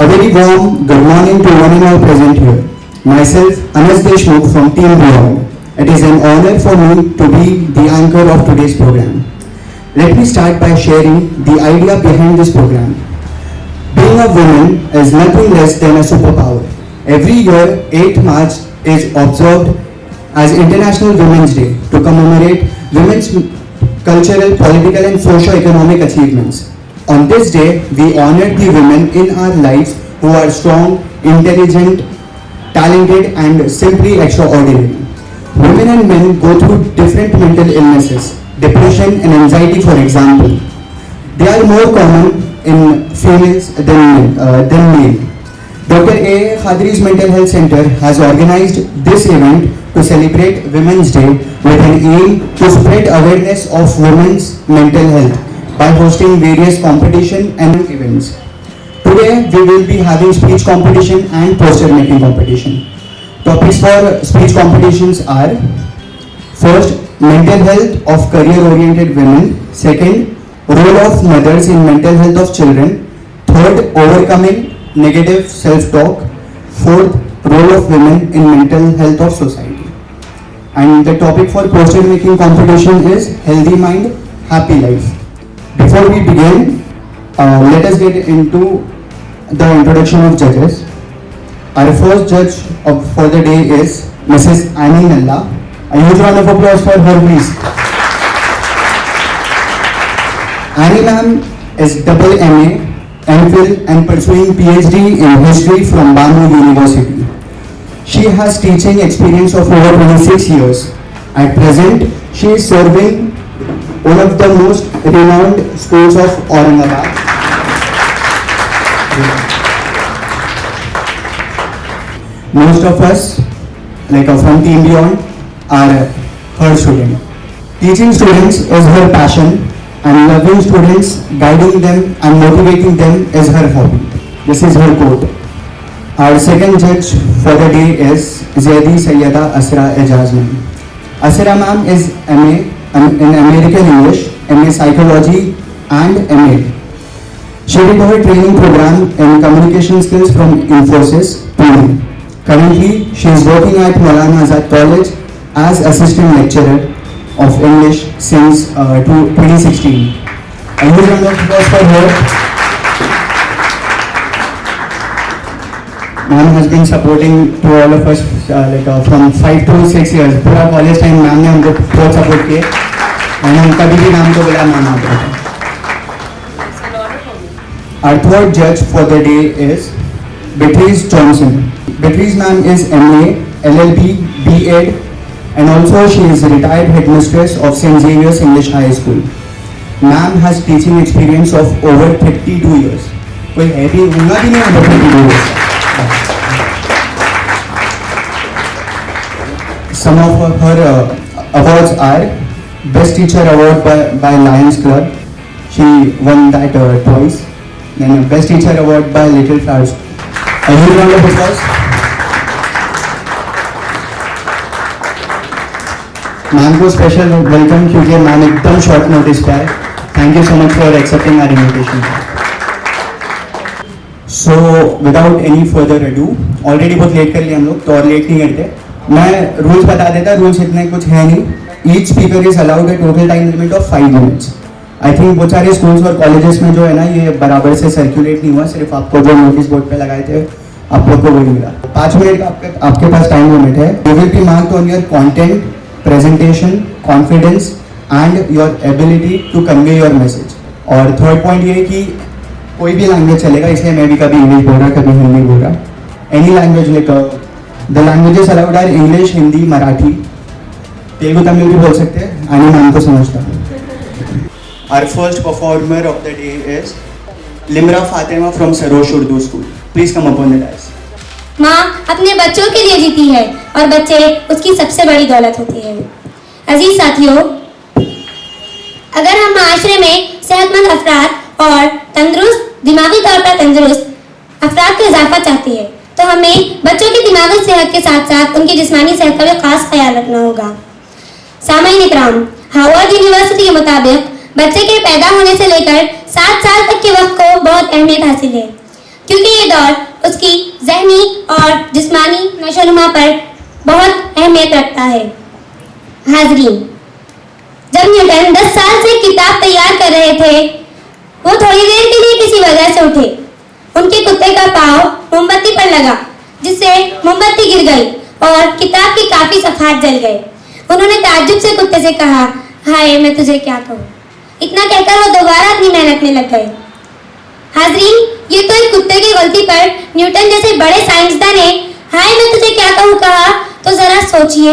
A very warm good morning to one and all present here. Myself, Anas Deshmukh from Team Beyond. It is an honor for me to be the anchor of today's program. Let me start by sharing the idea behind this program. Being a woman is nothing less than a superpower. Every year, 8th March is observed as International Women's Day to commemorate women's cultural, political and socio-economic achievements. On this day, we honor the women in our lives who are strong, intelligent, talented and simply extraordinary. Women and men go through different mental illnesses, depression and anxiety for example. They are more common in females than male. Dr. A. Quadri's Mental Health Center has organized this event to celebrate Women's Day with an aim to spread awareness of women's mental health by hosting various competition and events. Today we will be having speech competition and poster making competition. Topics for speech competitions are: first, mental health of career-oriented women; second, role of mothers in mental health of children; third, overcoming negative self-talk; fourth, role of women in mental health of society. And the topic for poster making competition is healthy mind, happy life. Before we begin, let us get into the introduction of judges. Our first judge for the day is Mrs. Annie Nalla. A huge round of applause for her, please. Annie ma'am is double MA, MPhil and pursuing PhD in history from Banu University. She has teaching experience of over 26 years. At present, she is serving one of the most renowned schools of Aurangabad. Most of us, from Team Beyond, are her students. Teaching students is her passion, and loving students, guiding them and motivating them is her hobby. This is her quote. Our second judge for the day is Zaidi Sayyada Asra Ejaz ma'am. Asra ma'am is MA in American English, MA Psychology and MA. She did her training program in communication skills from Infosys, Pune. Currently, she is working at Maulana Azad College as assistant lecturer of English since 2016. A huge round of applause for her. Ma'am has been supporting to all of us from 5 to 6 years. पूरा college time ma'am ने हमको बहुत support किए और हम कभी भी ma'am को बुला मैम आता था. Our third judge for the day is Beatrice Johnson. Beatrice ma'am is MA, LLB, B.Ed and also she is a retired headmistress of St. Xavier's English High School. Ma'am has teaching experience of over 32 years. कोई है भी होगा भी नहीं over 32 years. Some of her awards are Best Teacher Award by Lions Club. She won that twice. Then Best Teacher Award by Little Flowers. A huge round of applause. Ma'am को special welcome क्योंकि ma'am एकदम short notice पे है. Thank you so much for accepting our invitation. So without any further ado, already बहुत late कर लिया हम लोग तो और लेट नहीं करते. मैं रूल्स बता देता. रूल्स इतने कुछ है नहीं. Each speaker is allowed A total time limit of 5 minutes. I think बहुत सारे स्कूल्स और कॉलेजेस में जो है ना ये बराबर से सर्कुलेट नहीं हुआ. सिर्फ आपको जो नोटिस बोर्ड पे लगाए थे आप लोग को वही मिला. 5 मिनट का आपके पास टाइम लिमिट है. You will be marked on your content, presentation, confidence and your ability to convey your message. और थर्ड पॉइंट ये है कि कोई भी लैंग्वेज चलेगा, इसलिए मैं भी कभी इंग्लिश बोल रहा कभी हिंदी बोल रहा. Any language the languages allowed are English, Hindi, Marathi, Telugu, Tamil भी बोल सकते हैं. आनी मैम को समझता. Our first performer of the day is Limra Fatima from Sarosh Urdu School. Please come up on the dais. माँ अपने बच्चों के लिए जीती है और बच्चे उसकी सबसे बड़ी दौलत होती है. अजीज साथियों, अगर हम माशरे में सेहतमंद अफराद और तंदुरुस्त, दिमागी तौर पर तंदुरुस्त अफराद का इजाफा चाहते हैं तो हमें बच्चों की दिमागी सेहत के साथ साथ उनकी जिस्मानी सेहत का भी खास ख्याल रखना होगा. सामाईन इकराम, हार्वर्ड यूनिवर्सिटी के मुताबिक बच्चे के पैदा होने से लेकर 7 साल तक के वक्त को बहुत अहमियत हासिल है क्योंकि ये दौर उसकी ज़हनी और जिस्मानी नशोनुमा पर बहुत अहमियत रखता है। हाज़रीन, जब न्यूटन 10 साल से किताब तैयार कर रहे थे, वो थोड़ी देर के लिए किसी वजह से उठे। उनके कुत्ते का पाँव मोमबत्ती पर लगा, जिससे मोमबत्ती गिर गई और किताब के काफी सफ़ात जल गए। उन्होंने ताज्जुब से कुत्ते से कहा, हाय मैं तुझे क्या कहूँ। इतना कहकर वो दोबारा अपनी मेहनत में लग गए। हाज़रीन, ये तो एक कुत्ते की गलती पर न्यूटन जैसे बड़े साइंसदान ने हाय मैं तुझे क्या कहूँ कहा, तो जरा सोचिए,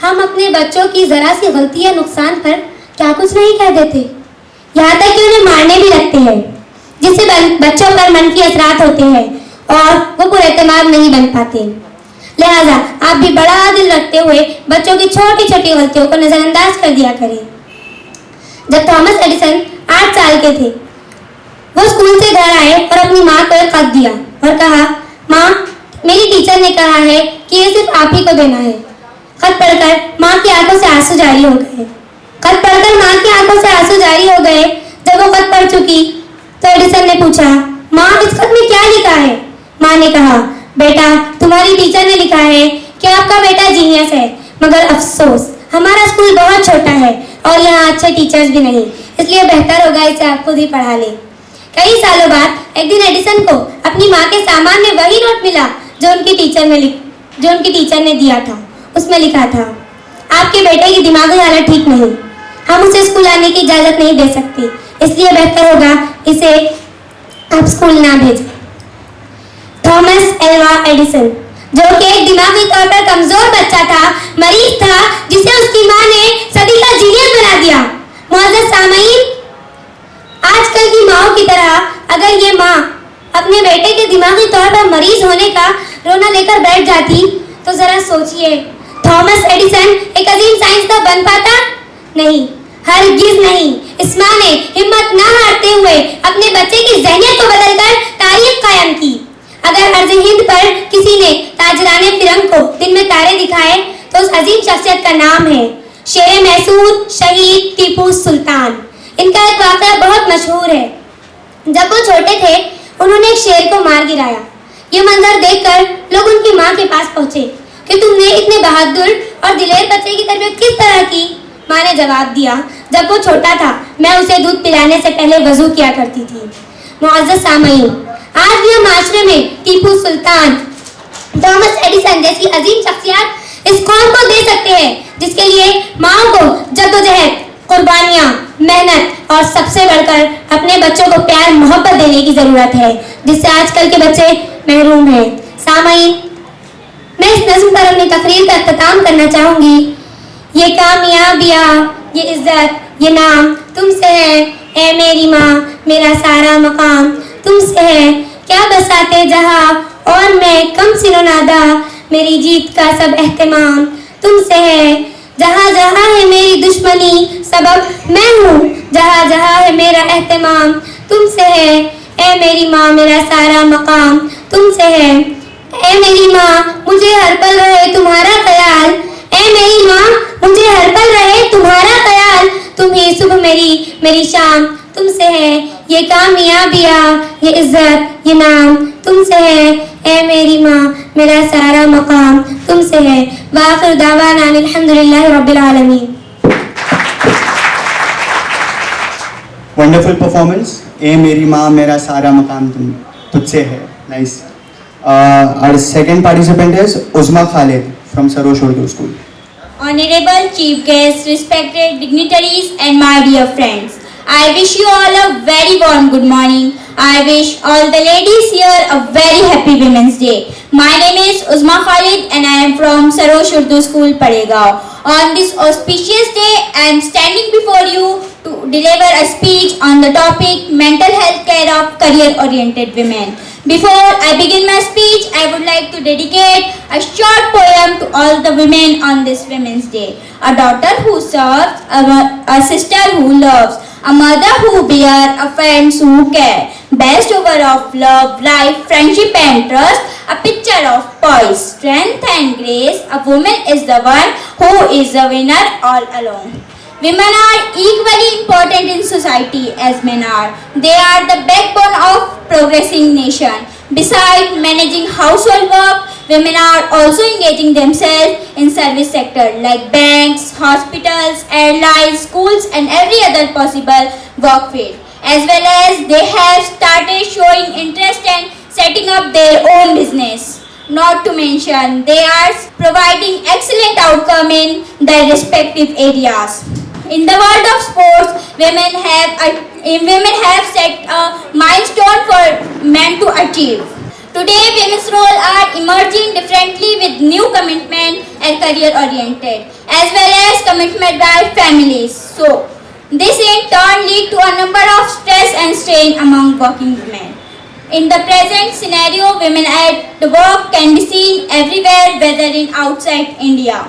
हम अपने बच्चों की जरा सी गलती या नुकसान पर क्या कुछ नहीं कह देते, यहाँ तक कि उन्हें मारने भी लगते हैं, जिससे बच्चों पर मनफी असरात होते हैं और वो पुरएतमाद नहीं बन पाते। लिहाजा आप भी बड़ा दिल रखते हुए बच्चों की छोटी छोटी गलतियों को नजरअंदाज कर दिया करें। जब थॉमस एडिसन 8 साल के थे, वो स्कूल से घर आए और अपनी माँ को एक खत दिया और कहा, माँ मेरी टीचर ने कहा है कि ये सिर्फ आप ही को देना है। खत पढ़कर माँ की आंखों से आंसू जारी हो गए। खत पढ़कर माँ की आंखों से आंसू जारी हो गए। जब वो खत पढ़ चुकी तो एडिसन ने पूछा, माँ इस खत में क्या लिखा है? माँ ने कहा, बेटा तुम्हारी टीचर ने लिखा है कि आपका बेटा जीनियस है, मगर अफसोस हमारा स्कूल बहुत छोटा है और यहाँ अच्छे टीचर्स भी नहीं, इसलिए बेहतर होगा इसे आप खुद ही पढ़ा ले। कई सालों बाद एक दिन एडिसन को अपनी माँ के सामान में वही नोट मिला जो उनकी टीचर ने दिया था। उसमें लिखा था, आपके बेटे की दिमागी हालत ठीक नहीं, हम उसे स्कूल आने की इजाजत नहीं दे सकते, इसलिए बेहतर होगा इसे आप स्कूल ना भेजें। थॉमस एल्वा एडिसन, जो कि एक दिमागी तौर पर कमजोर बच्चा था, मरीज था, जिसे उसकी माँ ने सदी का जीनियस बना दिया। मुअज़्ज़ज़ सामईन, आजकल की माओं की तरह अगर ये माँ अपने बेटे के दिमागी तौर पर मरीज होने का रोना लेकर बैठ जाती, तो जरा सोचिए, थॉमस एडिसन एक अजीम साइंसदान बन पाता? नहीं, हरगिज़ नहीं। इस माँ ने हिम्मत न हारते हुए अपने बच्चे की ज़हनियत को बदलकर तारीख कायम की। अगर अर्ज़ हिंद पर किसी ने ताजराने फिरंग को दिन में तारे दिखाए, तो उस अजीम शख्सियत का नाम है शेर महसूद शहीद टीपू सुल्तान। इनका एक वाक़या बहुत मशहूर है। जब वो छोटे थे, उन्होंने एक शेर को मार गिराया। ये मंजर देखकर लोग उनकी माँ के पास पहुँचे कि तुमने इतने बहादुर और दिलेर बच्चे की तरबियत किस तरह की? माँ ने जवाब दिया, जब वो छोटा था मैं उसे दूध पिलाने से पहले वजू किया करती थी। मुअज़्ज़ज़ सामईन, आज भी हम माशरे में टीपू सुल्तान, थॉमस एडिसन जैसी अजीम शख्सियत इस कौम को दे सकते हैं, जिसके लिए माओ को जद्दोजहद, कुर्बानियाँ, मेहनत और सबसे बढ़कर अपने बच्चों को प्यार मोहब्बत देने की जरूरत है, जिससे आजकल के बच्चे महरूम हैं। सामईन, मैं इस नज़्म पर अपनी तकरीर का इख्तिताम करना चाहूँगी। ये कामयाबियाँ, ये इज्जत, ये नाम तुमसे है, ऐ मेरी माँ मेरा सारा मकाम तुमसे है। क्या बसाते जहाँ और मैं कम सिनो नादा, मेरी जीत का सब एहतमाम तुमसे है। जहाँ जहाँ है मेरी दुश्मनी सबब मैं हूँ, जहाँ जहाँ है मेरा एहतमाम तुमसे है। ऐ मेरी माँ मेरा सारा मकाम तुमसे है। ऐ मेरी माँ मुझे हर पल रहे तुम्हारा ख्याल, ऐ मेरी माँ मुझे हर पल रहे तुम्हारा ख्याल। तुम ही सुबह मेरी शाम तुमसे है। ये कामयाबियाँ, ये इज्जत, ये नाम तुमसे है। ऐ मेरी माँ मेरा सारा मकाम तुमसे है। वाखिर दावाना अल्हम्दुलिल्लाहि रब्बिल आलमीन। Wonderful performance. ए मेरी माँ मेरा सारा मकाम तुझसे है. Nice. Our second participant is Uzma Khalid from Sarosh Urdu School. Honorable Chief Guest, respected dignitaries and my dear friends, I wish you all a very warm good morning. I wish all the ladies here a very happy Women's Day. My name is Uzma Khalid and I am from Sarosh Urdu School, Padegaon. On this auspicious day, I am standing before you to deliver a speech on the topic mental health care of career-oriented women. Before I begin my speech, I would like to dedicate a short poem to all the women on this Women's Day. A daughter who serves, a sister who loves, a mother who bears, a friend who cares. Best over of love, life, friendship and trust, a picture of poise, strength and grace. A woman is the one who is a winner all alone. Women are equally important in society as men are. They are the backbone of progressing nation. Besides managing household work, women are also engaging themselves in service sector like banks, hospitals, airlines, schools and every other possible work field. As well as they have started showing interest and setting up their own business. Not to mention, they are providing excellent outcome in their respective areas. In the world of sports, women have set a milestone for men to achieve. Today, women's roles are emerging differently with new commitment and career oriented, as well as commitment by families. So, this in turn lead to a number of stress and strain among working women. In the present scenario, women at work can be seen everywhere, whether in outside India.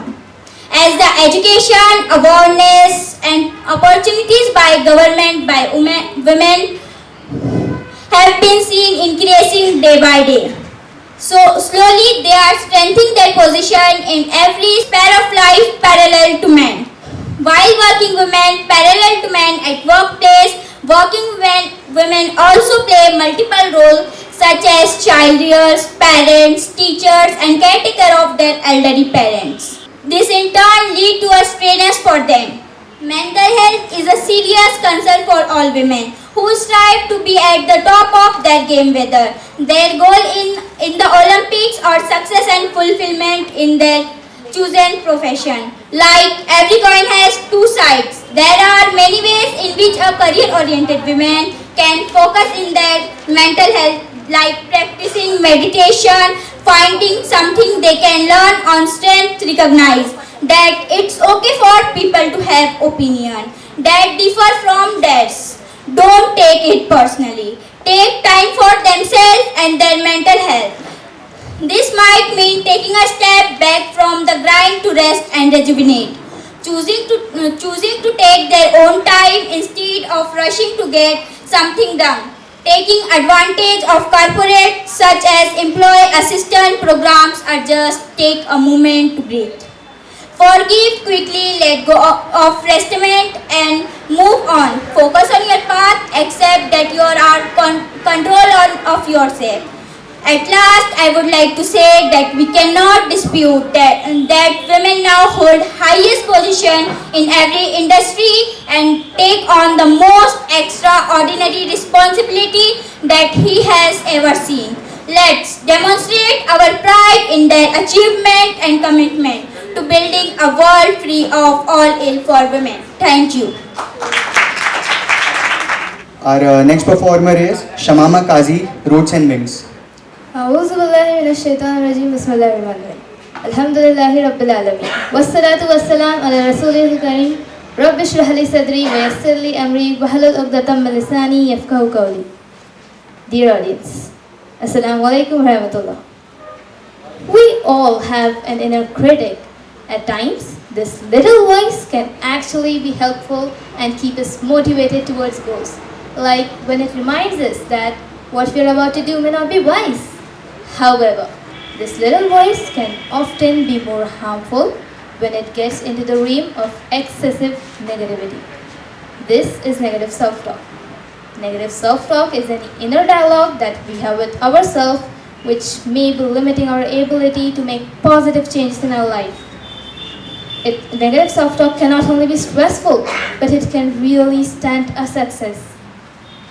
As the education, awareness and opportunities by government by women have been seen increasing day by day. So slowly they are strengthening their position in every sphere of life parallel to men. While working women parallel to men at workplace, working women also play multiple roles such as child rearers, parents, teachers and caretaker of their elderly parents. This in turn lead to a strainers for them. Mental health is a serious concern for all women who strive to be at the top of their game, whether their goal in the Olympics or success and fulfillment in their chosen profession. Like every coin has two sides. There are many ways in which a career-oriented woman can focus in their mental health, like practicing meditation, finding something they can learn on strength, recognize that it's okay for people to have opinion that differ from theirs. Don't take it personally. Take time for themselves and their mental health. This might mean taking a step back from the grind to rest and rejuvenate. Choosing to take their own time instead of rushing to get something done. Taking advantage of corporate such as employee assistance programs or just take a moment to breathe. Forgive quickly, let go of resentment and move on. Focus on your path, accept that you are control of yourself. At last, I would like to say that we cannot dispute that women now hold highest position in every industry and take on the most extraordinary responsibility that he has ever seen. Let's demonstrate our pride in their achievement and commitment to building a world free of all ill for women. Thank you. Our next performer is Shamama Kazi, Roots and Wings. أعوذ بالله من الشيطان الرجيم بسم الله الرحمن الرحيم الحمد لله رب العالمين والصلاة والسلام على رسوله الكريم رب اشرح لي صدري ويسر لي أمري واحلل عقدة من لساني يفقهوا قولي. Dear audience, Assalamu Alaikum warahmatullah. We all have an inner critic. At times, this little voice can actually be helpful and keep us motivated towards goals. Like when it reminds us that what we are about to do may not be wise. However, this little voice can often be more harmful when it gets into the realm of excessive negativity. This is negative self-talk. Negative self-talk is an inner dialogue that we have with ourselves which may be limiting our ability to make positive changes in our life. Negative self-talk can not only be stressful, but it can really stunt our success.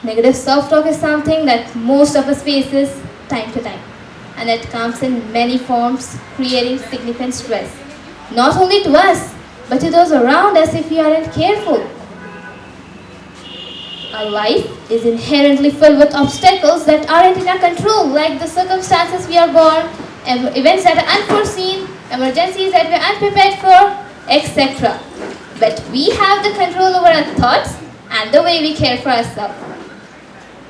Negative self-talk is something that most of us faces time to time. And it comes in many forms, creating significant stress. Not only to us, but to those around us if we aren't careful. Our life is inherently filled with obstacles that aren't in our control, like the circumstances we are born, events that are unforeseen, emergencies that we're unprepared for, etc. But we have the control over our thoughts and the way we care for ourselves.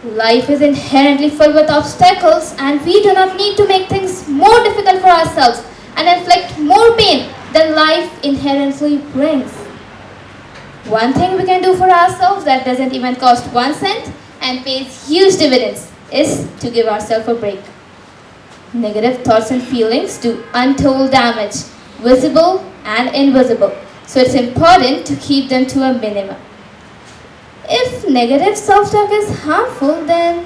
Life is inherently filled with obstacles and we do not need to make things more difficult for ourselves and inflict more pain than life inherently brings. One thing we can do for ourselves that doesn't even cost 1 cent and pays huge dividends is to give ourselves a break. Negative thoughts and feelings do untold damage, visible and invisible, so it's important to keep them to a minimum. If negative self-talk is harmful, then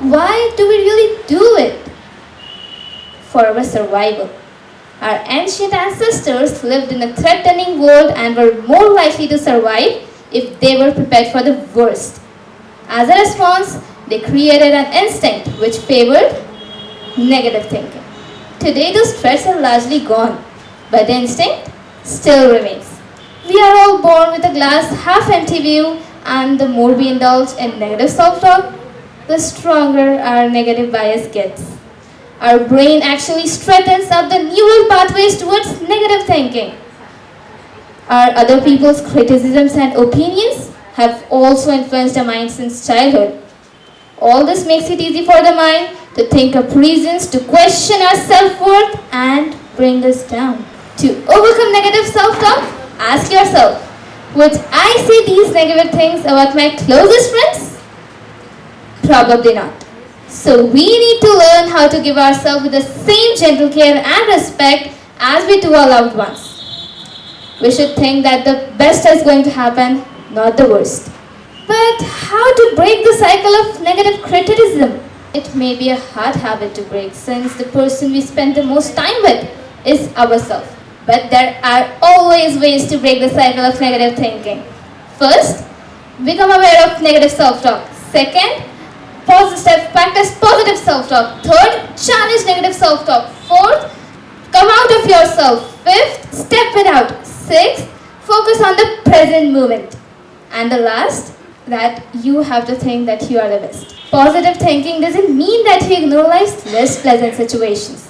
why do we really do it? for our survival. Our ancient ancestors lived in a threatening world and were more likely to survive if they were prepared for the worst. As a response, they created an instinct which favored negative thinking. Today, those threats are largely gone, but the instinct still remains. We are all born with a glass half empty view, and the more we indulge in negative self-talk, the stronger our negative bias gets. Our brain actually strengthens up the neural pathways towards negative thinking. Our other people's criticisms and opinions have also influenced our mind since childhood. All this makes it easy for the mind to think up reasons to question our self-worth and bring us down. To overcome negative self-talk, ask yourself, would I say these negative things about my closest friends? Probably not. So we need to learn how to give ourselves with the same gentle care and respect as we do our loved ones. We should think that the best is going to happen, not the worst. But how to break the cycle of negative criticism? It may be a hard habit to break since the person we spend the most time with is ourselves. But there are always ways to break the cycle of negative thinking. First, become aware of negative self-talk. Second, practice positive self-talk. Third, challenge negative self-talk. Fourth, come out of yourself. Fifth, step it out. Sixth, focus on the present moment. And the last, that you have to think that you are the best. Positive thinking doesn't mean that you ignore life's less pleasant situations.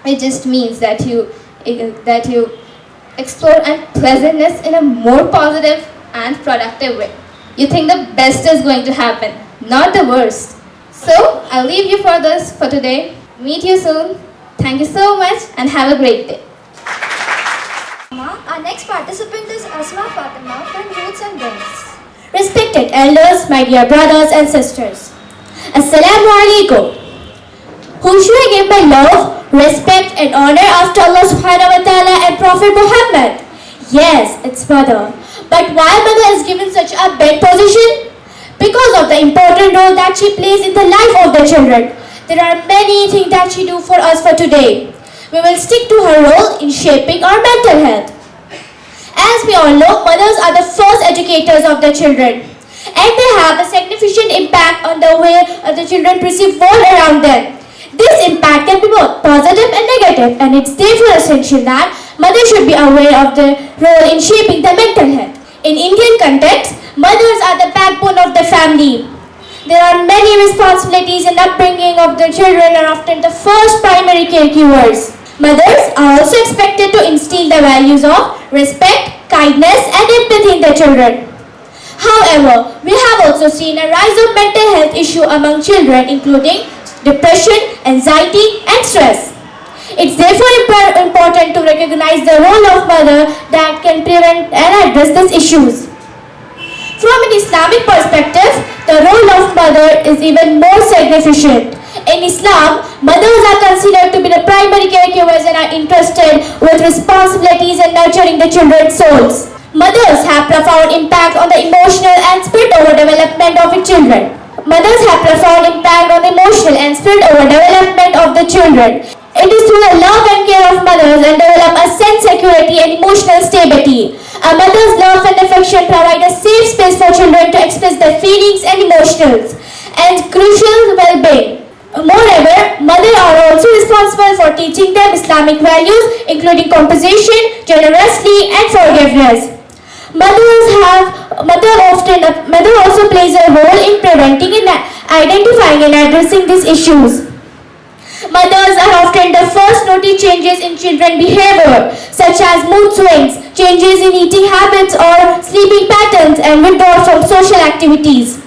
It just means that you explore unpleasantness in a more positive and productive way. You think the best is going to happen, not the worst. So, I'll leave you for this for today. Meet you soon. Thank you so much and have a great day. Our next participant is Asma Fatima from Roots and Brands. Respected elders, my dear brothers and sisters. Assalamu Alaikum. Who should I give my love, respect and honor after Allah subhanahu wa ta'ala and Prophet Muhammad? Yes, it's mother. But why mother is given such a bad position? Because of the important role that she plays in the life of the children. There are many things that she do for us for today. We will stick to her role in shaping our mental health. As we all know, mothers are the first educators of the children. And they have a significant impact on the way the children perceive world around them. This impact can be both positive and negative, and it's therefore essential that mothers should be aware of their role in shaping the mental health. In Indian context, mothers are the backbone of the family. There are many responsibilities in upbringing of the children and often the first primary caregivers. Mothers are also expected to instill the values of respect, kindness and empathy in the children. However, we have also seen a rise of mental health issues among children including depression, anxiety and stress. It's therefore important to recognize the role of mother that can prevent and address these issues. From an Islamic perspective, the role of mother is even more significant. In Islam, mothers are considered to be the primary caregivers and are entrusted with responsibilities in nurturing the children's souls. Mothers have profound impact on the emotional and spiritual development of the children. Mothers have profound impact on the emotional and spiritual development of the children. It is through the love and care of mothers and develop a sense of security and emotional stability. A mother's love and affection provide a safe space for children to express their feelings and emotions and crucial well-being. Moreover, mothers are also responsible for teaching them Islamic values including composition, generosity and forgiveness. Mother also plays a role in preventing and identifying and addressing these issues. Mothers are often the first to notice changes in children's behavior, such as mood swings, changes in eating habits or sleeping patterns, and withdrawal from social activities.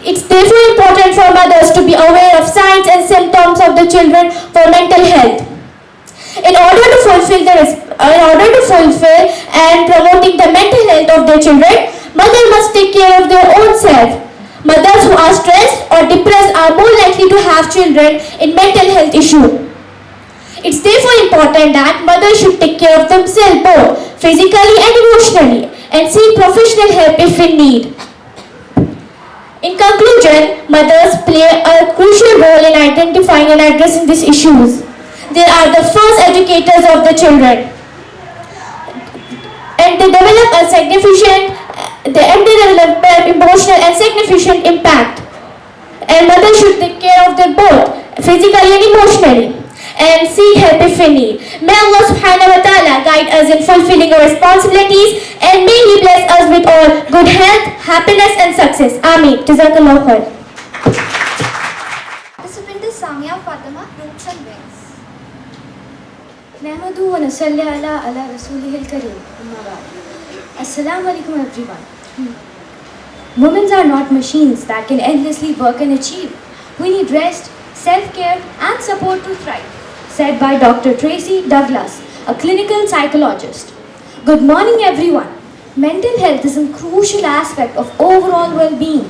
It's therefore important for mothers to be aware of signs and symptoms of the children for mental health. In order to fulfill and promoting the mental health of their children, mothers must take care of their own self. Mothers who are stressed or depressed are more likely to have children in mental health issues. It's therefore important that mothers should take care of themselves both physically and emotionally and seek professional help if in need. In conclusion, mothers play a crucial role in identifying and addressing these issues. they are the first educators of the children. And they develop emotional and significant impact. And mothers should take care of them both, physically and emotionally, and seek help if we need. May Allah subhanahu wa ta'ala guide us in fulfilling our responsibilities, and may He bless us with all good health, happiness and success. Ameen. Jazakallah khair. Participant is Samia Fatima, Roots and Wings. Nahmadu wa nusalli ala rasulihil kareem. Amma ba'd. Assalamu Alaikum everyone. Women are not machines that can endlessly work and achieve. We need rest, self-care and support to thrive, said by Dr. Tracy Douglas, a clinical psychologist. Good morning everyone. Mental health is a crucial aspect of overall well-being.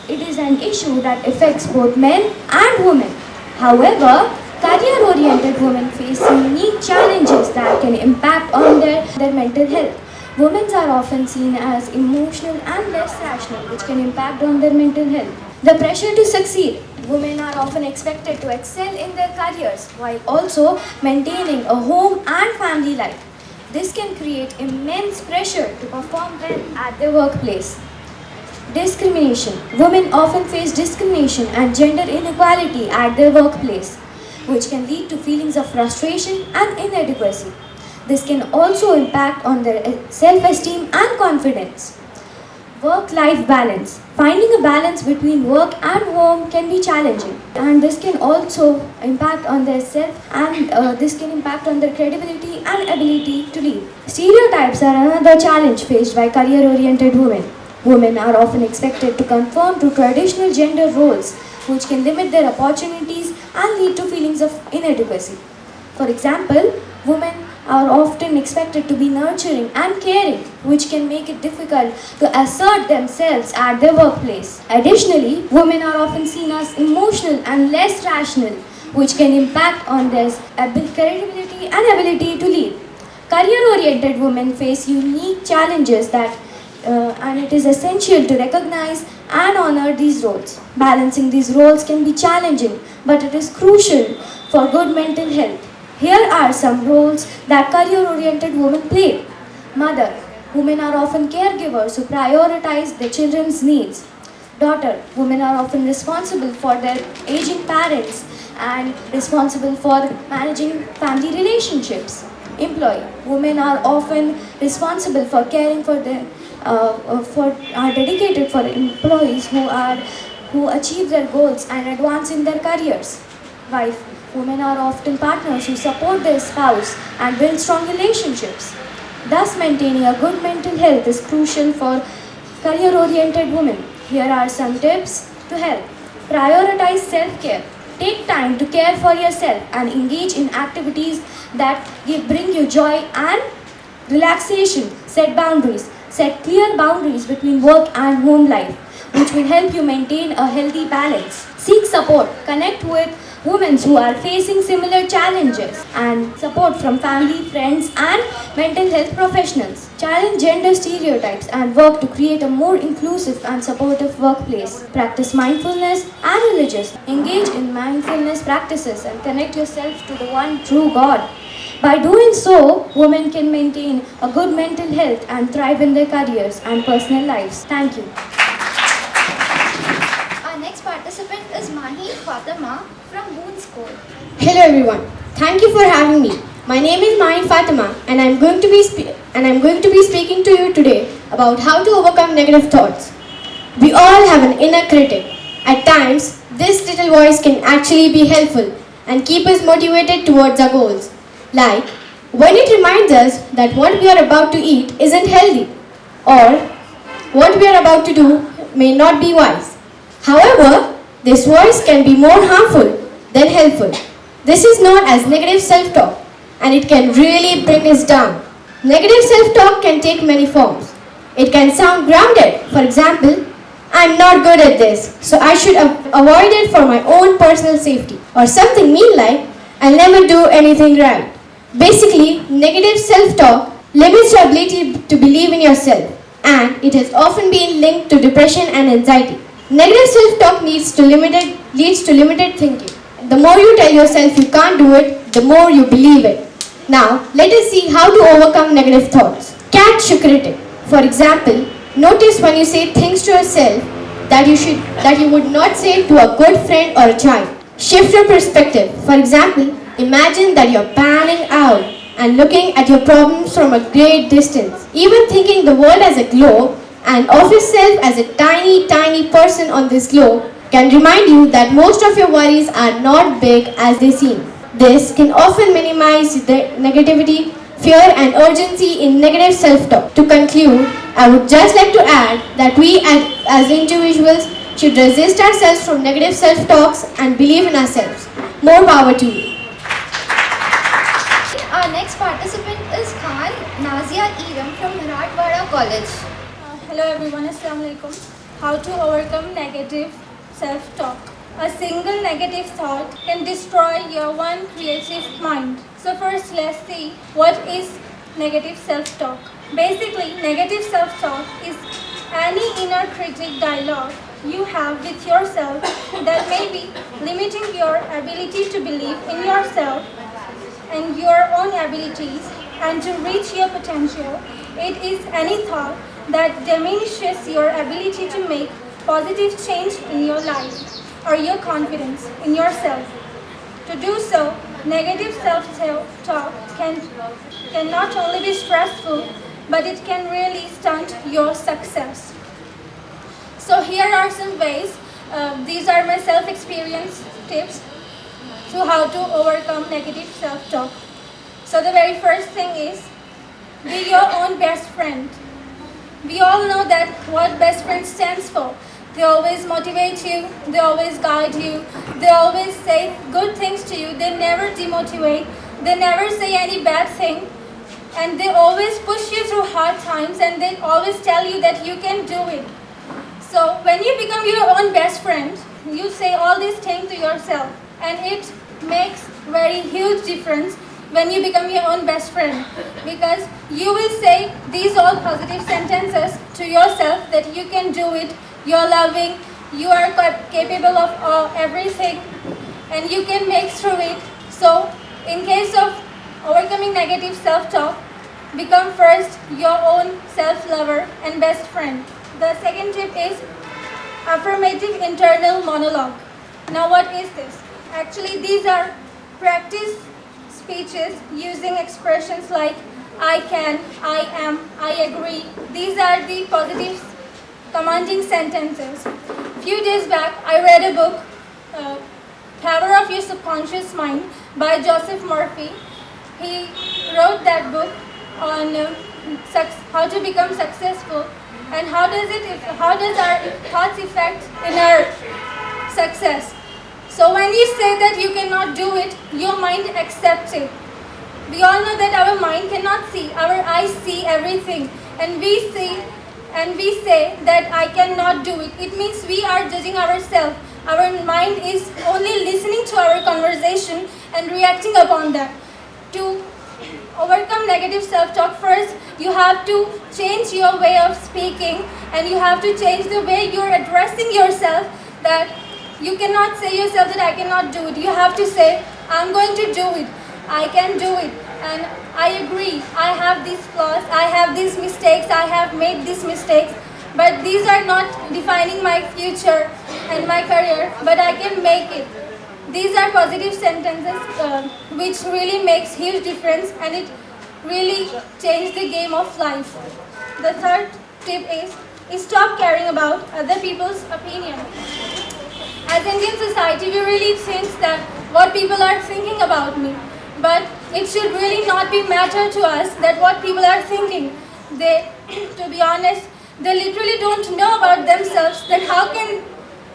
It is an issue that affects both men and women. However, career-oriented women face unique challenges that can impact on their mental health. Women are often seen as emotional and less rational, which can impact on their mental health. The pressure to succeed. Women are often expected to excel in their careers while also maintaining a home and family life. This can create immense pressure to perform well at their workplace. Discrimination. Women often face discrimination and gender inequality at their workplace, which can lead to feelings of frustration and inadequacy. This can also impact on their self-esteem and confidence. Work-life balance. Finding a balance between work and home can be challenging, and this can also impact on their this can impact on their credibility and ability to lead. Stereotypes are another challenge faced by career-oriented women. Women are often expected to conform to traditional gender roles, which can limit their opportunities and lead to feelings of inadequacy. For example, women are often expected to be nurturing and caring, which can make it difficult to assert themselves at their workplace. Additionally, women are often seen as emotional and less rational, which can impact on their credibility and ability to lead. Career-oriented women face unique challenges and it is essential to recognize and honor these roles. Balancing these roles can be challenging, but it is crucial for good mental health. Here are some roles that career-oriented women play. Mother. Women are often caregivers who prioritize their children's needs. Daughter. Women are often responsible for their aging parents and responsible for managing family relationships. Employee. Women are often responsible for caring for are dedicated for employees who achieve their goals and advance in their careers. Wife. Women are often partners who support their spouse and build strong relationships. Thus, maintaining a good mental health is crucial for career-oriented women. Here are some tips to help. Prioritize self-care. Take time to care for yourself and engage in activities that bring you joy and relaxation. Set boundaries. Set clear boundaries between work and home life, which will help you maintain a healthy balance. Seek support. Connect with women who are facing similar challenges and support from family, friends and mental health professionals. Challenge gender stereotypes and work to create a more inclusive and supportive workplace. Practice mindfulness and religious. Engage in mindfulness practices and connect yourself to the one true God. By doing so, women can maintain a good mental health and thrive in their careers and personal lives. Thank you. Our next participant is Mahi Fatima from Boone School. Hello everyone. Thank you for having me. My name is Mahi Fatima and I'm going to be speaking to you today about how to overcome negative thoughts. We all have an inner critic. At times, this little voice can actually be helpful and keep us motivated towards our goals. Like when it reminds us that what we are about to eat isn't healthy or what we are about to do may not be wise. However, this voice can be more harmful than helpful. This is known as negative self-talk and it can really bring us down. Negative self-talk can take many forms. It can sound grounded. For example, I'm not good at this, so I should avoid it for my own personal safety. Or something mean like, I'll never do anything right. Basically, negative self-talk limits your ability to believe in yourself and it has often been linked to depression and anxiety. Negative self-talk leads to limited thinking. the more you tell yourself you can't do it, the more you believe it. Now, let us see how to overcome negative thoughts. Catch your critic. For example, notice when you say things to yourself that you would not say to a good friend or a child. Shift your perspective. For example, imagine that you're panning out and looking at your problems from a great distance. Even thinking the world as a globe and of yourself as a tiny, tiny person on this globe can remind you that most of your worries are not big as they seem. This can often minimize the negativity, fear and urgency in negative self-talk. To conclude, I would just like to add that we as individuals should resist ourselves from negative self-talks and believe in ourselves. More power to you. Our next participant is Khan Nazia Iram from Marathwada College. Hello everyone, Assalamu Alaikum. How to overcome negative self-talk. A single negative thought can destroy your one creative mind. So first let's see what is negative self-talk. Basically, negative self-talk is any inner critic dialogue you have with yourself that may be limiting your ability to believe in yourself and your own abilities and to reach your potential. It is any thought that diminishes your ability to make positive change in your life or your confidence in yourself. To do so, negative self-talk can not only be stressful, but it can really stunt your success. So here are some ways, these are my self-experience tips to how to overcome negative self-talk. So the very first thing is, be your own best friend. We all know that what best friend stands for. They always motivate you, they always guide you, they always say good things to you, they never demotivate, they never say any bad thing, and they always push you through hard times and they always tell you that you can do it. So when you become your own best friend, you say all these things to yourself, and it makes very huge difference when you become your own best friend, because you will say these all positive sentences to yourself that you can do it, you're loving, you are capable of everything, and you can make through it. So in case of overcoming negative self-talk, become first your own self-lover and best friend. The second tip is affirmative internal monologue. Now what is this? Actually, these are practice speeches using expressions like I can, I am, I agree. These are the positive commanding sentences. A few days back, I read a book, Power of Your Subconscious Mind by Joseph Murphy. He wrote that book on how to become successful and how does our thoughts affect in our success. So when you say that you cannot do it, your mind accepts it. We all know that our mind cannot see, our eyes see everything, and we say that I cannot do it. It means we are judging ourselves. Our mind is only listening to our conversation and reacting upon that. To overcome negative self-talk, first you have to change your way of speaking, and you have to change the way you're addressing yourself, that you cannot say yourself that I cannot do it. You have to say, I'm going to do it, I can do it, and I agree, I have these flaws, I have these mistakes, I have made these mistakes, but these are not defining my future and my career, but I can make it. These are positive sentences which really makes huge difference, and it really changes the game of life. The third tip is stop caring about other people's opinion. As Indian society, we really think that what people are thinking about me, but it should really not be matter to us that what people are thinking. They, to be honest, they literally don't know about themselves, that how can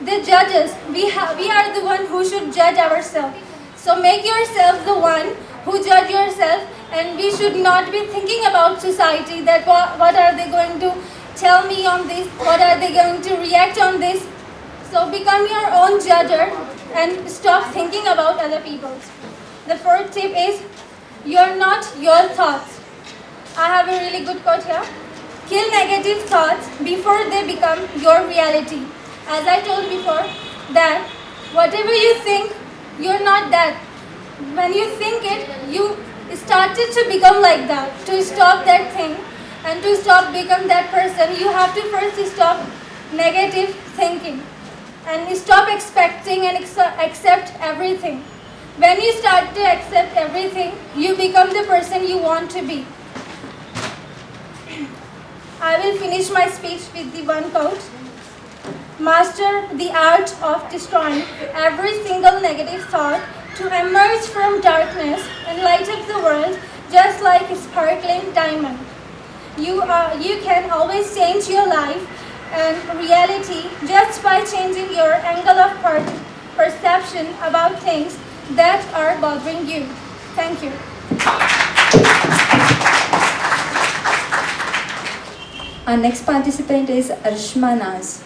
they judge us? We are the one who should judge ourselves. So make yourself the one who judge yourself, and we should not be thinking about society, that what are they going to tell me on this, what are they going to react on this. So become your own judger and stop thinking about other people's. The fourth tip is, you're not your thoughts. I have a really good quote here. Kill negative thoughts before they become your reality. As I told before, that whatever you think, You're not that. When you think it, you started to become like that. To stop that thing and to stop become that person, you have to first stop negative thinking and stop expecting and accept everything. When you start to accept everything, you become the person you want to be. I will finish my speech with the one quote. Master the art of destroying every single negative thought to emerge from darkness and light up the world just like a sparkling diamond. You can always change your life and reality just by changing your angle of perception about things that are bothering you. Thank you. Our next participant is Arshma Naz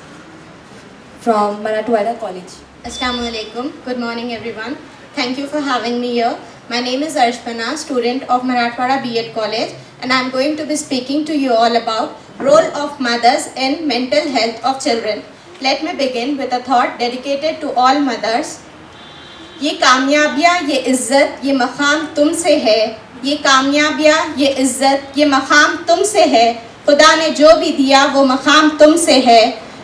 from Marathwada College. Assalamu Alaikum. Good morning everyone. Thank you for having me here. My name is Arshma, student of Marathwada B.Ed College, and I am going to be speaking to you all about role of mothers in mental health of children. Let me begin with a thought dedicated to all mothers. ये कामयाबियाँ ये इज़्ज़त ये मकाम तुमसे है, ये कामयाबियाँ ये इज़्ज़त ये मकाम तुमसे है, खुदा ने जो भी दिया वो मकाम तुमसे है,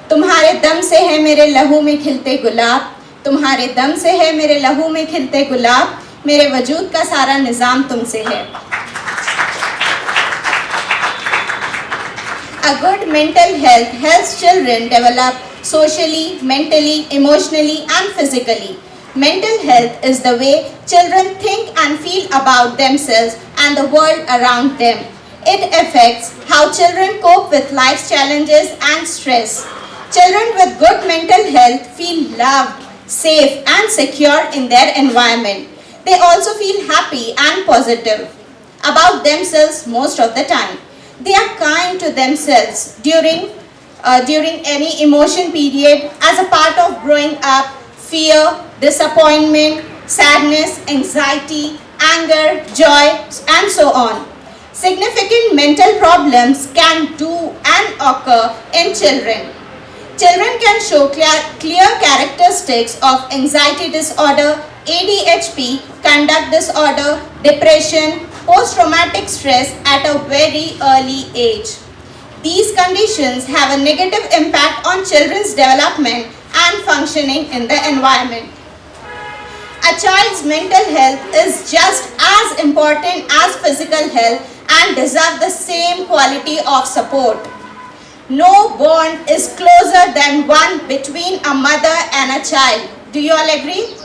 तुम्हारे दम से है मेरे लहू में खिलते गुलाब, तुम्हारे दम से है मेरे लहू में खिलते गुलाब, मेरे वजूद का सारा निज़ाम तुमसे है. A good mental health helps children develop socially, mentally, emotionally and physically. Mental health is the way children think and feel about themselves and the world around them. It affects how children cope with life's challenges and stress. Children with good mental health feel loved, safe and secure in their environment. They also feel happy and positive about themselves most of the time. They are kind to themselves during any emotion period as a part of growing up. Fear, disappointment, sadness, anxiety, anger, joy, and so on. Significant mental problems can do and occur in children. Children can show clear characteristics of anxiety disorder, ADHD, conduct disorder, depression, post-traumatic stress at a very early age. These conditions have a negative impact on children's development and functioning in the environment. A child's mental health is just as important as physical health and deserves the same quality of support. No bond is closer than one between a mother and a child. Do you all agree?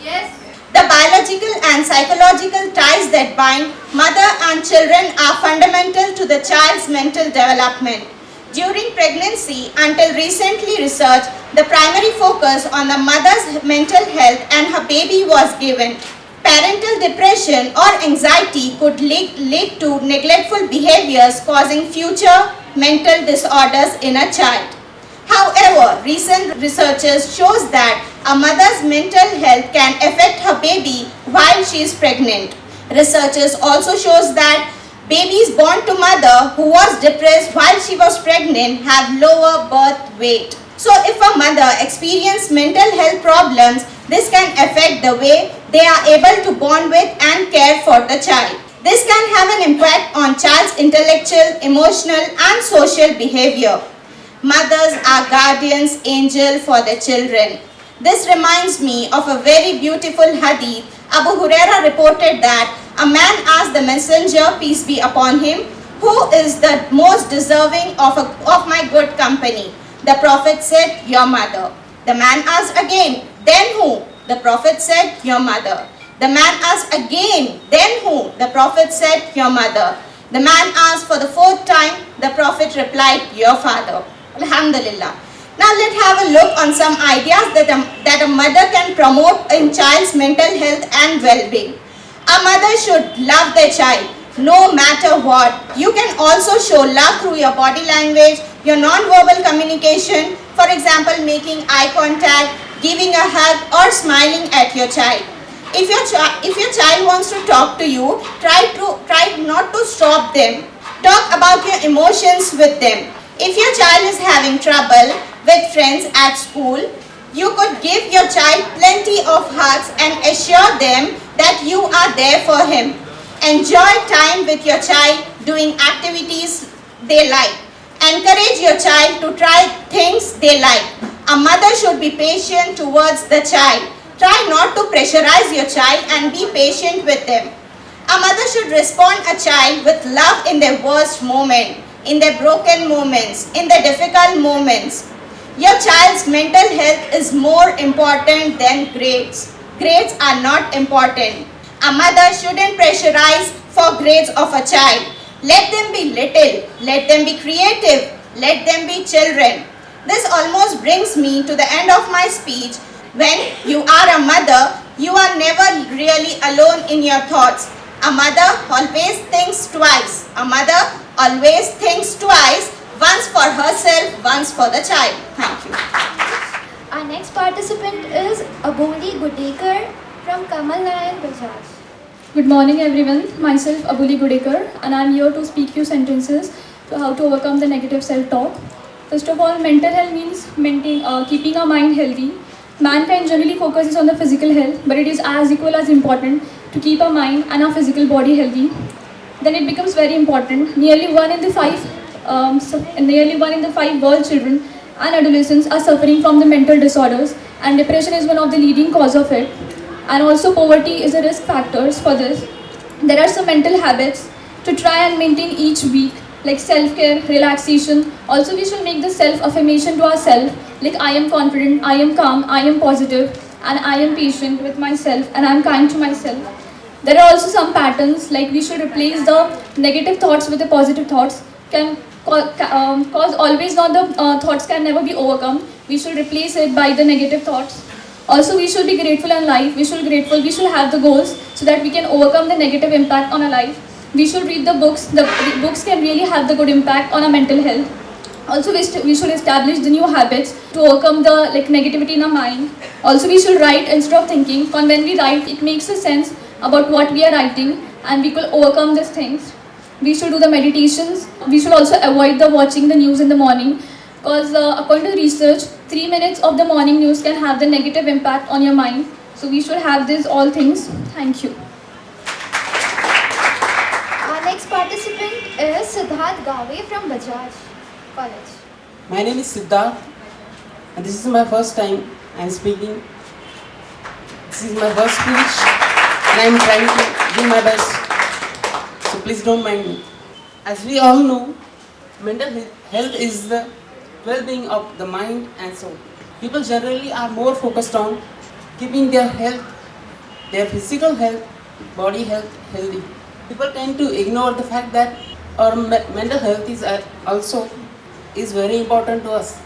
Yes. The biological and psychological ties that bind mother and children are fundamental to the child's mental development. During pregnancy, until recently research, the primary focus on the mother's mental health and her baby was given. Parental depression or anxiety could lead to neglectful behaviors causing future mental disorders in a child. However, recent researches shows that a mother's mental health can affect her baby while she is pregnant. Researchers also shows that babies born to mother who was depressed while she was pregnant have lower birth weight. So if a mother experiences mental health problems, this can affect the way they are able to bond with and care for the child. This can have an impact on child's intellectual, emotional and social behavior. Mothers are guardians angel for their children. This reminds me of a very beautiful hadith. Abu Huraira reported that a man asked the messenger, peace be upon him, who is the most deserving of my good company? The Prophet said, your mother. The man asked again, then who? The Prophet said, your mother. The man asked again, then who? The Prophet said, your mother. The man asked for the fourth time. The Prophet replied, your father. Alhamdulillah. Now let's have a look on some ideas that a mother can promote in child's mental health and well-being. A mother should love their child no matter what. You can also show love through your body language, your non-verbal communication, for example, making eye contact, giving a hug or smiling at your child. If your child wants to talk to you, try not to stop them. Talk about your emotions with them. If your child is having trouble with friends at school, You could give your child plenty of hugs and assure them that you are there for him. Enjoy time with your child doing activities they like. Encourage your child to try things they like. A mother should be patient towards the child. Try not to pressurize your child and be patient with them. A mother should respond a child with love in their worst moment, in their broken moments, in the difficult moments. Your child's mental health is more important than grades. Grades are not important. A mother shouldn't pressurize for grades of a child. Let them be little, let them be creative, let them be children. This almost brings me to the end of my speech. When you are a mother, you are never really alone in your thoughts. A mother always thinks twice. A mother always thinks twice, once for herself, once for the child. Thank you. Our next participant is Abuli Gudekar from Kamal Nayan, Bajaj. Good morning everyone, myself Abuli Gudekar and I am here to speak few sentences to how to overcome the negative self-talk. First of all, mental health means keeping our mind healthy. Mankind generally focuses on the physical health, but it is as equal as important to keep our mind and our physical body healthy. Then it becomes very important. Nearly one in the five world children and adolescents are suffering from the mental disorders, and depression is one of the leading cause of it. And also poverty is a risk factor for this. There are some mental habits to try and maintain each week, like self-care, relaxation. Also we should make the self-affirmation to ourselves, like I am confident, I am calm, I am positive, and I am patient with myself, and I am kind to myself. There are also some patterns, like we should replace the negative thoughts with the positive thoughts. Cause always not the thoughts can never be overcome. We should replace it by the negative thoughts. Also, we should be grateful in life. We should have the goals so that we can overcome the negative impact on our life. We should read the books. The books can really have the good impact on our mental health. Also, we should establish the new habits to overcome the negativity in our mind. Also, we should write instead of thinking. And when we write, it makes a sense about what we are writing, and we could overcome these things. We should do the meditations. We should also avoid the watching the news in the morning, because according to the research, 3 minutes of the morning news can have the negative impact on your mind. So we should have these all things. Thank you. Our next participant is Siddharth Gave from Bajaj College. My name is Siddharth, and this is my first time I am speaking. This is my first speech, and I am trying to do my best. So please don't mind me. As we all know, mental health is the well-being of the mind and soul. People generally are more focused on keeping their health, their physical health, body health healthy. People tend to ignore the fact that our mental health is very important to us.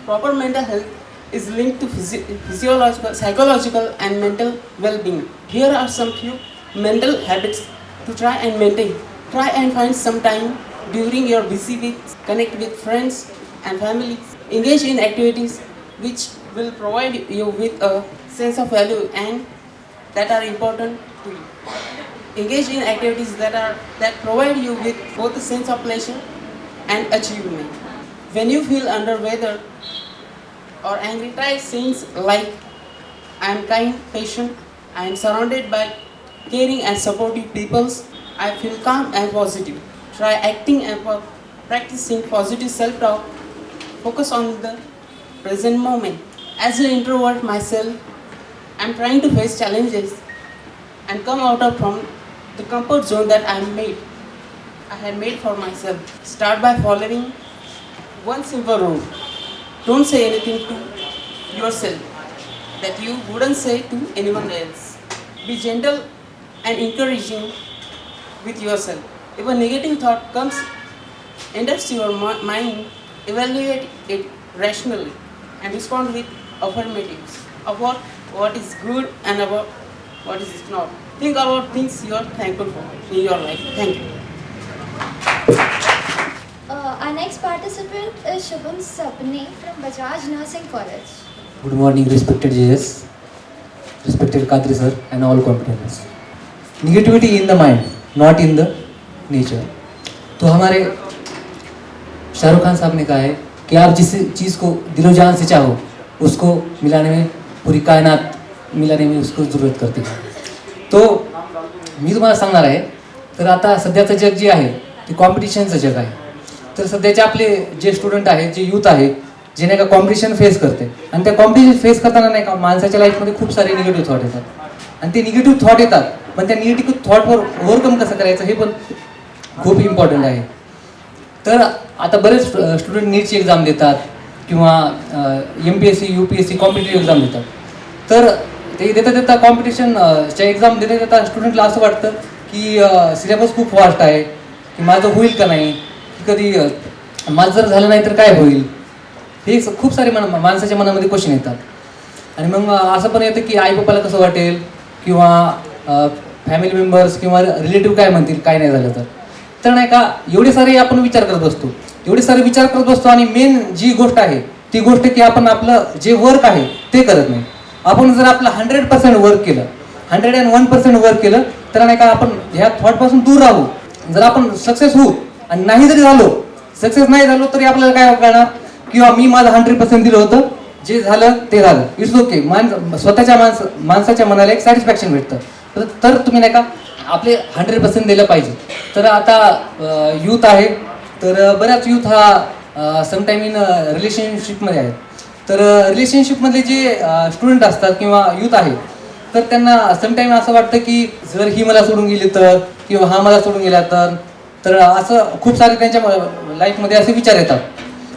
Proper mental health is linked to physiological, psychological and mental well-being. Here are some few mental habits to try and maintain. Try and find some time during your busy weeks. Connect with friends and family. Engage in activities which will provide you with a sense of value and that are important to you. Engage in activities that provide you with both a sense of pleasure and achievement. When you feel under weather or angry, try sayings like, I am kind, patient, I am surrounded by caring and supportive people, I feel calm and positive. Try acting and practicing positive self-talk. Focus on the present moment. As an introvert myself, I am trying to face challenges and come out from the comfort zone that I have made for myself. Start by following one simple rule. Don't say anything to yourself that you wouldn't say to anyone else. Be gentle and encouraging with yourself. If a negative thought enters your mind, evaluate it rationally and respond with affirmatives about what is good and about what is not. Think about things you are thankful for in your life. Thank you. Our next participant is Shubham Sapne from Bajaj Nursing College. Good morning, respected JS, respected Quadri sir, and all competitors. Negativity in the mind, not in the nature. तो हमारे शाहरुख खान साहब ने कहा है कि आप जिस चीज़ को दिलो जान से चाहो उसको मिलाने में, पूरी कायनात मिलाने में उसको ज़रूरत करते हैं. तो मी तुम्हाला सांगणार आहे, तर आता सध्याचं जग जे आहे ते कॉम्पिटिशनचं जग आहे. तर सध्याचे आपले जे स्टुडंट आहेत, जे यूथ आहे, जे नाही का कॉम्पिटिशन फेस करते, आणि त्या कॉम्पिटिशन फेस करताना नाही का माणसाच्या लाईफमध्ये खूप सारे निगेटिव्ह थॉट येतात. आणि ते निगेटिव्ह थॉट येतात, पण त्या निगेटिव्ह थॉटवर ओव्हरकम कसं करायचं हे पण खूप इम्पॉर्टंट आहे. तर आता बरेच स्टुडंट नीटची एक्झाम देतात किंवा MPSC UPSC कॉम्पिटेटिव्ह एक्झाम देतात. तर ते देता कॉम्पिटिशनच्या एक्झाम देता स्टुडंटला असं वाटतं की सिलेबस खूप वास्ट आहे, की माझं होईल का नाही, की कधी माझं जर झालं नाही तर काय होईल, हे खूप सारे माणसाच्या मनामध्ये क्वेश्चन येतात. आणि मग असं पण येतं की आई बापाला कसं वाटेल, किंवा फॅमिली मेंबर्स किंवा रिलेटिव्ह काय म्हणतील काय नाही झालं तर नाही का एवढे सारे आपण विचार करत बसतो. आणि मेन जी गोष्ट आहे ती गोष्ट की आपण आपलं जे वर्क आहे ते करत नाही. आपण जर आपलं 100% वर्क केलं, 101% वर्क केलं, तर नाही का आपण ह्या थॉटपासून दूर राहू. जर आपण सक्सेस होऊ, आणि नाही जरी झालो, सक्सेस नाही झालो, तरी आपल्याला काय करणार, किंवा मी माझं 100% दिलं होतं, जे झालं ते झालं, इट्स ओके. स्वतःच्या माणसाच्या मनाला एक सॅटिस्फॅक्शन भेटतं. तर तुम्ही नाही का आपले 100% दिलं पाहिजे. तर आता यूथ आहे, तर बऱ्याच यूथ हा समटाईम इन रिलेशनशिपमध्ये आहेत. तर रिलेशनशिपमधले जे स्टुडंट असतात किंवा यूथ आहे, तर त्यांना समटाईम असं वाटतं की जर ही मला सोडून गेली तर, किंवा हा मला सोडून गेला तर असं खूप सारे त्यांच्या लाईफमध्ये असे विचार येतात.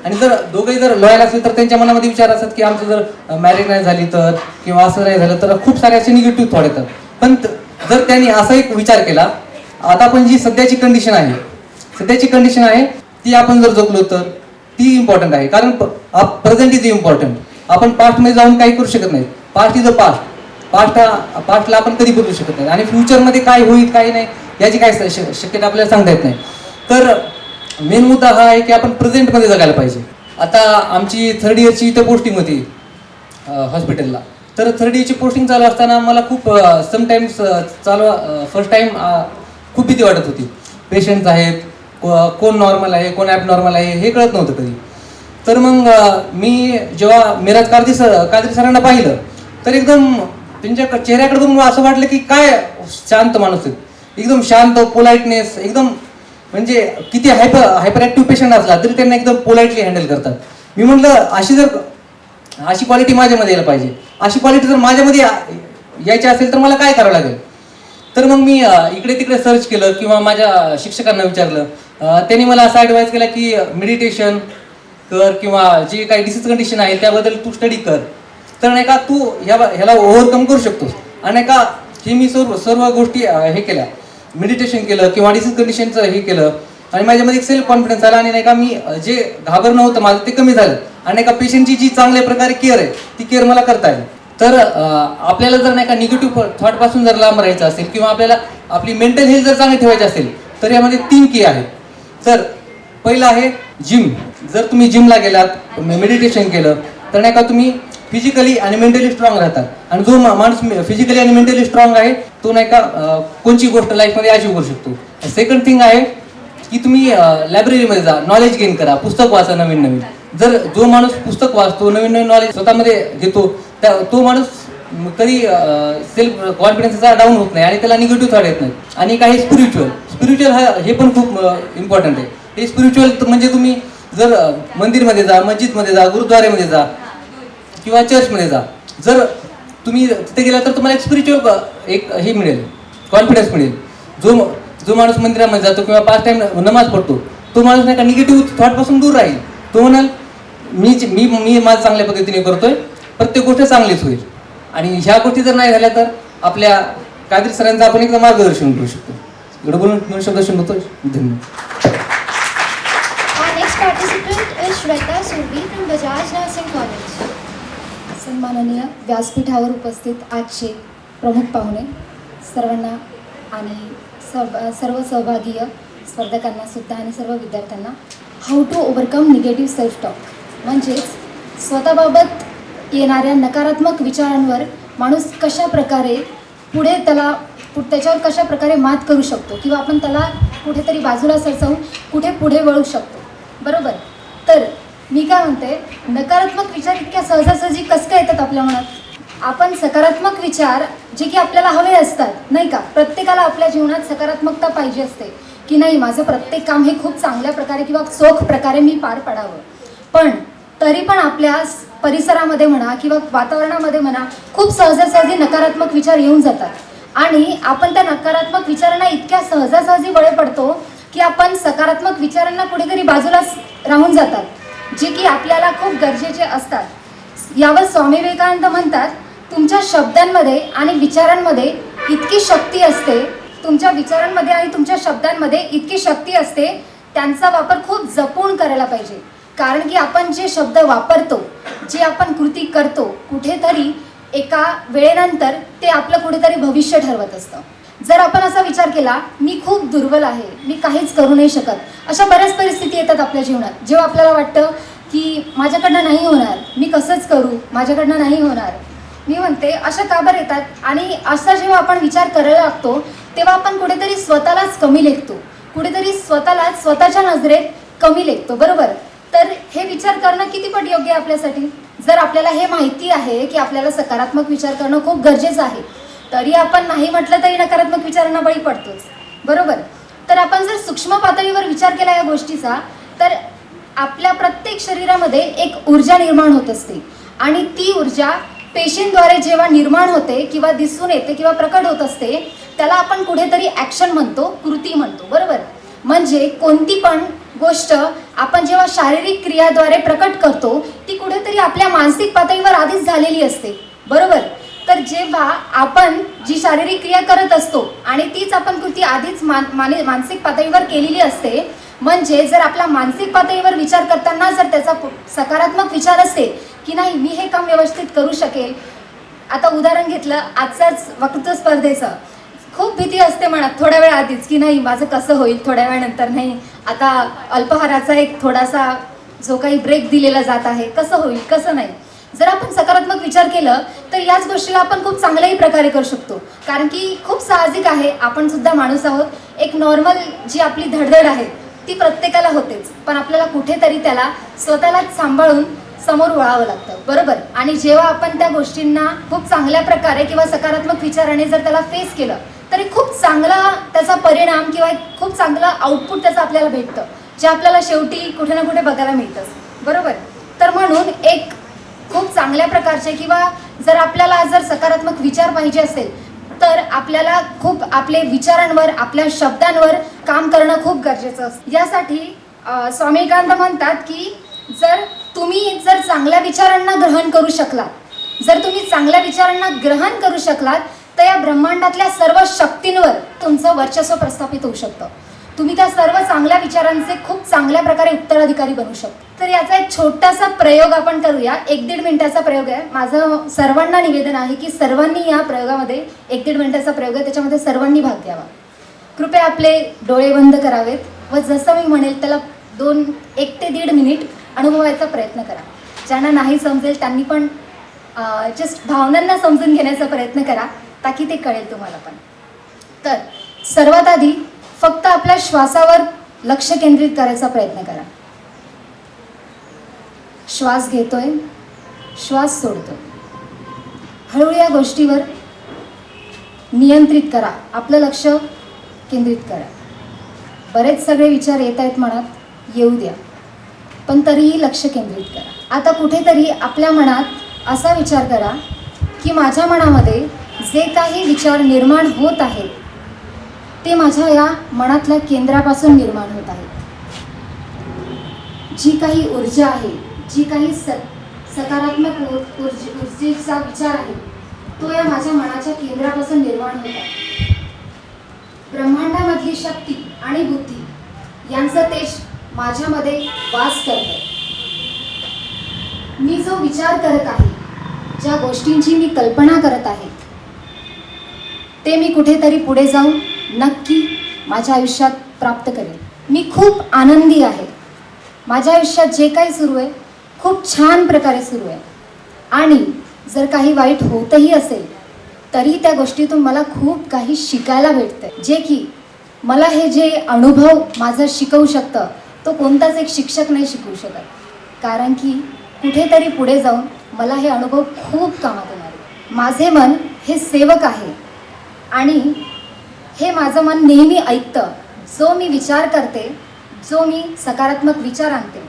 आणि जर दोघंही जर लॉयल असेल तर त्यांच्या मनामध्ये विचार असतात की आमचं जर मॅरेज नाही झाली तर, किंवा असं नाही झालं तर, खूप सारे असे निगेटिव्ह थॉट येतात. पण जर त्यांनी असा एक विचार केला, आता आपण जी सध्याची कंडिशन आहे ती आपण जर जगलो तर ती इम्पॉर्टंट आहे. कारण प्रेझेंट इज इम्पॉर्टंट. आपण पास्टमध्ये जाऊन काही करू शकत नाही. पास्ट इज अ पास्टला आपण कधी बदलू शकत नाही. आणि फ्युचरमध्ये काय होईल काय नाही याची काय शक्यता आपल्याला सांगता येत नाही. तर मेन मुद्दा हा आहे की आपण प्रेझेंटमध्ये जगायला पाहिजे. आता आमची 3rd इयरची इथं पोस्टिंग होती हॉस्पिटलला. तर 3rd इयरची पोस्टिंग चालू असताना मला खूप समटाईम्स फर्स्ट टाईम खूप भीती वाटत होती. पेशंट्स आहेत, कोण नॉर्मल आहे कोण ॲबनॉर्मल आहे हे कळत नव्हतं कधी. तर मग मी जेव्हा मिराज कादरी सरांना पाहिलं, तर एकदम त्यांच्या चेहऱ्याकडे बघून असं वाटलं की काय शांत माणूस आहेत, एकदम शांत, पोलाइटनेस एकदम, म्हणजे किती हायपर ॲक्टिव्ह पेशंट असला तरी त्यांना एकदम पोलाइटली हँडल करतात. मी म्हटलं अशी क्वालिटी माझ्यामध्ये यायला पाहिजे. अशी क्वालिटी जर माझ्यामध्ये यायची असेल तर मला काय करावं लागेल. तर मग मी इकडे तिकडे सर्च केलं किंवा माझ्या शिक्षकांना विचारलं. त्यांनी मला असा ॲडवाईस केला की मेडिटेशन कर, किंवा जे काही डिसीज कंडिशन आहे त्याबद्दल तू स्टडी कर, तर नाही का तू ह्याला ओव्हरकम करू शकतोस. आणि नाही का हे मी सर्व गोष्टी हे केल्या, मेडिटेशन केलं किंवा डिसीज कंडिशनचं हे केलं, आणि माझ्यामध्ये एक सेल्फ कॉन्फिडन्स आला. आणि नाही का मी जे घाबरणं होतं माझं ते कमी झालं. आणि नाही का पेशंटची जी चांगल्या प्रकारे केअर आहे ती केअर मला करता येईल. तर आपल्याला जर नाही का निगेटिव्ह थॉटपासून जर लांब राहायचं असेल, किंवा आपल्याला आपली मेंटल हेल्थ जर चांगली ठेवायची असेल, तर यामध्ये 3 की आहेत. तर पहिलं आहे जिम. जर तुम्ही जिमला गेलात, मेडिटेशन केलं, तर नाही का तुम्ही फिजिकली आणि मेंटली स्ट्रॉंग राहतात. आणि जो माणूस फिजिकली आणि मेंटली स्ट्रॉंग आहे तो नाही का कोणची गोष्ट लाईफमध्ये अचीव करू शकतो. सेकंड थिंग आहे की तुम्ही लायब्ररीमध्ये जा, नॉलेज गेन करा, पुस्तक वाचा नवीन. जर जो माणूस पुस्तक वाचतो, नवीन नॉलेज स्वतःमध्ये घेतो, तो माणूस कधी सेल्फ कॉन्फिडन्सचा डाऊन होत नाही आणि त्याला निगेटिव्ह थॉट येत नाही. आणि काही स्पिरिच्युअल हे पण खूप इम्पॉर्टंट आहे. हे स्पिरिच्युअल म्हणजे तुम्ही जर मंदिरमध्ये जा, मस्जिदमध्ये जा, गुरुद्वारेमध्ये जा किंवा चर्चमध्ये जा, जर तुम्ही तिथे गेला तर तुम्हाला एक स्पिरिच्युअल एक हे मिळेल, कॉन्फिडन्स मिळेल. जो माणूस मंदिरामध्ये जातो किंवा 5 टाइम नमाज पडतो, तो माणूस नाही का निगेटिव्ह थॉटपासून दूर राहील. तो म्हणाल मी माझं चांगल्या पद्धतीने करतोय, प्रत्येक गोष्ट चांगलीच होईल. आणि ह्या गोष्टी जर नाही झाल्या तर आपल्या कादरी सरांचं आपण एकदा मार्गदर्शन करू शकतो. एवढं बोलून शब्दर्शन होतो. धन्यवाद. Next participant is Shweta Surbi from Bajaj Nursing College. सन्माननीय व्यासपीठावर उपस्थित आजचे प्रमुख पाहुणे सर्वांना आणि सर्व सहभागीय स्पर्धकांना सुद्धा आणि सर्व विद्यार्थ्यांना, how to overcome negative self talk म्हणजेच स्वतःबाबत येणाऱ्या नकारात्मक विचारांवर माणूस कशा प्रकारे त्याच्यावर कशा प्रकारे मात करू शकतो, किंवा आपण त्याला कुठेतरी बाजूला सरसावून कुठे पुढे वळू शकतो. बरोबर. तर मी काय म्हणते, नकारात्मक विचार इतक्या सहजासहजी कसं काय येतात आपल्या मनात? आपण सकारात्मक विचार जे की आपल्याला हवे असतात नाही का, प्रत्येकाला आपल्या जीवनात सकारात्मकता पाहिजे असते की नाही माझं प्रत्येक काम हे खूप चांगल्या प्रकारे किंवा चोख प्रकारे मी पार पाडावं. पण तरी पण आपल्या परिसरामध्ये म्हणा किंवा वातावरणामध्ये म्हणा खूप सहजासहजी नकारात्मक विचार येऊन जातात आणि आपण त्या नकारात्मक विचारांना इतक्या सहजासहजी बळी पडतो की आपण सकारात्मक विचारांना कुठेतरी बाजूलाच राहून जातात जे की आपल्याला खूप गरजेचे असतात. यावर स्वामी विवेकानंद म्हणतात, तुमच्या शब्दांमध्ये आणि विचारांमध्ये इतकी शक्ती असते, तुमच्या विचारांमध्ये आणि तुमच्या शब्दांमध्ये इतकी शक्ती असते, त्यांचा वापर खूप जपून करायला पाहिजे. कारण की आपण जे शब्द वापरतो, जे आपण कृती करतो, कुठेतरी एका वेळेनंतर ते आपलं कुठेतरी भविष्य ठरवत असतं. जर आपण असा विचार केला, मी खूप दुर्बल आहे, मी काहीच करू नाही शकत, अशा बऱ्याच परिस्थिती येतात आपल्या जीवनात जेव्हा आपल्याला वाटतं की माझ्याकडनं नाही होणार, मी कसंच करू, माझ्याकडनं नाही होणार. मी म्हणते अशा का बरं येतात? आणि असा जेव्हा आपण विचार करायला लागतो तेव्हा आपण कुठेतरी स्वतःलाच कमी लेखतो, कुठेतरी स्वतःलाच स्वतःच्या नजरेत कमी लेखतो, बरोबर? तर हे विचार करणं किती पट योग्य आहे आपल्यासाठी? जर आपल्याला हे माहिती आहे की आपल्याला सकारात्मक विचार करणं खूप गरजेचं आहे, तरी आपण नाही म्हटलं तरी नकारात्मक विचारांना बळी पडतोच, बरोबर? तर आपण जर सूक्ष्म पातळीवर विचार केला या गोष्टीचा, तर आपल्या प्रत्येक शरीरामध्ये एक ऊर्जा निर्माण होत असते आणि ती ऊर्जा पेशींद्वारे जेव्हा निर्माण होते किंवा दिसून येते किंवा प्रकट होत असते, त्याला आपण कुठेतरी ॲक्शन म्हणतो, कृती म्हणतो, बरोबर? म्हणजे कोणती पण गोष्ट आपण जेव्हा शारीरिक क्रियाद्वारे प्रकट करतो ती कुठेतरी आपल्या मानसिक पातळीवर आधीच झालेली असते, बरोबर? तर जेव्हा आपण जी शारीरिक क्रिया करत असतो आणि तीच आपण कृती आधीच मानसिक पातळीवर केलेली असते, म्हणजे जर आपला मानसिक पातळीवर विचार करताना जर त्याचा सकारात्मक विचार असेल की नाही मी हे काम व्यवस्थित करू शकेल. आता उदाहरण घेतलं आजचाच वक्तृत्व स्पर्धेचं, खूप भीती असते मनात थोड्या वेळ आधीच की नाही माझं कसं होईल, थोड्या वेळानंतर नाही, आता अल्पाहाराचा एक थोडासा जो काही ब्रेक दिलेला जात आहे, कसं होईल कसं नाही. जर आपण सकारात्मक विचार केलं तर याच गोष्टीला आपण खूप चांगल्याही प्रकारे करू शकतो. कारण की खूप साहजिक आहे, आपण सुद्धा माणूस आहोत, एक नॉर्मल जी आपली धडधड आहे ती प्रत्येकाला होतेच, पण आपल्याला कुठेतरी त्याला स्वतःलाच सांभाळून समोर वळावं लागतं, बरोबर? आणि जेव्हा आपण त्या गोष्टींना खूप चांगल्या प्रकारे किंवा सकारात्मक विचाराने जर त्याला फेस केलं तरी खूप चांगला त्याचा परिणाम किंवा खूप चांगलं आउटपुट त्याचं आपल्याला भेटतं, जे आपल्याला शेवटी कुठे ना कुठे बघायला मिळतं, बरोबर? तर म्हणून एक खूप चांगल्या प्रकारचे किंवा जर आपल्याला जर सकारात्मक विचार पाहिजे असेल तर आपल्याला खूप आपले विचारांवर, आपल्या शब्दांवर काम करणं खूप गरजेचं असतं. यासाठी स्वामी विवेकानंद म्हणतात की जर तुम्ही चांगल्या विचारांना ग्रहण करू शकलात, जर तुम्ही चांगल्या विचारांना ग्रहण करू शकलात तर या ब्रह्मांडातल्या सर्व शक्तींवर तुमचं वर्चस्व प्रस्थापित होऊ शकतं. तुम्ही त्या सर्व चांगल्या विचारांचे खूप चांगल्या प्रकारे उत्तराधिकारी बनू शकता. तर याचा एक छोटासा प्रयोग आपण करूया, 1-1.5 मिनिटाचा प्रयोग आहे. माझं सर्वांना निवेदन आहे की सर्वांनी या प्रयोगामध्ये 1-1.5 मिनिटाचा प्रयोग आहे, त्याच्यामध्ये सर्वांनी भाग घ्यावा. कृपया आपले डोळे बंद करावेत व जसं मी म्हणेल त्याला 1 ते 1.5 मिनिट अनुभवायचा प्रयत्न करा. ज्यांना नाही समजेल त्यांनी पण जस्ट भावनांना समजून घेण्याचा प्रयत्न करा ताकी ते कळेल तुम्हाला पण. तर सर्वात आधी फक्त आपल्या श्वासावर लक्ष केंद्रित करायचा प्रयत्न करा. श्वास घेतोय, श्वास सोडतोय, हळूहळू या गोष्टीवर नियंत्रित करा, आपलं लक्ष केंद्रित करा. बरेच सगळे विचार येत आहेत मनात, येऊ द्या, पण तरीही लक्ष केंद्रित करा. आता कुठेतरी आपल्या मनात असा विचार करा की माझ्या मनामध्ये जे काही विचार निर्माण होत आहेत ते माझ्या या मनातल्या केंद्रापासून निर्माण होत आहेत. जी काही ऊर्जा आहे, जी काही सकारात्मक ऊर्जेचा विचार आहे तो या माझ्या मनाच्या केंद्रापासून निर्माण होत आहे. ब्रह्मांडामधली शक्ती आणि बुद्धी यांचा तेज माझ्यामध्ये वास करत आहे. मी जो विचार करत आहे, ज्या गोष्टींची मी कल्पना करत आहे ते मी कुठेतरी पुढे जाऊन नक्की माझ्या आयुष्यात प्राप्त करेन. मी खूप आनंदी आहे. माझ्या आयुष्यात जे काही सुरू आहे खूप छान प्रकारे सुरू आहे आणि जर काही वाईट होतही असेल तरी त्या गोष्टीतून मला खूप काही शिकायला भेटतं, जे की मला हे जे अनुभव माझं शिकवू शकतं तो कोणताच एक शिक्षक नाही शिकवू शकत. कारण की कुठेतरी पुढे जाऊन मला हे अनुभव खूप कामात येणार आहे. माझे मन हे सेवक आहे आणि हे माझं मन नेहमी ऐकतं. जो मी विचार करते, जो मी सकारात्मक विचार आणते,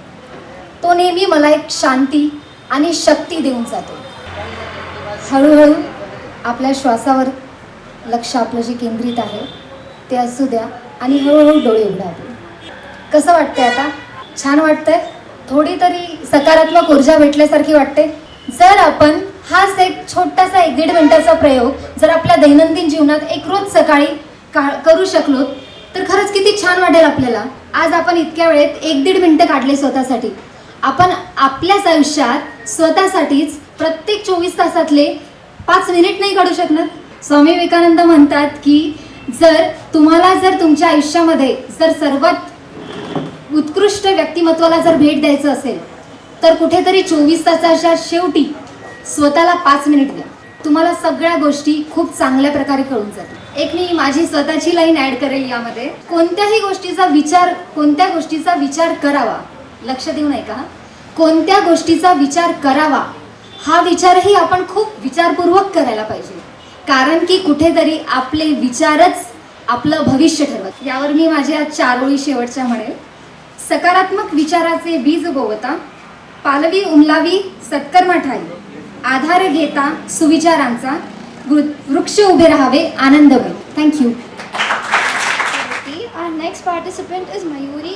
तो नेहमी मला एक शांती आणि शक्ती देऊन जातो. हळूहळू आपल्या श्वासावर लक्ष आपलं जे केंद्रित आहे ते असू द्या आणि हळूहळू डोळे उघडावे. कसं वाटतंय आता? छान वाटतंय? थोडी तरी सकारात्मक ऊर्जा भेटल्यासारखी वाटते. जर आपण हाच एक छोटासा 1-1.5 मिनिटाचा प्रयोग जर आपल्या दैनंदिन जीवनात एक रोज सकाळी करू शकलो तर खरंच किती छान वाटेल आपल्याला. आज आपण इतक्या वेळेत 1-1.5 मिनिटं काढले स्वतःसाठी. आपण आपल्याच आयुष्यात स्वतःसाठीच प्रत्येक 24 तासातले 5 मिनिट नाही काढू शकणार. स्वामी विवेकानंद म्हणतात की जर तुम्हाला जर तुमच्या आयुष्यामध्ये जर सर्वात उत्कृष्ट व्यक्तिमत्वाला जर भेट द्यायचं असेल तर कुठेतरी 24 तासाच्या शेवटी स्वतःला 5 मिनिट द्या. तुम्हाला सगळ्या गोष्टी खूप चांगल्या प्रकारे कळून जातील. एक मी माझी स्वतःची लाईन ॲड करेल यामध्ये. कोणत्या गोष्टीचा विचार करावा, लक्ष देऊन ऐका, कोणत्या गोष्टीचा विचार करावा हा विचारही आपण खूप विचारपूर्वक करायला पाहिजे. कारण की कुठेतरी आपले विचारच आपलं भविष्य ठरवत. यावर मी माझ्या 4 ओळी शेवटच्या म्हणेल. सकारात्मक विचाराचे बीज गोवता, पालवी उमलावी सत्कर्म ठाई, आधार घेता सुविचारांचा, वृक्ष उभे राहावे आनंदमय. Thank you. Our next participant is Mayuri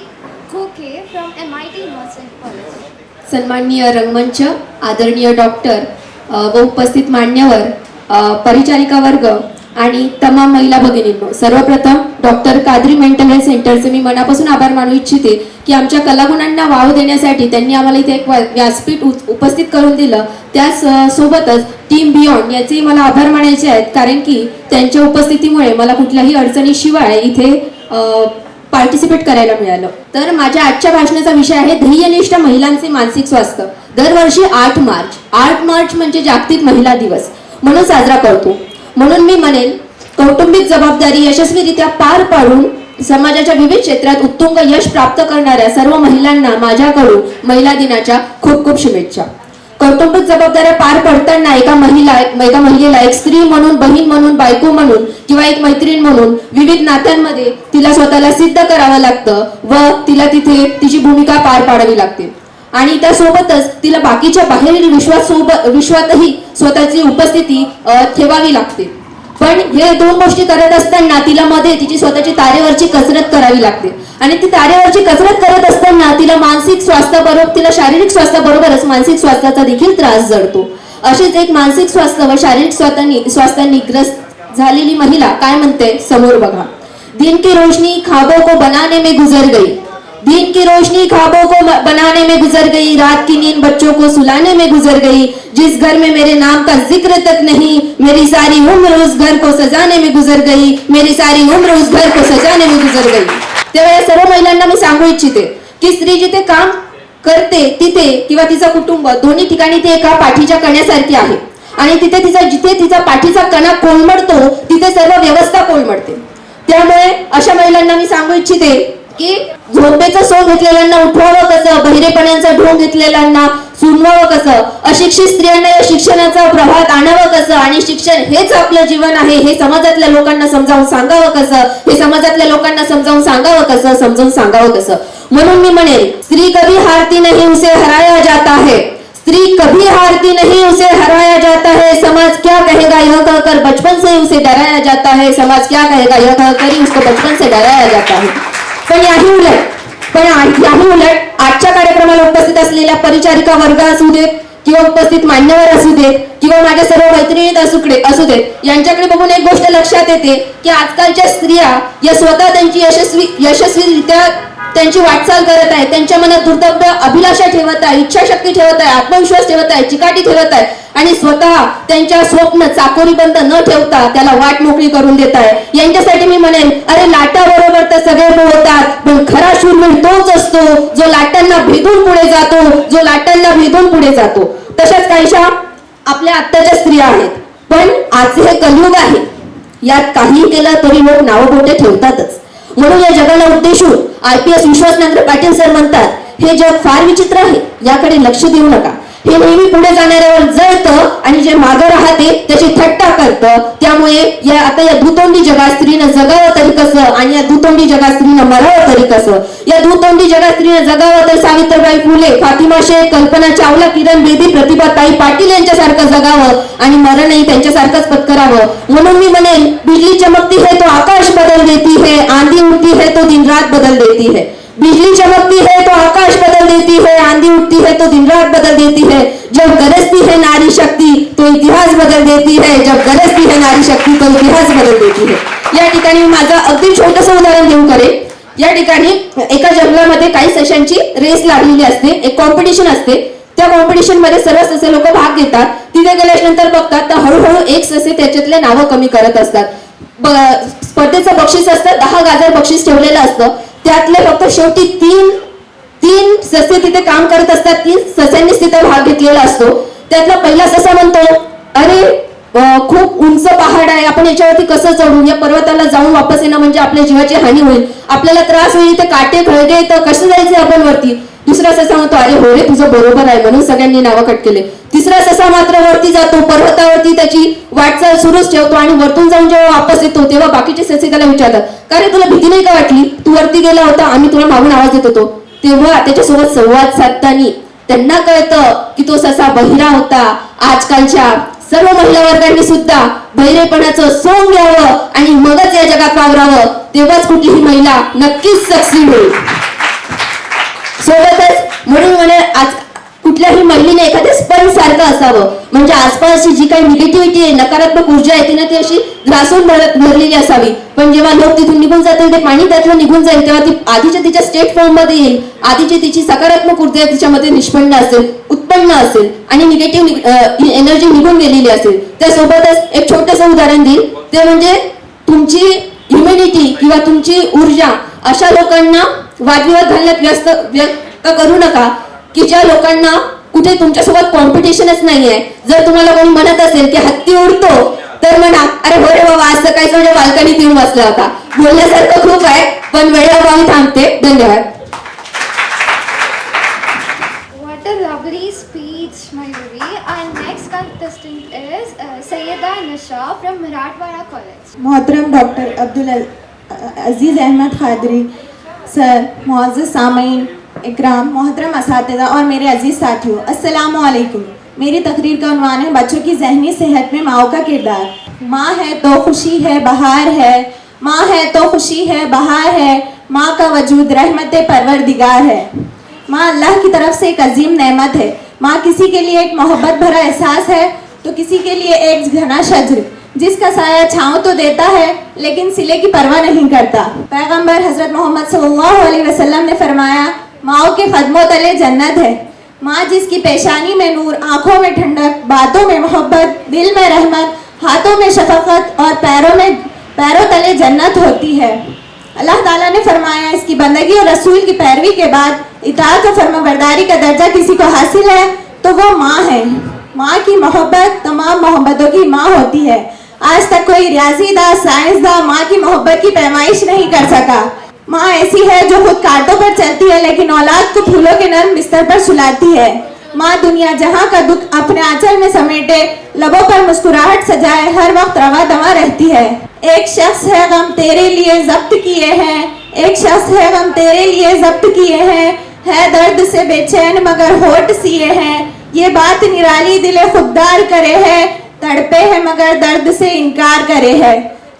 Khoke from MIT College. सन्माननीय रंगमंच, आदरणीय डॉक्टर व उपस्थित मान्यवर, परिचारिका वर्ग आणि तमाम महिला भगिनींनो, सर्वप्रथम डॉक्टर कादरी मेंटल हेल्थ सेंटरचे मी मनापासून आभार मानू इच्छिते की आमच्या कलागुणांना वाव देण्यासाठी त्यांनी आम्हाला इथे एक व्यासपीठ उपस्थित करून दिलं. त्याच सोबतच टीम बियॉन्ड याचे मला आभार मानायचे आहेत, कारण की त्यांच्या उपस्थितीमुळे मला कुठल्याही अडचणीशिवाय इथे पार्टिसिपेट करायला मिळालं. तर माझ्या आजच्या भाषणाचा विषय आहे ध्येयनिष्ठ महिलांचे मानसिक स्वास्थ्य. दरवर्षी 8 मार्च म्हणजे जागतिक महिला दिवस म्हणून साजरा करतो. म्हणून मी म्हणेन, कौटुंबिक जबाबदारी यशस्वीरित्या पार पाडून समाजाच्या विविध क्षेत्रात उत्तुंग यश प्राप्त करणाऱ्या सर्व महिलांना माझ्याकडून महिला दिनाच्या खूप खूप शुभेच्छा. कौटुंबिक जबाबदाऱ्या पार पडताना एका महिलेला एक स्त्री म्हणून, बहीण म्हणून, बायको म्हणून किंवा एक मैत्रीण म्हणून विविध नात्यांमध्ये तिला स्वतःला सिद्ध करावं लागतं व तिला तिथे तिची भूमिका पार पाडावी लागते. आणि त्यासोबतच तिला बाकीच्या बाहेरील विश्वातही स्वतःची उपस्थिती ठेवावी लागते. पण हे 2 गोष्टी करत असताना तिला मध्ये तिची स्वतःची तारेवरची कसरत करावी लागते. आणि ती तारेवरची कसरत करत असताना तिला मानसिक स्वास्थ्याबरोबर, तिला शारीरिक स्वास्थ्याबरोबरच मानसिक स्वास्थ्याचा देखील त्रास जडतो. अशीच एक मानसिक स्वास्थ्य व शारीरिक स्वास्थ्याने ग्रस्त झालेली महिला काय म्हणते समोर बघा. दिन की रोशनी ख्वाबों को बनाने में गुजर गई, दिन की रोशनी ख्वाबों को बनाने में गुजर गई, रात की नींद बच्चों को सुलाने में गुजर गई, जिस घर में मेरे नाम का जिक्र तक नहीं, मेरी सारी उम्र उस घर को सजाने में गुजर गई, मेरी सारी उम्र उस घर को सजाने में गुजर गई. तेव्हा या सर्व महिलांना मी सांगू इच्छिते की स्त्री जिथे काम करते तिथे किंवा तिचा कुटुंब दोन्ही ठिकाणी ती एका पाठीच्या कण्यासारखी आहे. आणि जिथे तिचा पाठीचा कणा कोलमडतो तिथे सर्व व्यवस्था कोलमडते. त्यामुळे अशा महिलांना मी सांगू इच्छिते की झोपेचं सोंग घेतलेल्यांना उठवावं कसं, बहिरेपणाचा ढोंग घेतलेल्यांना सुनवावं कसं, अशिक्षित स्त्रियांना या शिक्षणाचा प्रभात आणावं कसं, आणि शिक्षण हेच आपलं जीवन आहे हे समाजातल्या लोकांना समजावून सांगावं कसं, हे समाजातल्या लोकांना समजावून सांगावं कसं, समजावून सांगावं कसं. म्हणून मी म्हणेन, स्त्री कभी हारती नहीं उसे हराया जाता है, स्त्री कभी हारती नहीं उसे हराया जाता है, समाज क्या कहेगा यह कहकर बचपन से उसे डराया जाता है, समाज क्या कहेगा यह कहकर उसको बचपन से डराया जाता है. पण याही उलट आजच्या कार्यक्रमाला उपस्थित असलेल्या परिचारिका वर्ग असू देत किंवा उपस्थित मान्यवर असू देत किंवा माझ्या सर्व मैत्रिणीत असू देत, यांच्याकडे बघून एक गोष्ट लक्षात येते की आजकालच्या स्त्रिया या स्वतः त्यांची यशस्वीरित्या त्यांची वाटचाल करत आहे, त्यांच्या मनात दुर्दब्य अभिलाषा ठेवत आहे, इच्छाशक्ती ठेवत आहे, आत्मविश्वास ठेवत आहे, चिकाटी ठेवत आहे आणि स्वतः त्यांच्या स्वप्न चाकोरीबंद न ठेवता त्याला वाट मोकळी करून देत आहे. यांच्यासाठी मी म्हणेन, अरे लाटा बरोबर तर सगळे पोहतात, पण खरा शूरवीर तोच असतो जो लाटांना भेदून पुढे जातो, जो लाटांना भेदून पुढे जातो. तशाच काहीशा आपल्या आत्ताच्या स्त्रिया आहेत. पण आज हे कलियुग आहे, यात काही केलं तरी लोक नावबोटे ठेवतातच. म्हणून या जगाला उद्देशून IPS विश्वासनाथ पाटील सर म्हणतात, हे जग फार विचित्र आहे, याकडे लक्ष देऊ नका. हे नेहमी पुढे जाणाऱ्यावर जळतं आणि जे मागं राहते त्याची थट्टा करतं. त्यामुळे या दुतोंडी जगात स्त्रीनं जगावं तरी कसं आणि या दुतोंडी जगात स्त्रीनं मरावं तरी कसं. या दुतोंडी जगात स्त्रीनं जगावं तर सावित्रीबाई फुले, फातिमा शेख, कल्पना चावला, किरण बेदी, प्रतिभाताई पाटील यांच्यासारखं जगावं आणि मरणही त्यांच्यासारखंच पत्करावं. म्हणून मी म्हणेन, बिजली चमकती है तो आकाश बदल देती है, आंधी उठती है तो दिन रात बदल देती है. बिजली चमकती है तो आकाश बदल देती है, आंधी उठती है तो दिन रात बदल देती है. जब गरजती है नारी शक्ति तो इतिहास बदल देती है, जब गरजती है नारी शक्ति तो इतिहास बदल देती है. या ठिकाणी माझं अगदी छोटंसं उदाहरण देऊ करेन. या ठिकाणी एका जंगलामध्ये काही सशांची रेस लागलेली असते, एक कॉम्पिटिशन असते. त्या कॉम्पिटिशन मध्ये सर्व ससे लोक भाग घेतात. तिथे गेल्यानंतर बघतात तर हळूहळू एक ससे त्याच्यातले नावं कमी करत असतात. स्पर्धेचं बक्षीस असतं 10 गाजर बक्षीस ठेवलेलं असतं. त्यातले फक्त शेवटी तीन ससे तिथे काम करत असतात. 3 सस्यांनीच तिथे भाग घेतलेला असतो. त्यातला पहिला ससा म्हणतो, अरे खूप उंच पहाड आहे, आपण याच्यावरती कसं चढू, या पर्वताला जाऊन वापस येणं म्हणजे आपल्या जीवाची हानी होईल, आपल्याला त्रास होईल, ते काटे खळगे तर कसं जायचं आपण वरती. दुसरा ससा म्हणतो, अरे हो रे तुझं बरोबर आहे, म्हणून सगळ्यांनी नावं कट केले. तिसरा ससा मात्र वरती जातो, पर्वतावरती त्याची वाटचाल सुरूच ठेवतो आणि वरतून जाऊन जेव्हा वापस येतो तेव्हा बाकीचे ससे त्याला विचारतात, का रे तुला भीती नाही का वाटली, तू वरती गेला होता, आम्ही तुला मागून आवाज देत होतो. तेव्हा त्याच्यासोबत संवाद साधताना त्यांना कळतं की तो ससा बहिरा होता. आजकालच्या सर्व महिला वर्गांनी सुद्धा बहिरेपणाचं सोंग घ्यावं आणि मगच या जगात वावरावं, तेव्हाच कुठलीही महिला नक्कीच सक्सीड होईल. सोबतच म्हणून म्हणे आज कुठल्याही महिलेने एखाद्या स्पंज सारखं असावं, म्हणजे आसपासची जी काही निगेटिव्हिटी आहे, नकारात्मक ऊर्जा आहे, तिने ती अशी ग्रासून भरलेली असावी. पण जेव्हा लोक तिथून निघून जातील, ते पाणी त्यातलं निघून जाईल, तेव्हा ती आधीच्या तिच्या स्टेट फॉर्म मध्ये येईल. आधीची तिची सकारात्मक ऊर्जा तिच्यामध्ये उत्पन्न असेल आणि निगेटिव्ह एनर्जी निघून गेलेली असेल. त्यासोबतच एक छोटंसं उदाहरण देईल, ते म्हणजे तुमची ह्युमॅनिटी किंवा तुमची ऊर्जा अशा लोकांना वादविवाद घालण्यात व्यक्त करू नका की ज्या लोकांना कुठे तुमच्यासोबत कॉम्पिटिशनच नाहीये. जर तुम्हाला कोणी म्हणत असेल की हत्ती उडतो तर म्हणा, अरे हो रे बाबा, आज सकाळी माझ्या बाल्कनीत येऊन बसला होता. बोलण्यासारखं खूप आहे पण वेळेअभावी थांबते. धन्यवाद. What a lovely speech, Mayuri. Our next contestant is Sayyida Nisha from Marathwada College. मोहतरम डॉक्टर अब्दुल अजीज अहमद खादरी सर, मुअज़्ज़ज़ सामीन इकराम, मोहतरम असातिज़ा और मेरे अजीज़ साथियों, अस्सलामु अलैकुम. मेरी तकरीर का उन्वान है बच्चों की जहनी सेहत में माओ का किरदार. माँ है तो खुशी है बहार है, माँ है तो खुशी है बहार है, माँ का वजूद रहमत परवरदिगार है. माँ अल्लाह की तरफ से एक अजीम नेमत है. माँ किसी के लिए एक मोहब्बत भरा एहसास है तो किसी के लिए एक घना शज्र जिसका साया छाँव तो देता है लेकिन सिले की परवाह नहीं करता. पैगंबर हजरत मोहम्मद सल्लल्लाहु अलैहि वसल्लम ने फरमाया, माओ के कदमों तले जन्नत है. माँ जिसकी पेशानी में नूर, आंखों में ठंडक, बातों में मोहब्बत, दिल में रहमत, हाथों में शफकत और पैरों तले जन्नत होती है. अल्लाह ताला ने फरमाया, इसकी बंदगी और रसूल की पैरवी के बाद इताअत और फर्माबरदारी का दर्जा किसी को हासिल है तो वो माँ है. माँ की मोहब्बत तमाम मोहब्बतों की माँ होती है. आज तक कोई रियाजीदां, साइंसदां माँ की मोहब्बत की पैमाइश नहीं कर सका. माँ ऐसी है जो खुद कांटों पर चलती है लेकिन औलाद को फूलों के नर्म बिस्तर पर सुलाती है. माँ दुनिया जहाँ का दुख अपने आंचल में समेटे, लबों पर मुस्कुराहट सजाए, हर वक्त रवा दवा रहती है. एक शख्स है गम तेरे लिए जब्त किए हैं, एक शख्स है गम तेरे लिए जब्त किए हैं, है दर्द से बेचैन मगर होठ सिए हैं. ये बात निराली दिले खुददार करे है, तड़पे है मगर दर्द से इनकार करे है.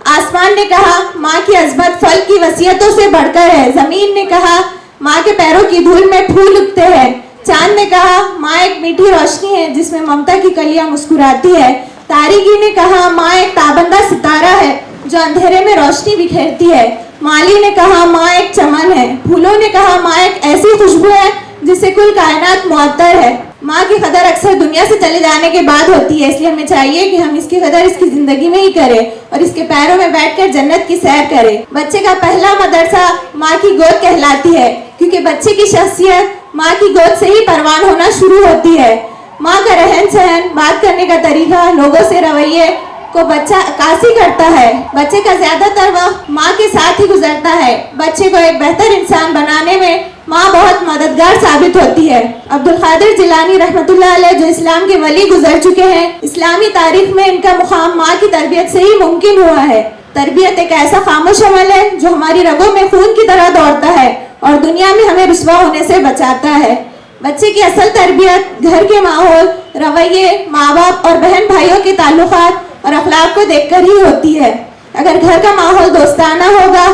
आसमान ने कहा, माँ की अजमत फल की वसीयतों से बढ़कर है. जमीन ने कहा, माँ के पैरों की धूल में फूल उगते हैं. चांद ने कहा, माँ एक मीठी रोशनी है जिसमें ममता की कलियां मुस्कुराती है. तारीकी ने कहा, माँ एक ताबंदा सितारा है जो अंधेरे में रोशनी बिखेरती है. माली ने कहा, माँ एक चमन है. फूलों ने कहा, माँ एक ऐसी खुशबू है जिससे कुल कायनात मुअत्तर है. माँ की कदर अक्सर दुनिया से चले जाने के बाद होती है, इसलिए हमें चाहिए कि हम इसकी कदर इसकी जिंदगी में ही करें और इसके पैरों में बैठकर जन्नत की सैर करें. बच्चे का पहला मदरसा माँ की गोद कहलाती है क्योंकि बच्चे की शख्सियत माँ की गोद से ही परवान होना शुरू होती है. माँ का रहन सहन, बात करने का तरीका, लोगों से रवैये को बच्चा अक्कासी करता है. बच्चे का ज्यादातर वक्त माँ के साथ ही गुजरता है. बच्चे को एक बेहतर इंसान बनाने में माँ बहुत मददगार साबित होती है। अब्दुल कादिर जिलानी रहमतुल्लाह अलैह जो इस्लाम के वली गुजर चुके हैं, इस्लामी तारीख में इनका मुकाम माँ की तरबियत से ही मुमकिन हुआ है। तरबियत एक ऐसा खामोश अमल है जो हमारी रगों में खून की तरह दौड़ता है और दुनिया में हमें रुस्वा होने से बचाता है। बच्चे की असल तरबियत घर के माहौल, रवैये, माँ बाप और बहन भाइयों के ताल्लुकात और अखलाक को देखकर ही होती है। अगर घर का माहौल दोस्ताना होगा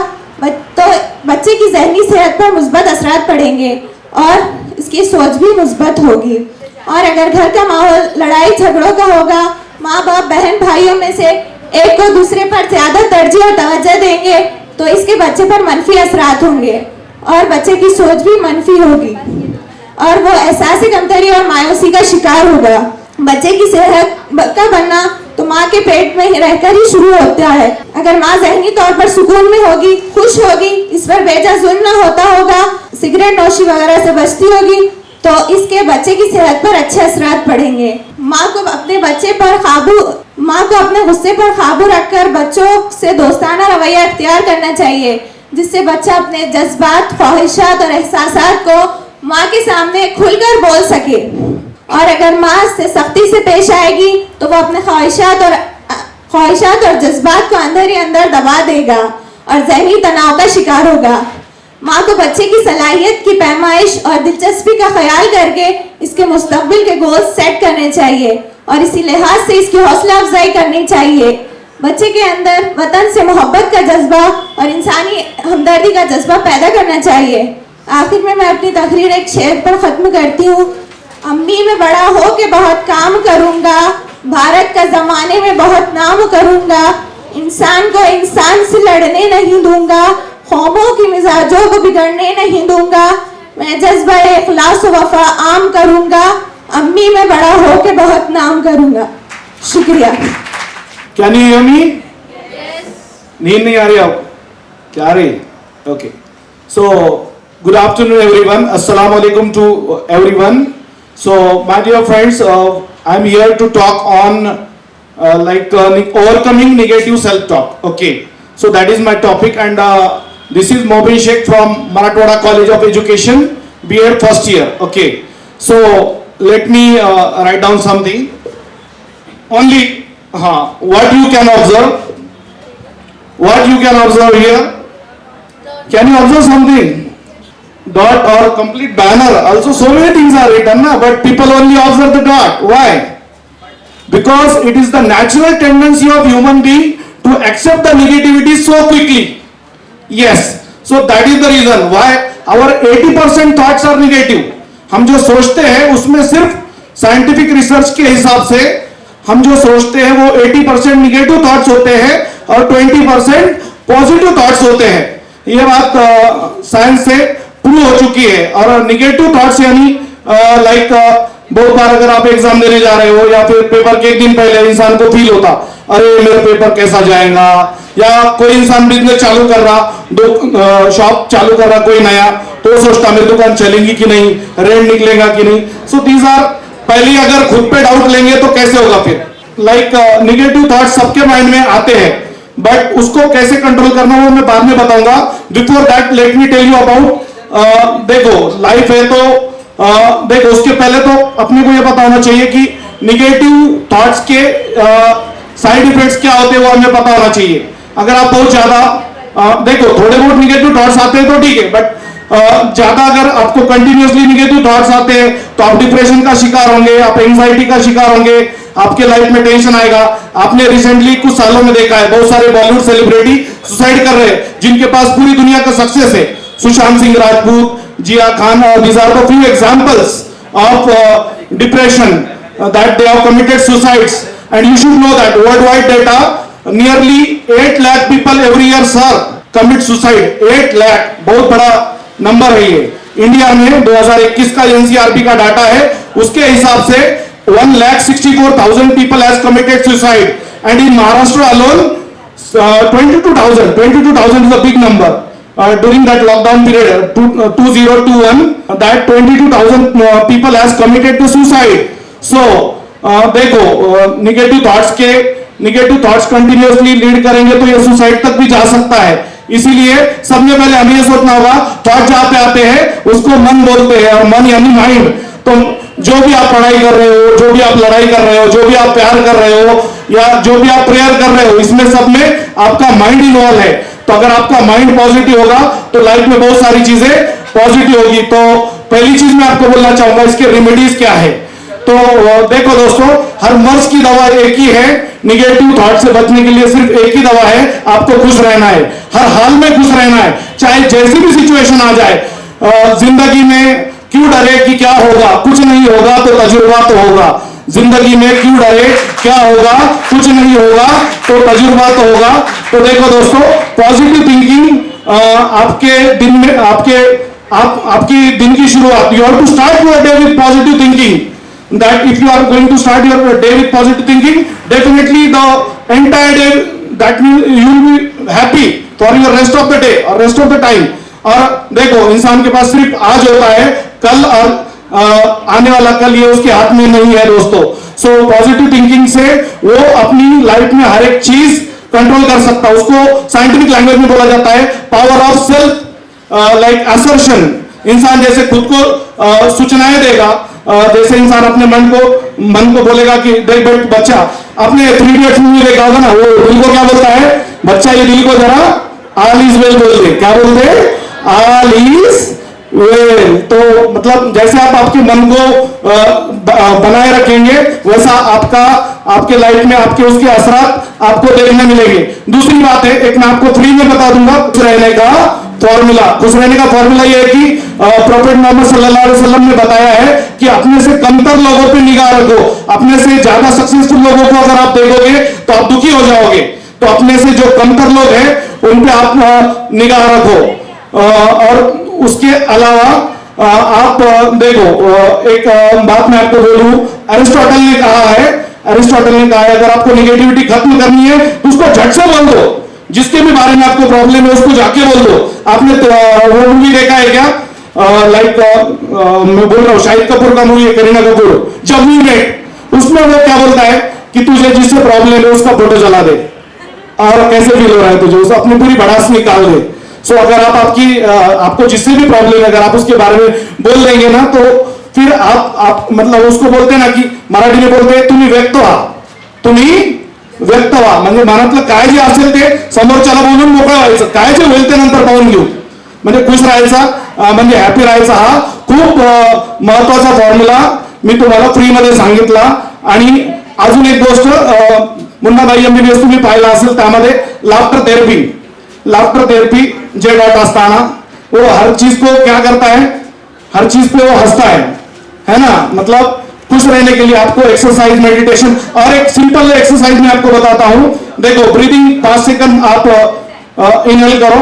तो बच्चे की जहनी सेहत पर मुस्बत असरात पड़ेंगे और इसकी सोच भी मुस्बत होगी। और अगर घर का माहौल लड़ाई झगड़ों का होगा, माँ बाप बहन भाइयों में से एक को दूसरे पर ज्यादा तरजीह और तवज्जो देंगे तो इसके बच्चे पर मनफी असरात होंगे और बच्चे की सोच भी मनफी होगी और वो एहसास कमतरी और मायूसी का शिकार होगा। बच्चे की सेहत का बनना तो माँ के पेट में रहकर ही शुरू होता है। अगर माँ जहनी तौर पर सुकून में होगी, खुश होगी, इस पर बेजा जुल्म न होता होगा, सिगरेट नोशी वगैरह से बचती होगी तो इसके बच्चे की सेहत पर अच्छे असरात पड़ेंगे। माँ को अपने गुस्से पर काबू रखकर बच्चों से दोस्ताना रवैया इख्तियार करना चाहिए जिससे बच्चा अपने जज्बात, ख्वाहिशात और एहसासात को माँ के सामने खुलकर बोल सके। और अगर माँ से सख्ती से पेश आएगी तो वो अपने ख्वाहिशात और जज्बात को अंदर ही अंदर दबा देगा और जहनी तनाव का शिकार होगा। माँ को बच्चे की सलाहियत की पैमाइश और दिलचस्पी का ख्याल करके इसके मुस्तकबिल के गोल सेट करने चाहिए और इसी लिहाज से इसकी हौसला अफजाई करनी चाहिए। बच्चे के अंदर वतन से मोहब्बत का जज्बा और इंसानी हमदर्दी का जज्बा पैदा करना चाहिए। आखिर में मैं अपनी तकरीर एक शेर पर ख़त्म करती हूँ। अम्मी में बड़ा हो के बहुत काम करूँगा, भारत का ज़माने में बहुत नाम करूँगा, इंसान को इंसान से लड़ने नहीं दूंगा, कौमों की मिजाजों को बिगड़ने नहीं दूंगा, मैं जज्बा इखलास व वफा आम करूँगा, अम्मी में बड़ा हो के बहुत नाम करूँगा। शुक्रिया। Can you hear me? Yes. नींद नहीं आ रही आपको? क्या आ रही? Okay. So, good afternoon everyone. Assalamu Alaikum to everyone. So, my dear friends, I'm here to talk on overcoming negative self-talk. Okay. So that is my topic, and this is Naiyyum Shaikh from Marathwada College of Education, B.Ed first year. Okay. So let me write down something. Only what you can observe. What you can observe here? Can you observe something? Dot or complete banner. Also so many things are written, but people only observe the dot. Why? Because it is the natural tendency of human being to accept the negativity so quickly. Yes. So that is the reason why our 80% thoughts are negative. हम जो सोचते हैं उसमें सिर्फ scientific research के हिसाब से हम जो सोचते हैं वो 80% निगेटिव थॉट्स होते हैं और 20% पॉजिटिव थॉट्स होते हैं। ये बात साइंस से प्रूव हो चुकी है। और निगेटिव थॉट्स यानी बहुत बार अगर आप एग्जाम देने जा रहे हो या फिर पेपर के एक दिन पहले इंसान को फील होता, अरे मेरा पेपर कैसा जाएगा, या कोई इंसान बिजनेस चालू कर रहा, शॉप चालू कर रहा कोई नया, तो सोचता मेरी दुकान चलेगी कि नहीं, रेंट निकलेगा कि नहीं। सो दीज आर, पहले अगर खुद पे डाउट लेंगे तो कैसे होगा फिर। निगेटिव थॉट्स सबके माइंड में आते हैं, बट उसको कैसे कंट्रोल करना वो मैं बाद में बताऊंगा। Before that let me tell you about, देखो लाइफ है तो देखो उसके पहले तो अपने को ये पता होना चाहिए कि निगेटिव थॉट्स के साइड इफेक्ट्स क्या होते हैं वो हमें पता होना चाहिए। अगर आप बहुत ज्यादा देखो थोड़े बहुत निगेटिव थॉट्स आते हैं तो ठीक है, बट ज्यादा अगर आपको कंटिन्यूअसली निगेटिव थॉट्स आते हैं तो आप डिप्रेशन का शिकार होंगे, आप एंजाइटी का शिकार होंगे, आपके लाइफ में टेंशन आएगा। आपने रिसेंटली कुछ सालों में देखा है बहुत सारे बॉलीवुड सेलिब्रिटी सुसाइड कर रहे हैं जिनके पास पूरी दुनिया का सक्सेस है। सुशांत सिंह राजपूत, जिया Khan, these are the few examples of depression that they have committed suicides, and you should know that worldwide data nearly 8 lakh people every year sir commit suicide। 8 lakh बहुत बड़ा नंबर है ये। इंडिया में 2021 का NCRB का data है, उसके हिसाब से 1,64,000 people has committed suicide, and in Maharashtra alone 22,000 is a big number। During that lockdown period 2021, that 22,000 people has committed to suicide। So देखो निगेटिव थॉट्स कंटिन्यूअसली लीड करेंगे तो ये सुसाइड तक भी जा सकता है। इसीलिए सबसे पहले हमें ये सोचना होगा, थॉट जहां पे आते हैं उसको मन बोलते हैं, और मन यानी माइंड। तो जो भी आप पढ़ाई कर रहे हो, जो भी आप लड़ाई कर रहे हो, जो भी आप प्यार कर रहे हो, या जो भी आप प्रेयर कर रहे हो, इसमें सब में आपका माइंड इन्वॉल्व है। तो अगर आपका माइंड पॉजिटिव होगा तो लाइफ में बहुत सारी चीजें पॉजिटिव होगी। तो पहली चीज मैं आपको बोलना चाहूंगा, इसके रेमेडीज क्या है। तो देखो दोस्तों, हर मर्ज की दवा एक ही है। निगेटिव थॉट से बचने के लिए सिर्फ एक ही दवा है, आपको खुश रहना है, हर हाल में खुश रहना है, चाहे जैसी भी सिचुएशन आ जाए। जिंदगी में क्यों डरे कि क्या होगा, कुछ नहीं होगा तो तजुर्बा तो होगा। जिंदगी में क्यों डरे, क्या होगा, कुछ नहीं होगा तो तजुर्बा तो होगा। तो देखो दोस्तों, पॉजिटिव थिंकिंग आपके दिन में आपकी दिन की शुरुआत, you have to start your day with positive thinking. That if you are going to start your day with positive thinking, definitely the entire day that you will be happy for your rest of the day or rest of the time. और देखो, इंसान के पास सिर्फ आज होता है, कल और आने वाला कल ये उसके हाथ में नहीं है दोस्तों। सो पॉजिटिव थिंकिंग से वो अपनी लाइफ में हर एक चीज कंट्रोल कर सकता है। उसको साइंटिफिक लैंग्वेज में बोला जाता है power of self like assertion. इंसान जैसे खुद को सूचनाएं देगा, जैसे इंसान अपने मन को बोलेगा कि देख बच्चा, आपने 3 इडियट्स मूवी देखा होगा ना, वो दिल को क्या बोलता है, बच्चा ये दिल को जरा ऑल इज वेल बोल दे। क्या बोलते हैं, ऑल इज वेल। तो मतलब जैसे आप आपके मन को बनाए रखेंगे, वैसा आपके लाइफ में आपके उसके असरात आपको देखने मिलेंगे। दूसरी बात है, एक मैं आपको फ्री में बता दूंगा खुश रहने का फॉर्मूला। खुश रहने का फॉर्मूला ये है कि प्रॉफेट मोहम्मद सल्लल्लाहु अलैहि वसल्लम ने बताया है कि अपने से कमतर लोगों पे निगाह रखो। अपने से ज्यादा सक्सेसफुल लोगों को अगर आप देखोगे तो आप दुखी हो जाओगे। तो अपने से जो कमतर लोग हैं उन पे आप निगाह रखो। और उसके अलावा आप देखो, एक बात मैं आपको बोलूं, अरिस्टोटल ने कहा है, अगर आपको निगेटिविटी खत्म करनी है तो उसको झट से बोल दो। जिसके भी बारे में आपको प्रॉब्लम है उसको जाके बोल दो। आपने वो मूवी देखा है क्या, लाइक मैं बोल रहा हूँ शाहिद कपूर का मूवी है, करीना कपूर, जब वी मेट, उसमें वो क्या बोलता है कि तुझे जिससे प्रॉब्लम है उसका फोटो जला दे और कैसे फील हो रहा है तुझे, उसे अपनी पूरी भड़ास निकाल दे। सो अगर आप आपको जिससे भी प्रॉब्लम है अगर आप उसके बारे में बोल देंगे ना, तो फिर आप मतलब उसको बोलते ना कि मराठी में बोलते तुम्ही व्यक्त व्हा, म्हणजे मनातलं काय जे असेल ते समोरच्याला बोलून मोकळं व्हायचं, काय जे होईल ते नंतर पाहून घेऊ, म्हणजे खुश राहायचा, म्हणजे हॅपी राहायचा। हा खूप महत्वाचा फॉर्म्युला मी तुम्हाला फ्री मध्ये सांगितला। आणि अजून एक गोष्ट, मुन्नाबाई MBBS तुम्ही पाहिला असेल, त्यामध्ये लाफ्टर थेरेपी जे डॉट असताना वो हर चीज को क्या करता है, हर चीज पे वो हंसता है ना। मतलब खुश रहने के लिए आपको एक्सरसाइज, मेडिटेशन, और एक सिंपल एक्सरसाइज मैं आपको बताता हूं। देखो, ब्रीदिंग 5 सेकंड आप इनहेल करो,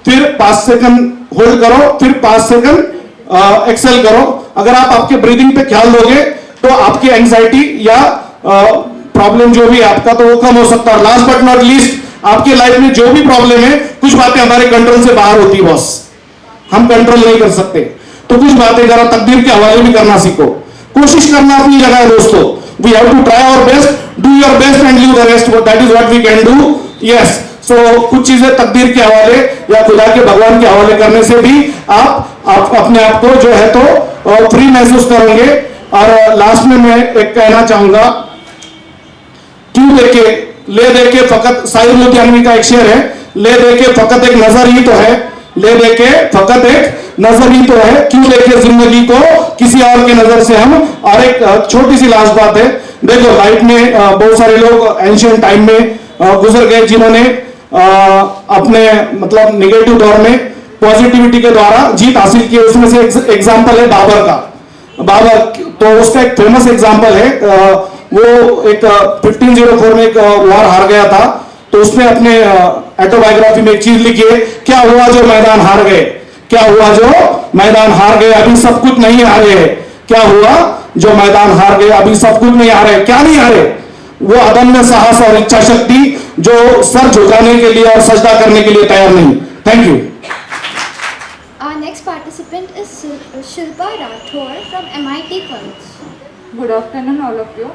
फिर 5 सेकंड होल्ड करो, फिर 5 सेकंड एक्सेल करो। अगर आप आपके ब्रीदिंग पे ख्याल दोगे तो आपकी एंजाइटी या प्रॉब्लम जो भी है आपका, तो वो कम हो सकता है। लास्ट बट नॉट लीस्ट, आपकी लाइफ में जो भी प्रॉब्लम है, कुछ बातें हमारे कंट्रोल से बाहर होती है बॉस, हम कंट्रोल नहीं कर सकते। तो कुछ बातें जरा तकदीर के हवाले भी करना सीखो। कोशिश करना अपनी जगह है दोस्तों, we have to try our best, do your best and leave the rest, that is what we can do. Yes, so कुछ चीजें तकदीर के हवाले या खुदा के भगवान के हवाले करने से भी आप अपने आप को जो है तो फ्री महसूस करोगे। और लास्ट में मैं एक कहना चाहूंगा, क्यों देखे ले देके फकत, साहिर लुधियानवी का एक शेर है, ले देके फकत एक नजर ही तो है, ले देके फकत एक नजर ही तो है, क्यों देखे जिंदगी को किसी और के नजर से हम। और एक छोटी सी लास्ट बात है, देखो लाइफ में बहुत सारे लोग एंशिएंट टाइम में गुजर गए जिन्होंने अपने मतलब निगेटिव दौर में पॉजिटिविटी के द्वारा जीत हासिल की। उसमें से एग्जांपल है बाबर का। बाबर तो उसका एक फेमस एग्जांपल है, वो एक 1504 में एक वार हार गया था, तो उसने अपने ऑटोबायोग्राफी में एक चीज लिखी है, क्या हुआ जो मैदान हार गए, क्या हुआ जो मैदान हार गए, अभी सब कुछ नहीं हारे हैं। क्या हुआ जो मैदान हार गए, अभी सब कुछ नहीं हारे। क्या नहीं हारे, वो अदम्य साहस और इच्छा शक्ति जो सर झुकाने के लिए और सजदा करने के लिए तैयार नहीं। Thank you. Our next participant is Shilpa Rathore from MIT College. Good afternoon all of you.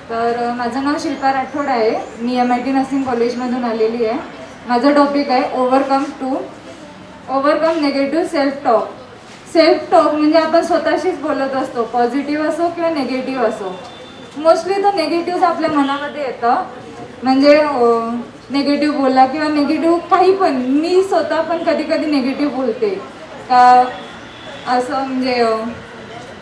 तर माझं नाव शिल्पा राठोड आहे. मी MIT नर्सिंग कॉलेजमधून आलेली आहे. माझा टॉपिक आहे overcome negative self talk. Self talk म्हणजे आपण स्वतःशीच बोलत असतो, पॉझिटिव्ह असो किंवा नेगेटिव्ह असो. मोस्टली तर नेगेटिव्ह आपल्या मनामध्ये येतं, म्हणजे नेगेटिव्ह बोलला किंवा नेगेटिव्ह काही पण. मी स्वतः पण कधी कधी नेगेटिव्ह बोलते का असं, म्हणजे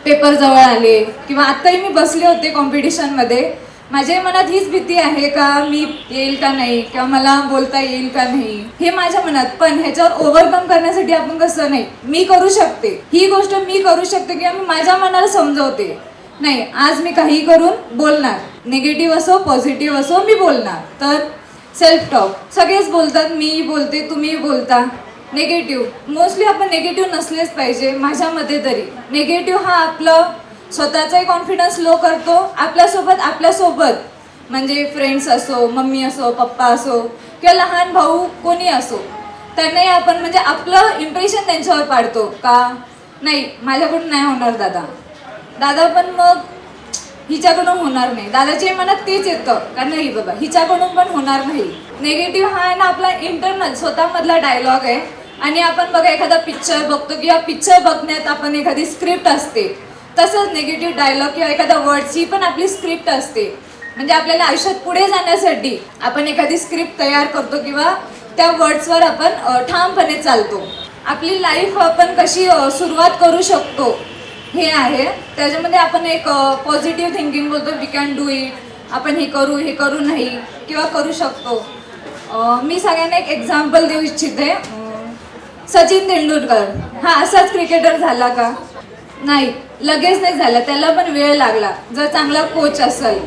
पेपर जवळ आले किंवा आत्ताही मी बसले होते कॉम्पिटिशनमध्ये, माझ्या मनात हीच भीती आहे का मी येईल का नाही किंवा मला बोलता येईल का नाही, हे माझ्या मनात. पण ह्याच्यावर ओव्हरकम करण्यासाठी आपण कसं, नाही मी करू शकते, ही गोष्ट मी करू शकते किंवा मी माझ्या मनाला समजवते, नाही आज मी काही करून बोलणार, निगेटिव्ह असो पॉझिटिव्ह असो मी बोलणार. तर सेल्फ टॉक सगळेच बोलतात, मी बोलते, तुम्ही बोलता. नेगेटिव्ह मोस्टली आपण नेगेटिव्ह नसलेच पाहिजे माझ्या मते तरी. नेगेटिव्ह हा आपलं स्वतःचाही कॉन्फिडन्स लो करतो, आपल्यासोबत म्हणजे फ्रेंड्स असो, मम्मी असो, पप्पा असो किंवा लहान भाऊ कोणी असो, त्यांनाही आपण म्हणजे आपलं इम्प्रेशन त्यांच्यावर पाडतो का नाही माझ्याकडून नाही होणार दादा पण मग हिच्याकडून होणार नाही, दादाच्या मनात तेच येतं का नाही बाबा हिच्याकडून पण होणार नाही. नेगेटिव्ह हा आहे ना आपला इंटरनल स्वतःमधला डायलॉग आहे. आणि आपण बघा एखादा पिक्चर बघतो किंवा पिक्चर बघण्यात आपण एखादी स्क्रिप्ट असते, तसंच निगेटिव्ह डायलॉग किंवा एखाद्या वर्डची पण आपली स्क्रिप्ट असते. म्हणजे आपल्याला आयुष्यात पुढे जाण्यासाठी आपण एखादी स्क्रिप्ट तयार करतो किंवा त्या वर्ड्सवर आपण ठामपणे चालतो. आपली लाईफ आपण कशी सुरुवात करू शकतो हे आहे. त्याच्यामध्ये आपण एक पॉझिटिव्ह थिंकिंग बोलतो, वी कॅन डू इट, आपण हे करू नाही किंवा करू शकतो. मी सगळ्यांना एक एक्झाम्पल देऊ इच्छिते. सचिन तेंडुलकर हा असाच क्रिकेटर झाला का? नाही, लगेच नाही झाला, त्याला पण वेळ लागला. जर चांगला कोच असेल,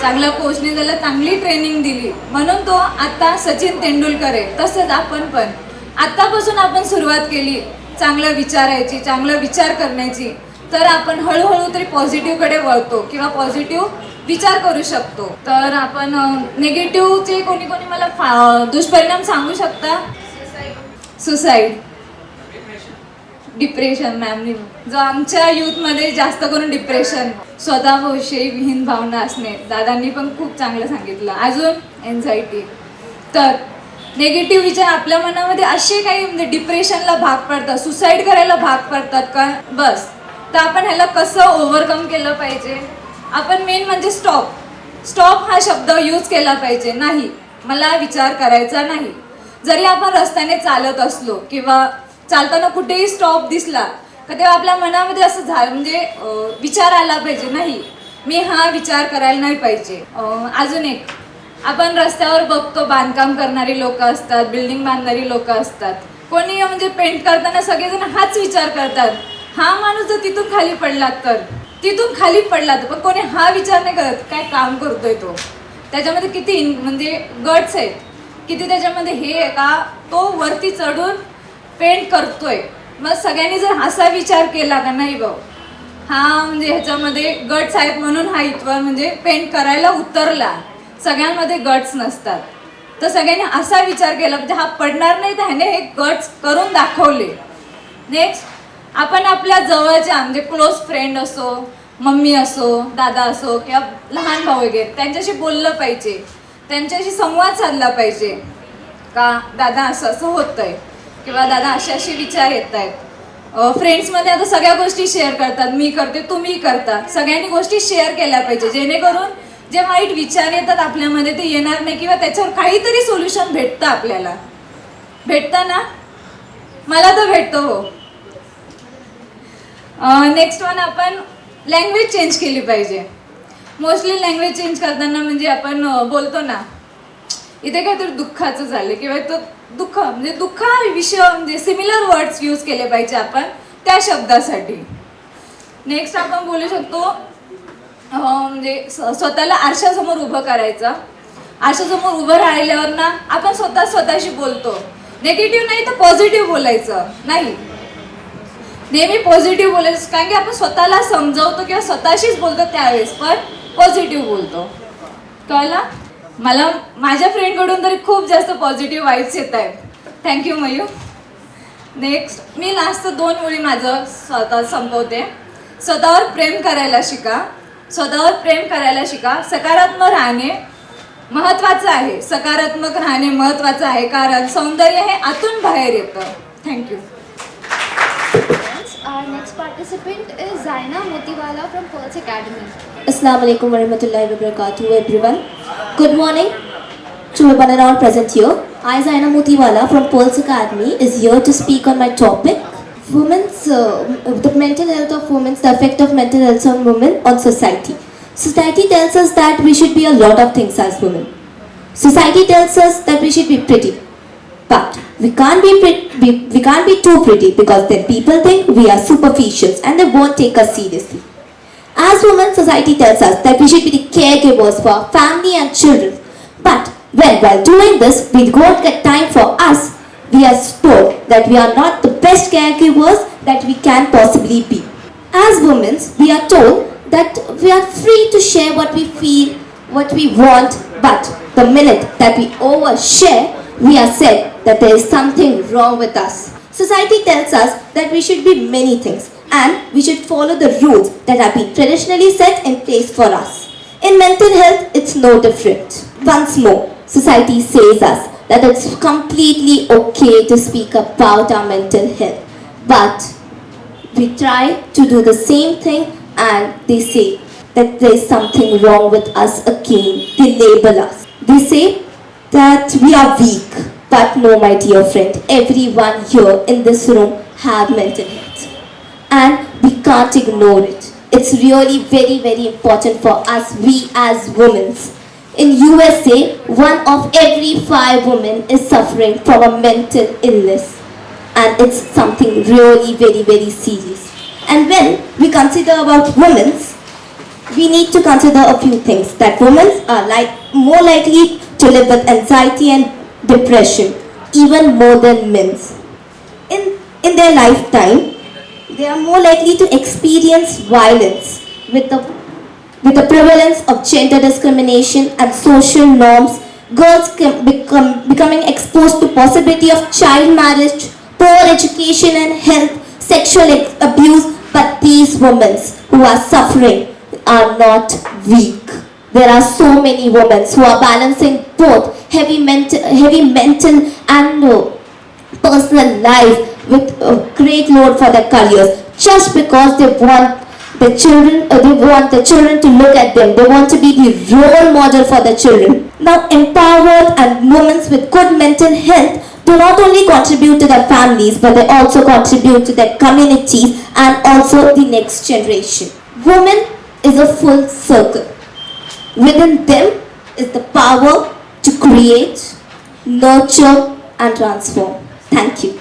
चांगल्या कोचने त्याला चांगली ट्रेनिंग दिली म्हणून तो आता सचिन तेंडुलकर आहे. तसंच आपण पण आत्तापासून आपण सुरुवात केली चांगलं विचारायची, चांगलं विचार करण्याची, तर आपण हळूहळू तरी पॉझिटिव्हकडे वळतो किंवा पॉझिटिव्ह विचार करू शकतो. तर आपण निगेटिव्हचे कोणी मला दुष्परिणाम सांगू शकता? Suicide, depression. मॅमनी जो आमच्या यूथमध्ये जास्त करून डिप्रेशन, स्वतःविषयी विहीन भावना असणे, दादांनी पण खूप चांगलं सांगितलं. अजून एन्झायटी. तर नेगेटिव्ह विचार आपल्या मनामध्ये असे काही म्हणजे डिप्रेशनला भाग पडतात, सुसाईड करायला भाग पडतात का बस. तर आपण ह्याला कसं ओव्हरकम केलं पाहिजे? आपण मेन म्हणजे स्टॉप हा शब्द यूज केला पाहिजे. नाही, मला विचार करायचा नाही. जरी आपण रस्त्याने चालत असलो किंवा चालताना कुठेही स्टॉप दिसला का तेव्हा आपल्या मनामध्ये असं झालं म्हणजे विचार आला पाहिजे, नाही मी हा विचार करायला नाही पाहिजे. अजून एक, आपण रस्त्यावर बघतो बांधकाम करणारी लोक असतात, बिल्डिंग बांधणारी लोक असतात, कोणी म्हणजे पेंट करताना सगळेजण हाच विचार करतात, हा माणूस जर तिथून खाली पडला तर पण कोणी हा विचार नाही करत काय काम करतोय तो, त्याच्यामध्ये किती म्हणजे गट्स आहेत, किती त्याच्यामध्ये हे आहे का तो वरती चढून पेंट करतोय. मग सगळ्यांनी जर असा विचार केला का नाही भाऊ हा म्हणजे ह्याच्यामध्ये गट्स आहेत म्हणून हा इथवर म्हणजे पेंट करायला उतरला, सगळ्यांमध्ये गट्स नसतात. तर सगळ्यांनी असा विचार केला म्हणजे हा पडणार नाही, तर ह्याने हे गट्स करून दाखवले. नेक्स्ट, आपण आपल्या जवळच्या म्हणजे क्लोज फ्रेंड असो, मम्मी असो, दादा असो किंवा लहान भाऊ वगैरे त्यांच्याशी बोललं पाहिजे, त्यांच्याशी संवाद साधला पाहिजे का दादा असं असं होतंय किंवा दादा असे विचार येत आहेत. फ्रेंड्समध्ये आता सगळ्या गोष्टी शेअर करतात, मी करते तुम्ही करता, सगळ्यांनी गोष्टी शेअर केल्या पाहिजे जेणेकरून जे वाईट विचार येतात आपल्यामध्ये ते येणार नाही किंवा त्याच्यावर काहीतरी सोल्युशन भेटतं आपल्याला. भेटतं ना? मला तर भेटतो हो. नेक्स्ट वन, आपण लँग्वेज चेंज केली पाहिजे. मोस्टली लँग्वेज चेंज करताना म्हणजे आपण बोलतो ना इथे काहीतरी दुःखाचं झालं किंवा तो दुःख म्हणजे दुःखा विषय म्हणजे सिमिलर वर्ड्स यूज केले पाहिजे आपण त्या शब्दासाठी. नेक्स्ट आपण बोलू शकतो म्हणजे स्वतःला आरशासमोर उभं करायचं. आरशासमोर उभं राहिल्यावर ना आपण स्वतःशी बोलतो, नेगेटिव्ह नाही तर पॉझिटिव्ह बोलायचं. नाही, नेहमी पॉझिटिव्ह बोलायचं, कारण की आपण स्वतःला समजवतो किंवा स्वतःशीच बोलतो त्यावेळेस पण पॉझिटिव्ह बोलतो. कळलं? मला माझ्या फ्रेंडकडून तरी खूप जास्त पॉझिटिव्ह वाईब्स येत आहेत. Thank you mu. नेक्स्ट, मी लास्ट 2 ओळी माझं स्वतः संपवते. स्वतःवर प्रेम करायला शिका, सकारात्मक राहणे, महत्त्वाचं आहे. सकारात्मक राहणे महत्त्वाचं आहे, कारण सौंदर्य हे आतून बाहेर येतं. Thank you. Our next participant is Zaina Motiwala from Pearls Academy. Assalamu Alaikum warahmatullahi wabarakatuh everyone. Good morning to everyone and all present here. I, Zaina Motiwala from Pearls Academy, is here to speak on my topic. The mental health of women, the effect of mental health on women on society. Society tells us that we should be a lot of things as women. Society tells us that we should be pretty. But we can't be too pretty, because then people think we are superficials and they won't take us seriously. As women, society tells us that we should be the caregivers for our family and children. But while doing this, we don't get time for us. We are told that we are not the best caregivers that we can possibly be. As women, we are told that we are free to share what we feel, what we want, but the minute that we overshare, we are said that there is something wrong with us. Society tells us that we should be many things and we should follow the rules that have been traditionally set in place for us. In mental health, it's no different. Once more, society says us that it's completely okay to speak about our mental health. But we try to do the same thing and they say that there is something wrong with us again. They label us. They say that we are weak. But no, my dear friend, everyone here in this room have mental health. And we can't ignore it. It's really very, very important for us, we as women. In USA, 1 of every 5 women is suffering from a mental illness. And it's something really very, very serious. And when we consider about women, we need to consider a few things. That women are more likely to live with anxiety and depression, even more than men. In their lifetime, they are more likely to experience violence with the prevalence of gender discrimination and social norms. Girls becoming exposed to possibility of child marriage, poor education and health, sexual abuse. But these women who are suffering are not weak. There are so many women who are balancing both heavy mental and personal life with a great load for their careers, just because they want the children to look at them. They want to be the role model for the children. Now, empowered and women with good mental health do not only contribute to their families, but they also contribute to their communities and also the next generation. Women is a full circle. Within them is the power to create, nurture and transform. Thank you.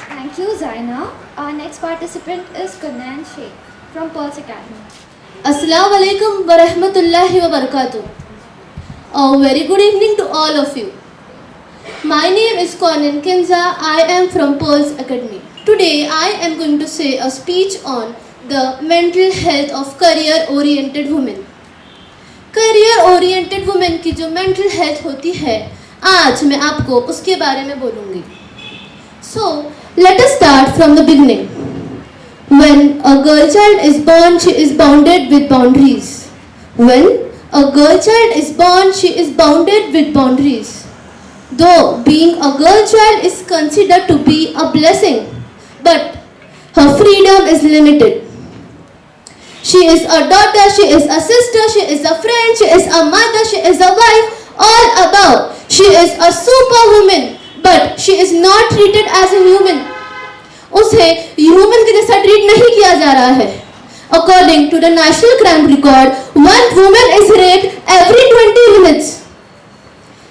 Thank you, Zaina. Our next participant is Naiyyum Shaikh from Pearls Academy. Assalamu Alaikum wa rahmatullahi wa barakatuh. A very good evening to all of you. My name is Conan Kenza. I am from Pearls Academy. Today I am going to say a speech on the mental health of career-oriented women. Career-oriented women की जो mental health होती है, आज मैं आपको उसके बारे में बोलूँगी. So let us start from the beginning. When a girl child is born, she is bounded with boundaries. When a girl child is born, she is bounded with boundaries. Though being a girl child is considered to be a blessing, but her freedom is limited. She is a daughter, she is a sister, she is a friend, she is a mother, she is a wife, all above. She is a superwoman, but she is not treated as a human. उसे human के जैसा treat नहीं किया जा रहा है. According to the national crime record, 1 woman is raped every 20 minutes.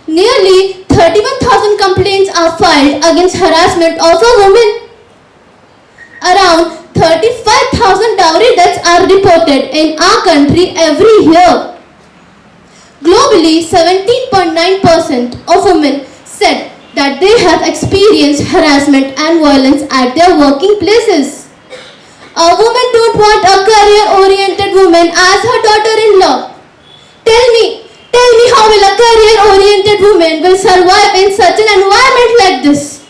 Nearly 31,000 complaints are filed against harassment of a woman. Around 35,000 dowry deaths are reported in our country every year. Globally, 17.9% of women said that they have experienced harassment and violence at their working places. A woman don't want a career-oriented woman as her daughter-in-law. Tell me how will a career-oriented woman will survive in such an environment like this?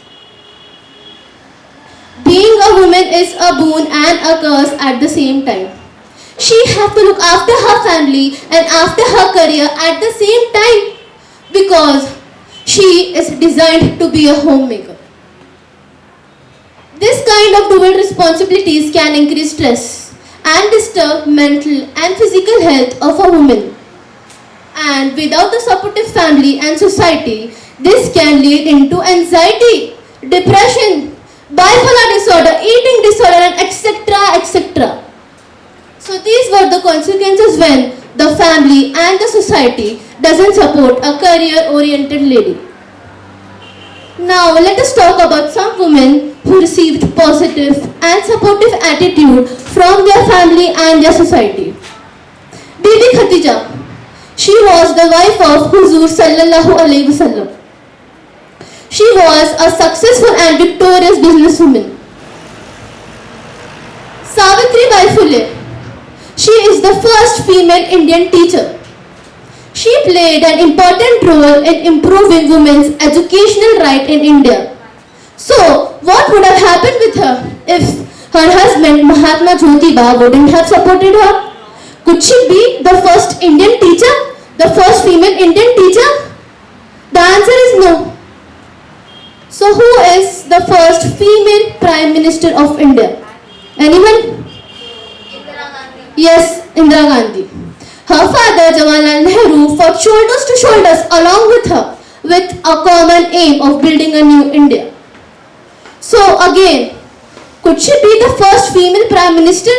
Being a woman is a boon and a curse at the same time. she have to look after her family and after her career at the same time because she is designed to be a homemaker. This kind of dual responsibilities can increase stress and disturb mental and physical health of a woman. And without a supportive family and society, this can lead into anxiety, depression, bipolar disorder, eating disorder, and etc. So these were the consequences when the family and the society doesn't support a career-oriented lady. Now let us talk about some women who received positive and supportive attitude from their family and their society. Bibi Khatija, she was the wife of Huzur Sallallahu Alaihi Wasallam. She was a successful and victorious businesswoman. Savitri Bai Phule, she is the first female Indian teacher. She played an important role in improving women's educational right in India. So, what would have happened with her if her husband Mahatma Jyotiba wouldn't have supported her? Could she be the first Indian teacher? The first female Indian teacher? The answer is no. So, who is the first female Prime Minister of India? Anyone? Yes, Indira Gandhi. Her father Jawaharlal Nehru fought shoulders to shoulders along with her with a common aim of building a new India. So again, could she be the first female Prime Minister?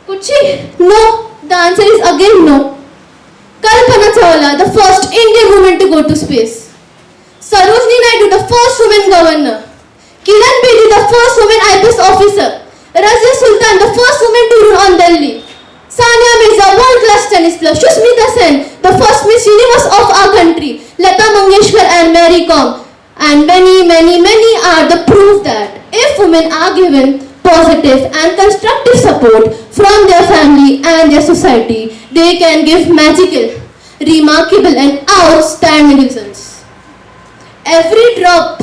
Could she? No. The answer is again no. Kalpana Chawla, the first Indian woman to go to space. Sarojini Naidu, the first woman governor. Kiran Bedi, the first woman IPS officer. Razia Sultan, the first woman to rule on Delhi. Sania Mirza, world-class tennis player. Shushmita Sen, the first Miss Universe of our country. Lata Mangeshkar and Mary Kom. And many are the proof that if women are given positive and constructive support from their family and their society, they can give magical, remarkable and outstanding results. Every drop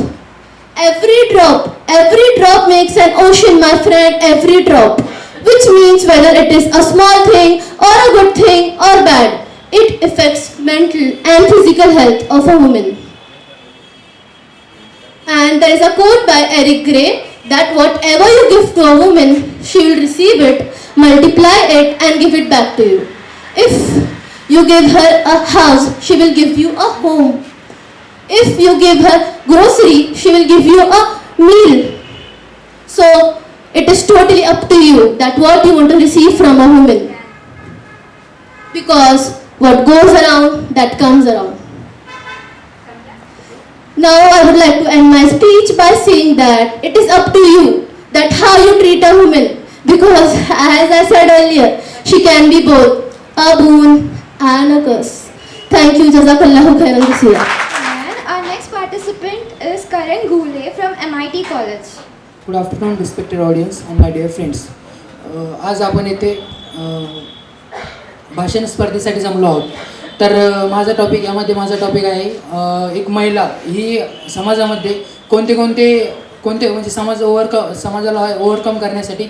makes an ocean, my friend, every drop. Which means whether it is a small thing or a good thing or bad, it affects mental and physical health of a woman. And there is a quote by Eric Gray that whatever you give to a woman, she will receive it, multiply it and give it back to you. If you give her a house, she will give you a home. If you give her grocery, she will give you a meal. So it is totally up to you that what you want to receive from a woman. Because what goes around, that comes around. Now I would like to end my speech by saying that it is up to you that how you treat a woman, because as I said earlier, she can be both a boon and a curse. Thank you. Jazakallahu khairan kaseera. And our next participant is Karan Ghule from MIT College. Good afternoon respected audience and my dear friends. आज आपण येथे भाषण स्पर्धेसाठी जमलो आहोत. तर माझा topic आहे एक महिला ही समाजामध्ये कोणते म्हणजे समाजाला ओव्हरकम करण्यासाठी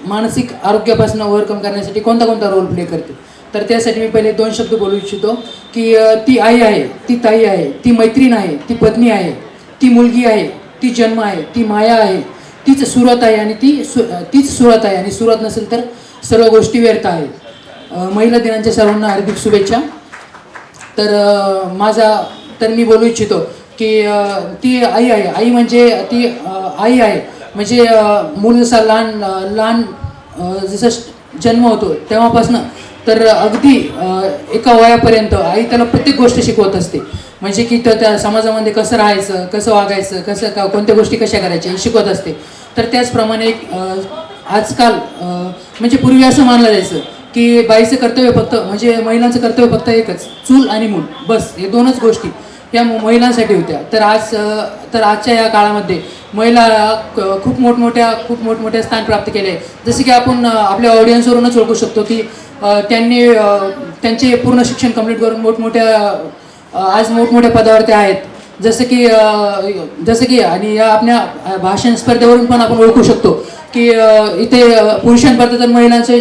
मानसिक आरोग्यापासून ओव्हरकम करण्यासाठी कोणता रोल प्ले करते. तर त्यासाठी मी पहिले 2 शब्द बोलू इच्छितो की ती आई आहे, ती ताई आहे, ती मैत्रीण आहे, ती पत्नी आहे, ती मुलगी आहे, ती जन्म आहे, ती माया आहे, तीच सुरुवात आहे आणि तीच सुरुवात आहे आणि सुरुवात नसेल तर सर्व गोष्टी व्यर्थ आहेत. महिला दिनाच्या सर्वांना हार्दिक शुभेच्छा. तर मी बोलू इच्छितो की ती आई आहे. आई म्हणजे ती आई आहे म्हणजे मूल जसा लहान जसं जन्म होतो तेव्हापासून तर अगदी एका वयापर्यंत आई त्याला प्रत्येक गोष्ट शिकवत असते. म्हणजे की त्या समाजामध्ये कसं राहायचं, कसं वागायचं, कोणत्या गोष्टी कशा करायच्या हे शिकवत असते. तर त्याचप्रमाणे आजकाल म्हणजे पूर्वी असं मानलं जायचं की बाईचं कर्तव्य फक्त म्हणजे महिलांचं कर्तव्य फक्त एकच, चूल आणि मूल, बस हे 2च गोष्टी या महिलांसाठी होत्या. तर आजच्या या काळामध्ये महिला खूप मोठमोठ्या स्थान प्राप्त केले आहे. जसे की आपण आपल्या ऑडियन्सवरूनच ओळखू शकतो की त्यांनी त्यांचे पूर्ण शिक्षण कंप्लीट करून आज मोठमोठ्या पदावरती आहेत. जसं की आणि या आपल्या भाषण स्पर्धेवरून पण आपण ओळखू शकतो की इथे पुरुषांपर्यंत तर महिलांचे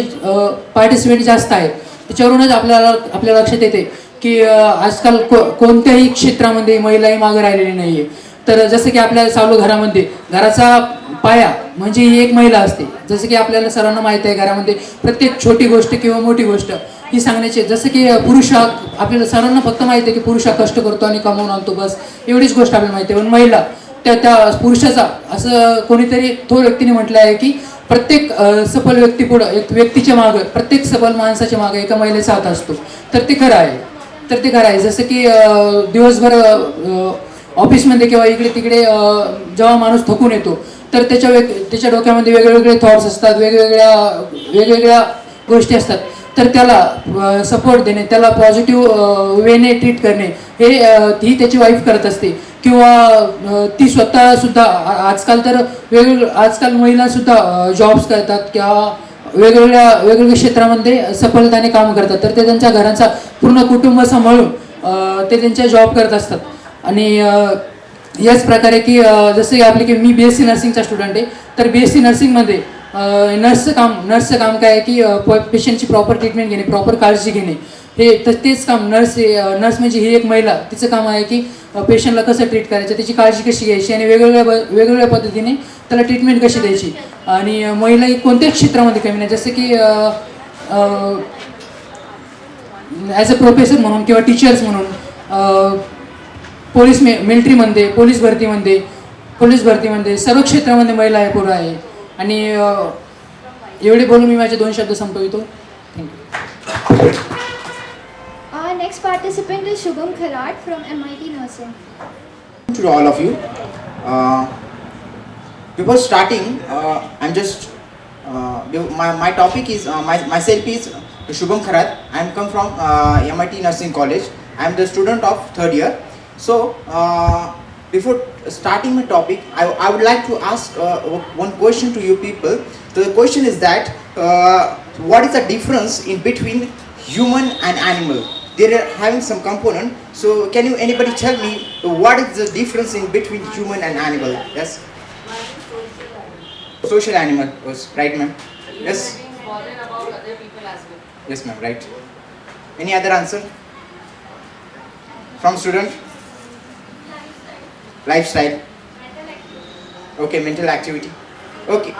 पार्टिसिपेट जास्त आहे. त्याच्यावरूनच आपल्या लक्षात येते की आजकाल कोणत्याही क्षेत्रामध्ये महिलाही मागे राहिलेली नाही आहे. तर जसं की आपल्या चालू घरामध्ये घराचा पाया म्हणजे ही एक महिला असते. जसं की आपल्याला सर्वांना माहीत आहे घरामध्ये प्रत्येक छोटी गोष्ट किंवा मोठी गोष्ट ही सांगण्याची, जसं की पुरुष हा आपल्याला सर्वांना फक्त माहिती आहे की पुरुष हा कष्ट करतो आणि कमवून आणतो, बस एवढीच गोष्ट आपल्याला माहिती आहे. पण महिला त्या पुरुषाचा असं कोणीतरी थोर व्यक्तीने म्हटलं आहे की प्रत्येक सफल व्यक्ती पुढं एक व्यक्तीच्या मागं प्रत्येक सफल माणसाच्या मागं एका महिलेचा हात असतो. तर ते खरं आहे. जसं की दिवसभर ऑफिसमध्ये किंवा इकडे तिकडे जेव्हा माणूस थकून येतो तर त्याच्या डोक्यामध्ये वेगवेगळे थॉट्स असतात, वेगवेगळ्या गोष्टी असतात. तर त्याला सपोर्ट देणे, त्याला पॉझिटिव्ह वेने ट्रीट करणे ही त्याची वाईफ करत असते. किंवा ती स्वतःसुद्धा आजकाल महिलासुद्धा जॉब्स करतात किंवा वेगवेगळ्या क्षेत्रामध्ये सफलताने काम करतात. तर ते त्यांच्या घरांचा पूर्ण कुटुंब सांभाळून ते त्यांच्या जॉब करत असतात. आणि याच प्रकारे की जसं की आपले की मी BSc नर्सिंगचा स्टुडंट आहे. तर BSc नर्सिंगमध्ये नर्सचं काम काय आहे की पेशंटची प्रॉपर ट्रीटमेंट घेणे, प्रॉपर काळजी घेणे, हे तेच काम नर्स म्हणजे ही एक महिला, तिचं काम आहे की पेशंटला कसं ट्रीट करायचं, त्याची काळजी कशी घ्यायची आणि वेगवेगळ्या पद्धतीने त्याला ट्रीटमेंट कशी द्यायची. आणि महिला ही कोणत्याच क्षेत्रामध्ये कमी नाही. जसं की ॲज अ प्रोफेसर म्हणून किंवा टीचर्स म्हणून, मिलिटरीमध्ये, पोलीस भरतीमध्ये सर्व क्षेत्रामध्ये महिला आहे, पुढं आहे. आणि एवढे बोलून मी माझे 2 शब्द संपवितो. Thank you. Our next participant is Shubham Kharat from MIT Nursing. To all of you, before starting, I'm just my topic is myself is Shubham Kharat. I'm come from MIT Nursing College. I'm the student of 3rd year. So before starting my topic, I would like to ask one question to you people. The question is that what is the difference in between human and animal? They are having some component. So can anybody tell me what is the difference in between human and animal? Yes. Social animal was right, ma'am. Yes. Yes, ma'am. Right. Any other answer from student? Lifestyle. Okay, mental activity. Okay.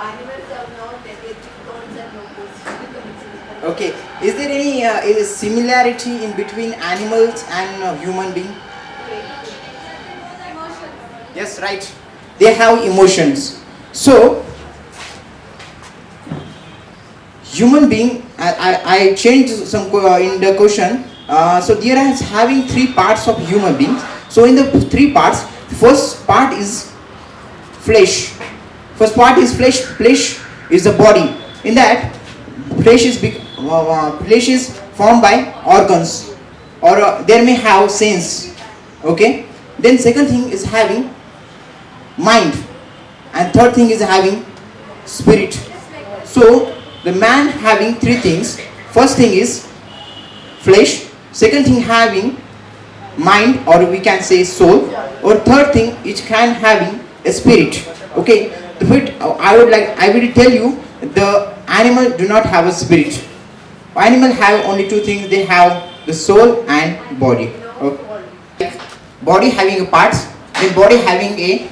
Okay. Is there any similarity in between animals and human being? Yes, right. They have emotions. So, human being. I changed some in the question. So there is having 3 parts of human beings. So in the 3 parts. First part is flesh. Flesh is the body. In that, flesh is formed by organs, or there may have sense. Okay. Then second thing is having mind, and third thing is having spirit. So the man having 3 things. First thing is flesh. Second thing having mind, or we can say soul, or third thing it can having a spirit. Okay, I will tell you the animal do not have a spirit. Animal have only 2 things. They have the soul and body. Okay. Body having a parts, then body having a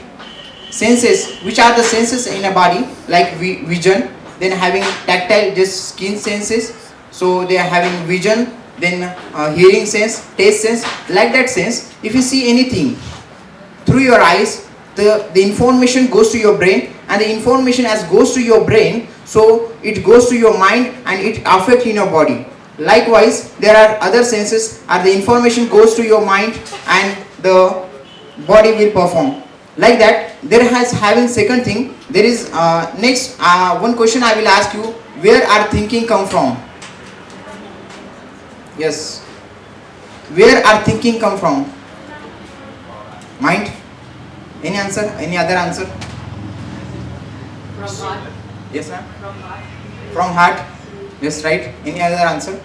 senses. Which are the senses in a body? Like vision, then having tactile, just skin senses. So they are having vision. Then hearing sense, taste sense, like that sense. If you see anything through your eyes, the information goes to your brain, and the information as goes to your brain, so it goes to your mind and it affects in your body. Likewise, there are other senses, and the information goes to your mind and the body will perform. Like that, there has having second thing. There is next one question I will ask you: where are thinking come from? Yes. Where are thinking come from? Mind? Any answer? Any other answer? From heart. Yes, ma'am. From heart. From heart. Yes, right. Any other answer?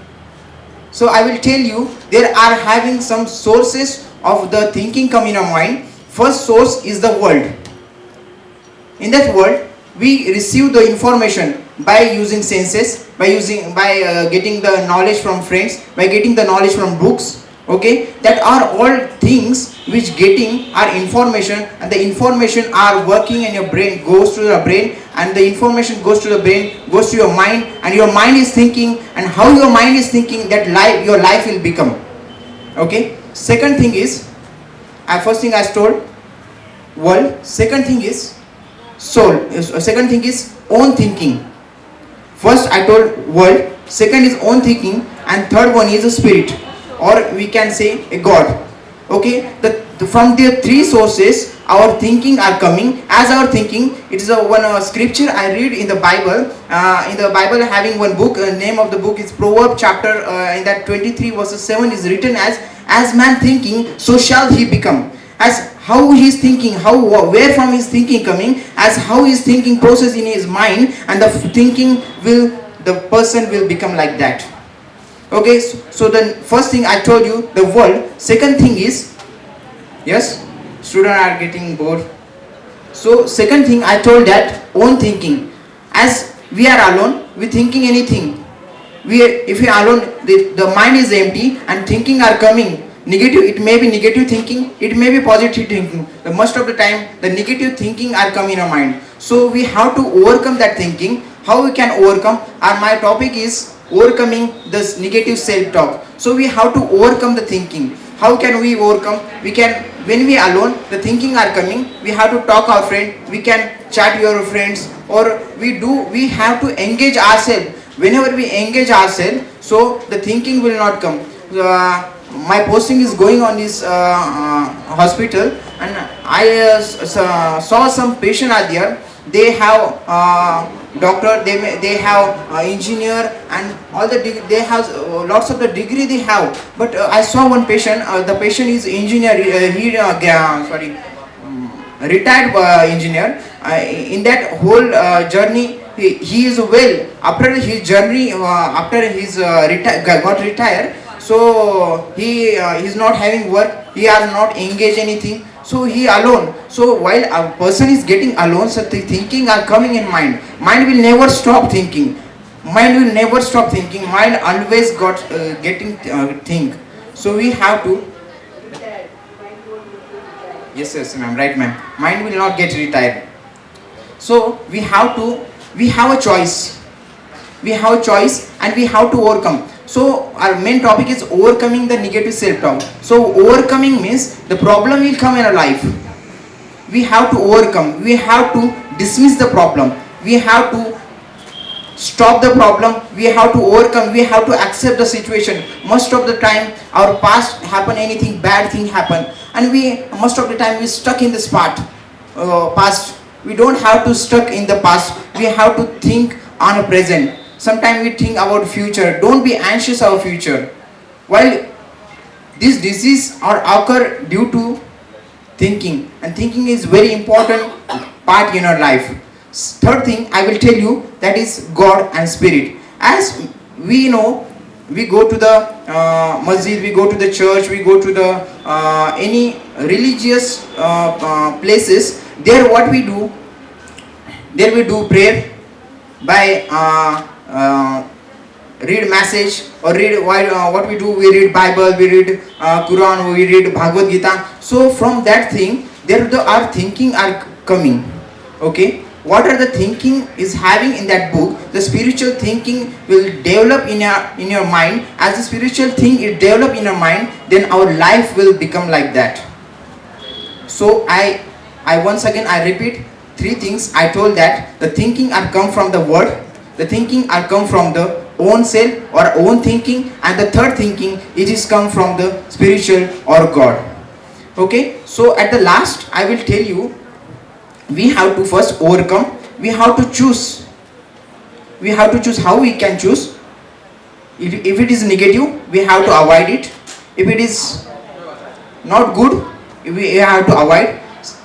So I will tell you, there are having some sources of the thinking come in our mind. First source is the world. In that world, we receive the information by using senses, by getting the knowledge from friends, by getting the knowledge from books. Okay, that are all things which getting our information, and the information are working in your brain, goes to the brain, and the information goes to the brain, goes to your mind, and your mind is thinking, and how your mind is thinking, that your life will become. Okay, second thing is, first thing I told world, second thing is soul, second thing is own thinking. First I told world, second is own thinking, and third one is a spirit, or we can say a God. Okay, from the three sources our thinking are coming. As our thinking, it is one scripture I read in the Bible. In the Bible, having one book, name of the book is Proverbs chapter, in that 23 verses 7 is written as man thinking, so shall he become. As how he is thinking, where from his thinking coming, as how his thinking process in his mind, and the person will become like that. Okay, so the first thing I told you, the world. Second thing is, yes, students are getting bored. So second thing I told, that own thinking. As we are alone, we thinking anything. If we are alone, the mind is empty and thinking are coming. Negative, it may be negative thinking, it may be positive thinking. The most of the time, the negative thinking are coming in our mind. So we have to overcome that thinking. How we can overcome? My topic is overcoming this negative self-talk. So we have to overcome the thinking. How can we overcome? We can, when we are alone, the thinking are coming, we have to talk our friend, we can chat your friends, or we have to engage ourselves. Whenever we engage ourselves, so the thinking will not come. My posting is going on this hospital, and I saw some patient are there. They have doctor, they have engineer, and all they have lots of the degree they have. But I saw one patient. The patient is engineer. Retired engineer. In that whole journey, he is well. After his journey, after his got retired. So he is not having work. He has not engaged anything. So he alone. So while a person is getting alone, so the thinking are coming in mind. Mind will never stop thinking. Mind will never stop thinking. Mind always getting think. So we have to. Yes, ma'am. Right, ma'am. Mind will not get retired. So we have a choice. We have a choice, and we have to overcome. So our main topic is overcoming the negative self-talk. So overcoming means the problem will come in our life. We have to overcome. We have to dismiss the problem. We have to stop the problem. We have to overcome. We have to accept the situation. Most of the time our past happen, anything bad thing happen, and most of the time we stuck in this past. We don't have to stuck in the past. We have to think on a present. Sometimes we think about future. Don't be anxious about future. While this disease occur due to thinking, and thinking is very important part in our life. Third thing I will tell you, that is God and spirit. As we know, we go to the masjid, we go to the church, we go to the any religious places. There what we do? There we do prayer by read message, or read what we do, we read Bible, we read Quran, we read Bhagavad Gita. So from that thing, our thinking are coming. Okay, what are the thinking is having in that book? The spiritual thinking will develop in your mind. As the spiritual thing is develop in your mind, then our life will become like that. So I once again I repeat three things. I told that the thinking are come from the word. The thinking are come from the own self or own thinking, and the third thinking, it is come from the spiritual or God. Okay, so at the last I will tell you, we have to first overcome. We have to choose. We have to choose. How we can choose? If it is negative, we have to avoid it. If it is not good, we have to avoid.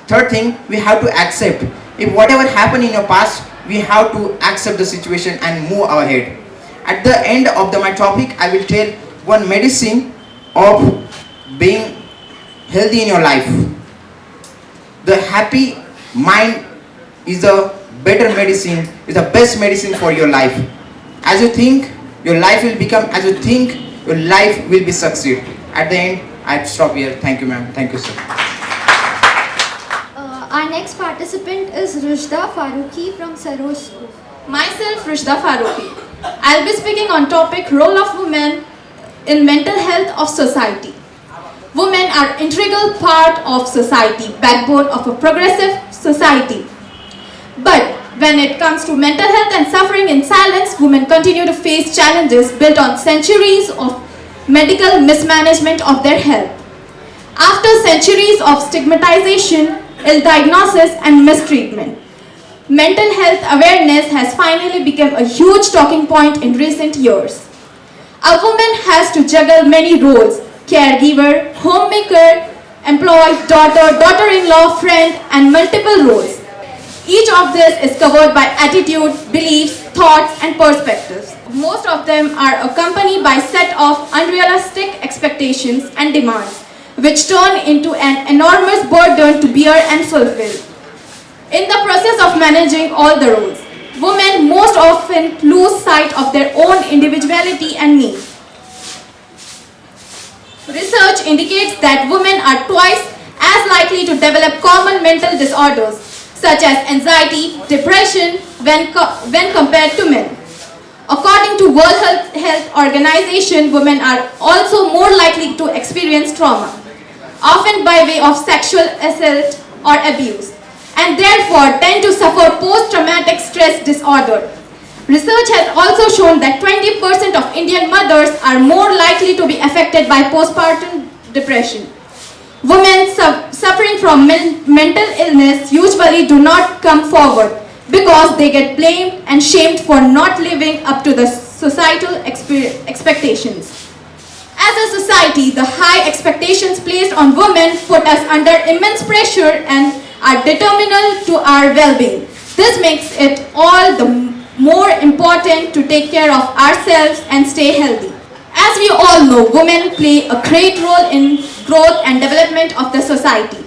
Third thing, we have to accept. If whatever happened in your past, we have to accept the situation and move ahead. At the end of my topic, I will tell one medicine of being healthy in your life. The happy mind is the better medicine is the best medicine for your life. As you think, your life will become, as you think, your life will be succeed. At the end, I stop here. Thank you, ma'am. Thank you, sir. Our next participant is Rushda Farooqi from Saroj School. Myself, Rushda Farooqi. I'll be speaking on topic role of women in mental health of society. Women are integral part of society, backbone of a progressive society. But when it comes to mental health and suffering in silence, women continue to face challenges built on centuries of medical mismanagement of their health. After centuries of stigmatization, ill diagnosis and mistreatment, mental health awareness has finally become a huge talking point in recent years. A woman has to juggle many roles: caregiver, homemaker, employee, daughter, daughter-in-law, friend, and multiple roles. Each of this is covered by attitude, beliefs, thoughts, and perspectives. Most of them are accompanied by a set of unrealistic expectations and demands, which turn into an enormous burden to bear and fulfill. In the process of managing all the roles, women most often lose sight of their own individuality and needs. Research indicates that women are twice as likely to develop common mental disorders such as anxiety, depression when compared to men. According to World Health Organization, women are also more likely to experience trauma, often by way of sexual assault or abuse, and therefore tend to suffer post-traumatic stress disorder. Research has also shown that 20% of Indian mothers are more likely to be affected by postpartum depression. Women suffering from mental illness usually do not come forward because they get blamed and shamed for not living up to the societal expectations. As a society, the high expectations placed on women put us under immense pressure and are determinal to our well-being. This makes it all the more important to take care of ourselves and stay healthy. As we all know, women play a great role in growth and development of the society.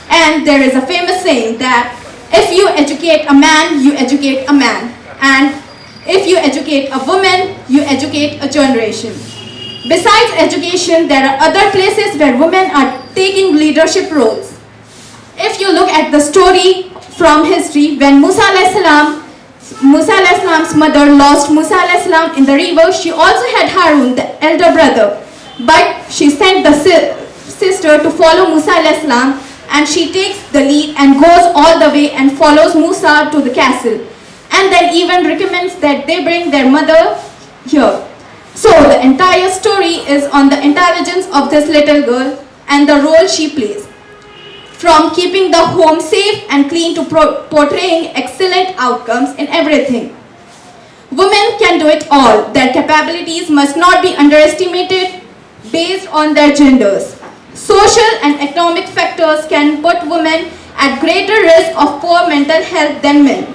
And there is a famous saying that if you educate a man, you educate a man. And if you educate a woman, you educate a generation. Besides education, there are other places where women are taking leadership roles. If you look at the story from history, when Musa alayhis salam's mother lost Musa alayhis salam in the river, she also had Harun, the elder brother. But she sent the sister to follow Musa alayhis salam, and she takes the lead and goes all the way and follows Musa to the castle. And then even recommends that they bring their mother here. So the entire story is on the intelligence of this little girl and the role she plays. From keeping the home safe and clean to portraying excellent outcomes in everything. Women can do it all. Their capabilities must not be underestimated based on their genders. Social and economic factors can put women at greater risk of poor mental health than men.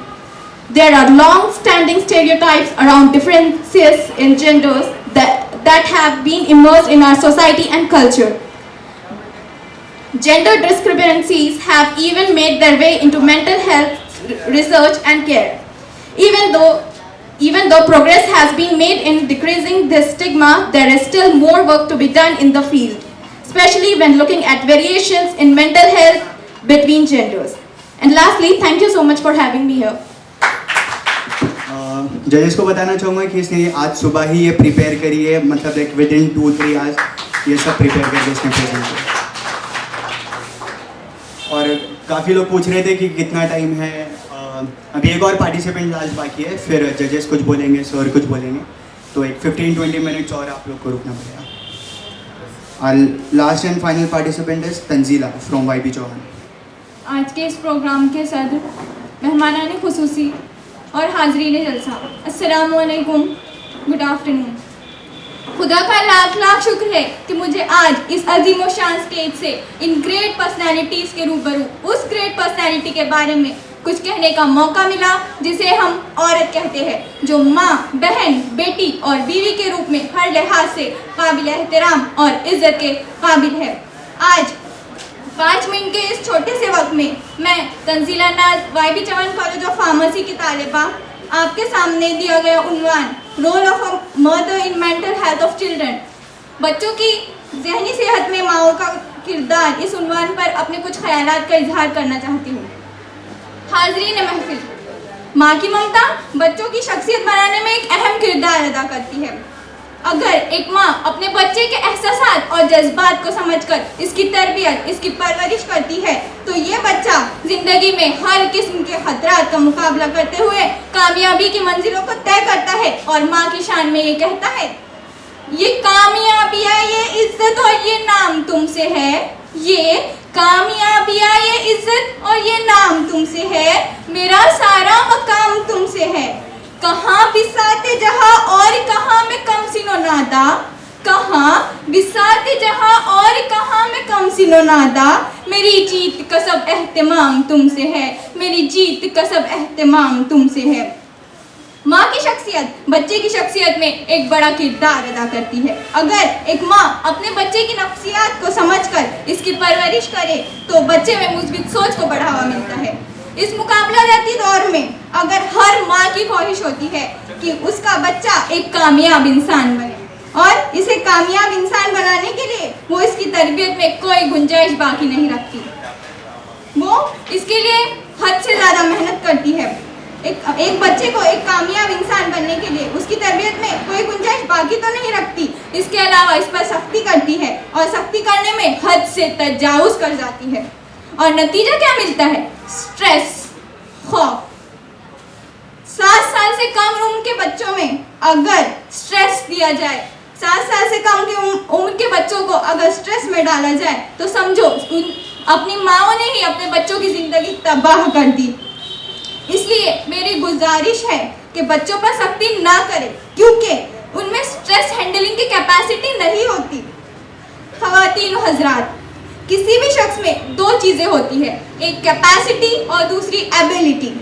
There are long-standing stereotypes around differences in genders that have been immersed in our society and culture. Gender discrepancies have even made their way into mental health research and care. Even though progress has been made in decreasing this stigma, there is still more work to be done in the field, especially when looking at variations in mental health between genders. And lastly, thank you so much for having me here. जजेस को बताना चाहूँगा कि इसने आज सुबह ही ये prepare करी है, मतलब लाइक विद इन 2-3 आवर्स ये सब प्रिपेयर करके इसने प्रेजेंट किया. और काफ़ी लोग पूछ रहे थे कि कितना टाइम है. अभी एक और पार्टिसिपेंट लास्ट बाकी है, फिर जजेस कुछ बोलेंगे, सर कुछ बोलेंगे, तो एक 15-20 मिनट्स और आप लोग को रुकना पड़ेगा. Our last and final participant is Tanzila from YB Chowk. आज के इस प्रोग्राम के सदर मेहमानान खुसूसी और हाजरीन जलसा, अस्सलामु अलैकुम, गुड आफ्टरनून. खुदा का लाख लाख शुक्र है कि मुझे आज इस अजीम व शान स्टेज से इन ग्रेट पर्सनैलिटीज़ के रूबरू उस ग्रेट पर्सनैलिटी के बारे में कुछ कहने का मौका मिला जिसे हम औरत कहते हैं, जो माँ, बहन, बेटी और बीवी के रूप में हर लिहाज से काबिल एहतराम और इज़्ज़त के काबिल है. आज 5 मिनट के इस छोटे से वक्त में मैं Tanzila Naz YB Chaman college of pharmacy की तालिबा आपके सामने दिया गया उन्वान role of a mother in mental health of children, बच्चों की जहनी सेहत में माओ का किरदार, इस उन्वान पर अपने कुछ ख्यालात का इजहार करना चाहती हूँ। हाजरीन महफिल, माँ की ममता बच्चों की शख्सियत बनाने में एक अहम किरदार अदा करती है। अगर एक माँ अपने बच्चे के एहसासात और जज्बात को समझकर इसकी तरबियत, इसकी परवरिश करती है तो ये बच्चा जिंदगी में हर किस्म के खतरात का मुकाबला करते हुए कामयाबी की मंजिलों को तय करता है और माँ की शान में ये कहता है, ये कामयाबियाँ ये इज्जत और ये नाम तुमसे है, ये कामयाबियाँ ये इज्जत और ये नाम तुमसे है, मेरा सारा मकाम तुमसे है। कहाँ बिसाते जहाँ और कहाँ में कम सिनो नादा, कहाँ बिसाते जहाँ और कहाँ में कम सिनो नादा, मेरी जीत का सब एहतमाम तुमसे है, मेरी जीत का सब एहतमाम तुमसे है। माँ की शख्सियत बच्चे की शख्सियत में एक बड़ा किरदार अदा करती है। अगर एक माँ अपने बच्चे की नफ्सियात को समझकर इसकी परवरिश करे तो बच्चे में मुस्बित सोच को बढ़ावा मिलता है। इस मुकाबलाती दौर में अगर हर माँ की ख्वाहिश होती है कि उसका बच्चा एक कामयाब इंसान बने और इसे कामयाब इंसान बनाने के लिए वो इसकी तरबियत में कोई गुंजाइश बाकी नहीं रखती, वो इसके लिए हद से ज़्यादा मेहनत करती है। एक बच्चे को एक कामयाब इंसान बनने के लिए उसकी तरबियत में कोई गुंजाइश बाकी तो नहीं रखती, इसके अलावा इस पर सख्ती करती है और सख्ती करने में हद से तजावुज़ कर जाती है। और नतीजा क्या मिलता है? स्ट्रेस, खौफ। 7 साल से कम उम्र के बच्चों में अगर स्ट्रेस दिया जाए, 7 साल से कम की उम्र के बच्चों को अगर स्ट्रेस में डाला जाए तो समझो अपनी माँओं ने ही अपने बच्चों की जिंदगी तबाह कर दी। इसलिए मेरी गुजारिश है कि बच्चों पर सख्ती ना करें क्योंकि उनमें स्ट्रेस हैंडलिंग की कैपेसिटी नहीं होती। ख़वातीन व हज़रात, किसी भी शख्स में 2 चीज़ें होती है, एक कैपेसिटी और दूसरी एबिलिटी।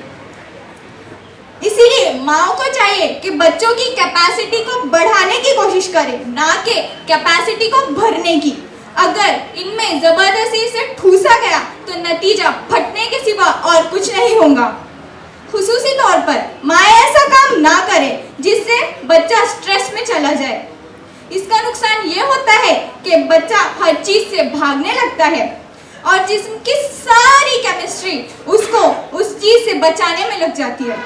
इसीलिए माँओं को चाहिए कि बच्चों की कैपेसिटी को बढ़ाने की कोशिश करें, ना कि कैपेसिटी को भरने की। अगर इनमें ज़बरदस्ती से ठूसा गया तो नतीजा फटने के सिवा और कुछ नहीं होगा। खुसूसी तौर पर माँ ऐसा काम ना करे जिससे बच्चा स्ट्रेस में चला जाए। इसका नुकसान ये होता है कि बच्चा हर चीज़ से भागने लगता है और जिस्म की सारी केमिस्ट्री उसको उस चीज़ से बचाने में लग जाती है।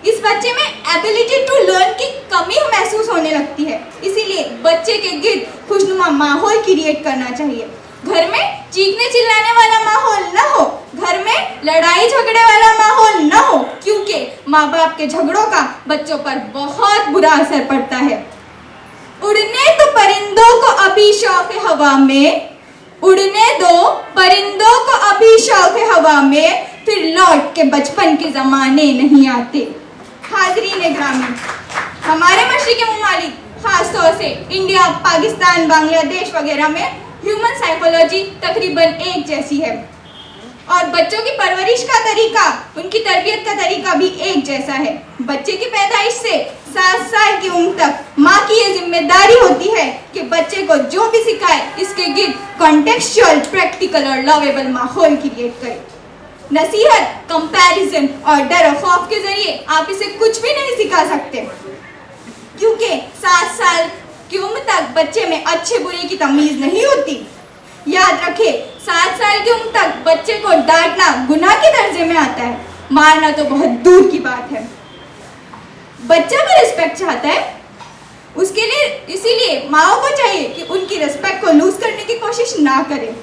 इस बच्चे में एबिलिटी टू लर्न की कमी महसूस होने लगती है। इसीलिए बच्चे के गिर्द खुशनुमा माहौल क्रिएट करना चाहिए। घर में चीखने चिल्लाने वाला माहौल न हो, घर में लड़ाई झगड़े वाला माहौल न हो, क्योंकि माँ बाप के झगड़ों का बच्चों पर बहुत बुरा असर पड़ता है। उड़ने तो परिंदों को अभी शौक हवा में, उड़ने दो परिंदों को अभी शौक हवा में, फिर लौट के बचपन के ज़माने नहीं आते। हाज़रीन ग्रामीण, हमारे मशरिक़ी ममालिक ख़ास तौर से इंडिया, पाकिस्तान, बांग्लादेश वगैरह में ह्यूमन साइकोलॉजी तकरीबन एक जैसी है और बच्चों की परवरिश का तरीका, उनकी तरबियत का तरीका भी एक जैसा है। बच्चे की पैदाइश से 7 साल की उम्र तक माँ की ये जिम्मेदारी होती है कि बच्चे को जो भी सिखाए इसके गिर्द कॉन्टेक्चुअल, प्रैक्टिकल और लवेबल माहौल क्रिएट करे। नसीहत, कंपैरिजन और डर और खौफ के जरिए आप इसे कुछ भी नहीं सिखा सकते, क्योंकि 7 साल की उम्र तक बच्चे में अच्छे बुरे की तमीज़ नहीं होती। याद रखें, 7 साल की उम्र तक बच्चे को डांटना गुनाह के दर्जे में आता है, मारना तो बहुत दूर की बात है। बच्चा भी रिस्पेक्ट चाहता है, उसके लिए इसीलिए माओ को चाहिए कि उनकी रिस्पेक्ट को लूज करने की कोशिश ना करें।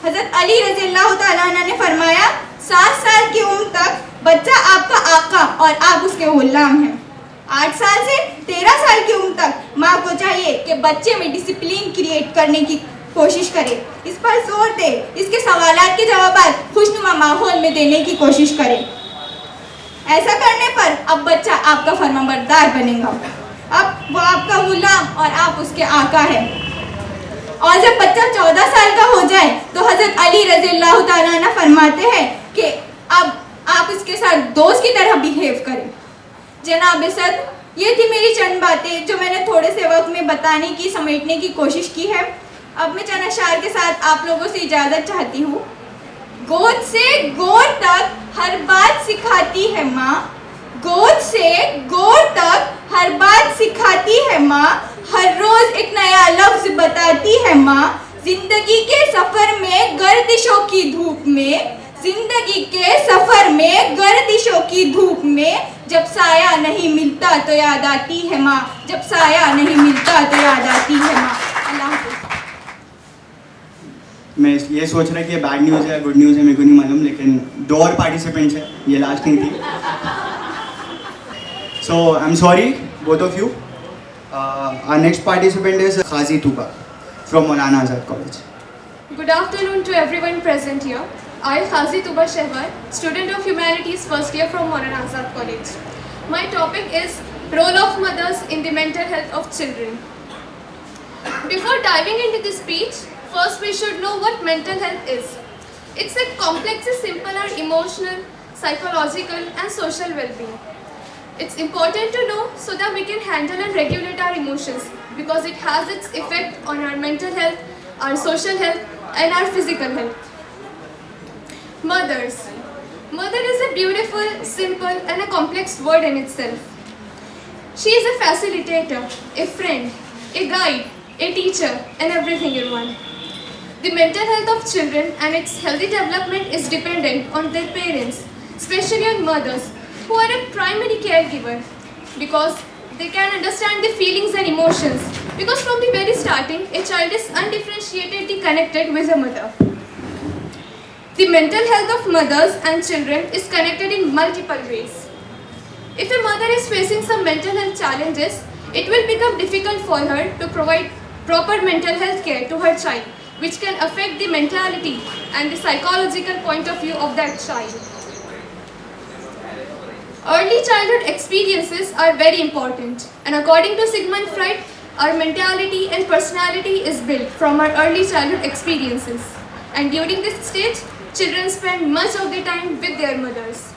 हज़रत अली रज़ियल्लाहु ताला अन्हु ने फरमाया, 7 साल की उम्र तक बच्चा आपका आका और आप उसके गुलाम हैं। 8 साल से 13 साल की उम्र तक माँ को चाहिए कि बच्चे में डिसिप्लिन क्रिएट करने की कोशिश करे, इस पर जोर दे, इसके सवालात के जवाब खुशनुमा माहौल में देने की कोशिश करे। ऐसा करने पर अब बच्चा आपका फरमाबरदार बनेगा, अब वो आपका गुलाम और आप उसके आका हैं। और जब बच्चा 14 साल का हो जाए तो हज़रत अली रज़ियल्लाहु ताला अन्हु फरमाते हैं कि अब आप इसके साथ दोस्त की तरह बिहेव करें। जनाब सर, ये थी मेरी चंद बातें जो मैंने थोड़े से वक्त में बताने की, समेटने की कोशिश की है। अब मैं चना शार के साथ आप लोगों से इजाज़त चाहती हूँ। गोद से गोद तक हर बात सिखाती है माँ, गोद से गोद तक हर बात सिखाती है माँ, हर रोज़ एक नया लफ्ज़ बताती है माँ। जिंदगी के सफ़र में गर्दिशों की धूप में, जिंदगी के सफ़र में गर्दिशों की धूप में, जब साया नहीं मिलता तो याद आती है माँ, जब साया नहीं मिलता तो याद आती है माँ। अल्लाह हाफ़िज़। मैं ये सोच रहा कि ये बैड न्यूज़ है गुड न्यूज़ है मेरे को नहीं मालूम, लेकिन 2 और पार्टिसिपेंट्स हैं, ये लास्ट नहीं थी। So I am sorry both of you. Our next participant is Qazi Tuba from Maulana Azad College. Good afternoon to everyone present here. I, Khazi Tuba Shehwar, student of Humanities first year from Maulana Azad College. My topic is role of mothers in the mental health of children. Before diving into this speech, first we should know what mental health is. It's a complex, simple and emotional, psychological and social well-being. It's important to know so that we can handle and regulate our emotions, because it has its effect on our mental health, our social health and our physical health. Mothers. Mother is a beautiful, simple and a complex word in itself. She is a facilitator, a friend, a guide, a teacher and everything in one. The mental health of children and its healthy development is dependent on their parents, especially on mothers who are a primary caregiver, because they can understand the feelings and emotions, because from the very starting a child is undifferentiatedly connected with a mother. The mental health of mothers and children is connected in multiple ways. If a mother is facing some mental health challenges, it will become difficult for her to provide proper mental health care to her child, which can affect the mentality and the psychological point of view of that child. Early childhood experiences are very important, and according to Sigmund Freud, our mentality and personality is built from our early childhood experiences, and during this stage, children spend much of their time with their mothers.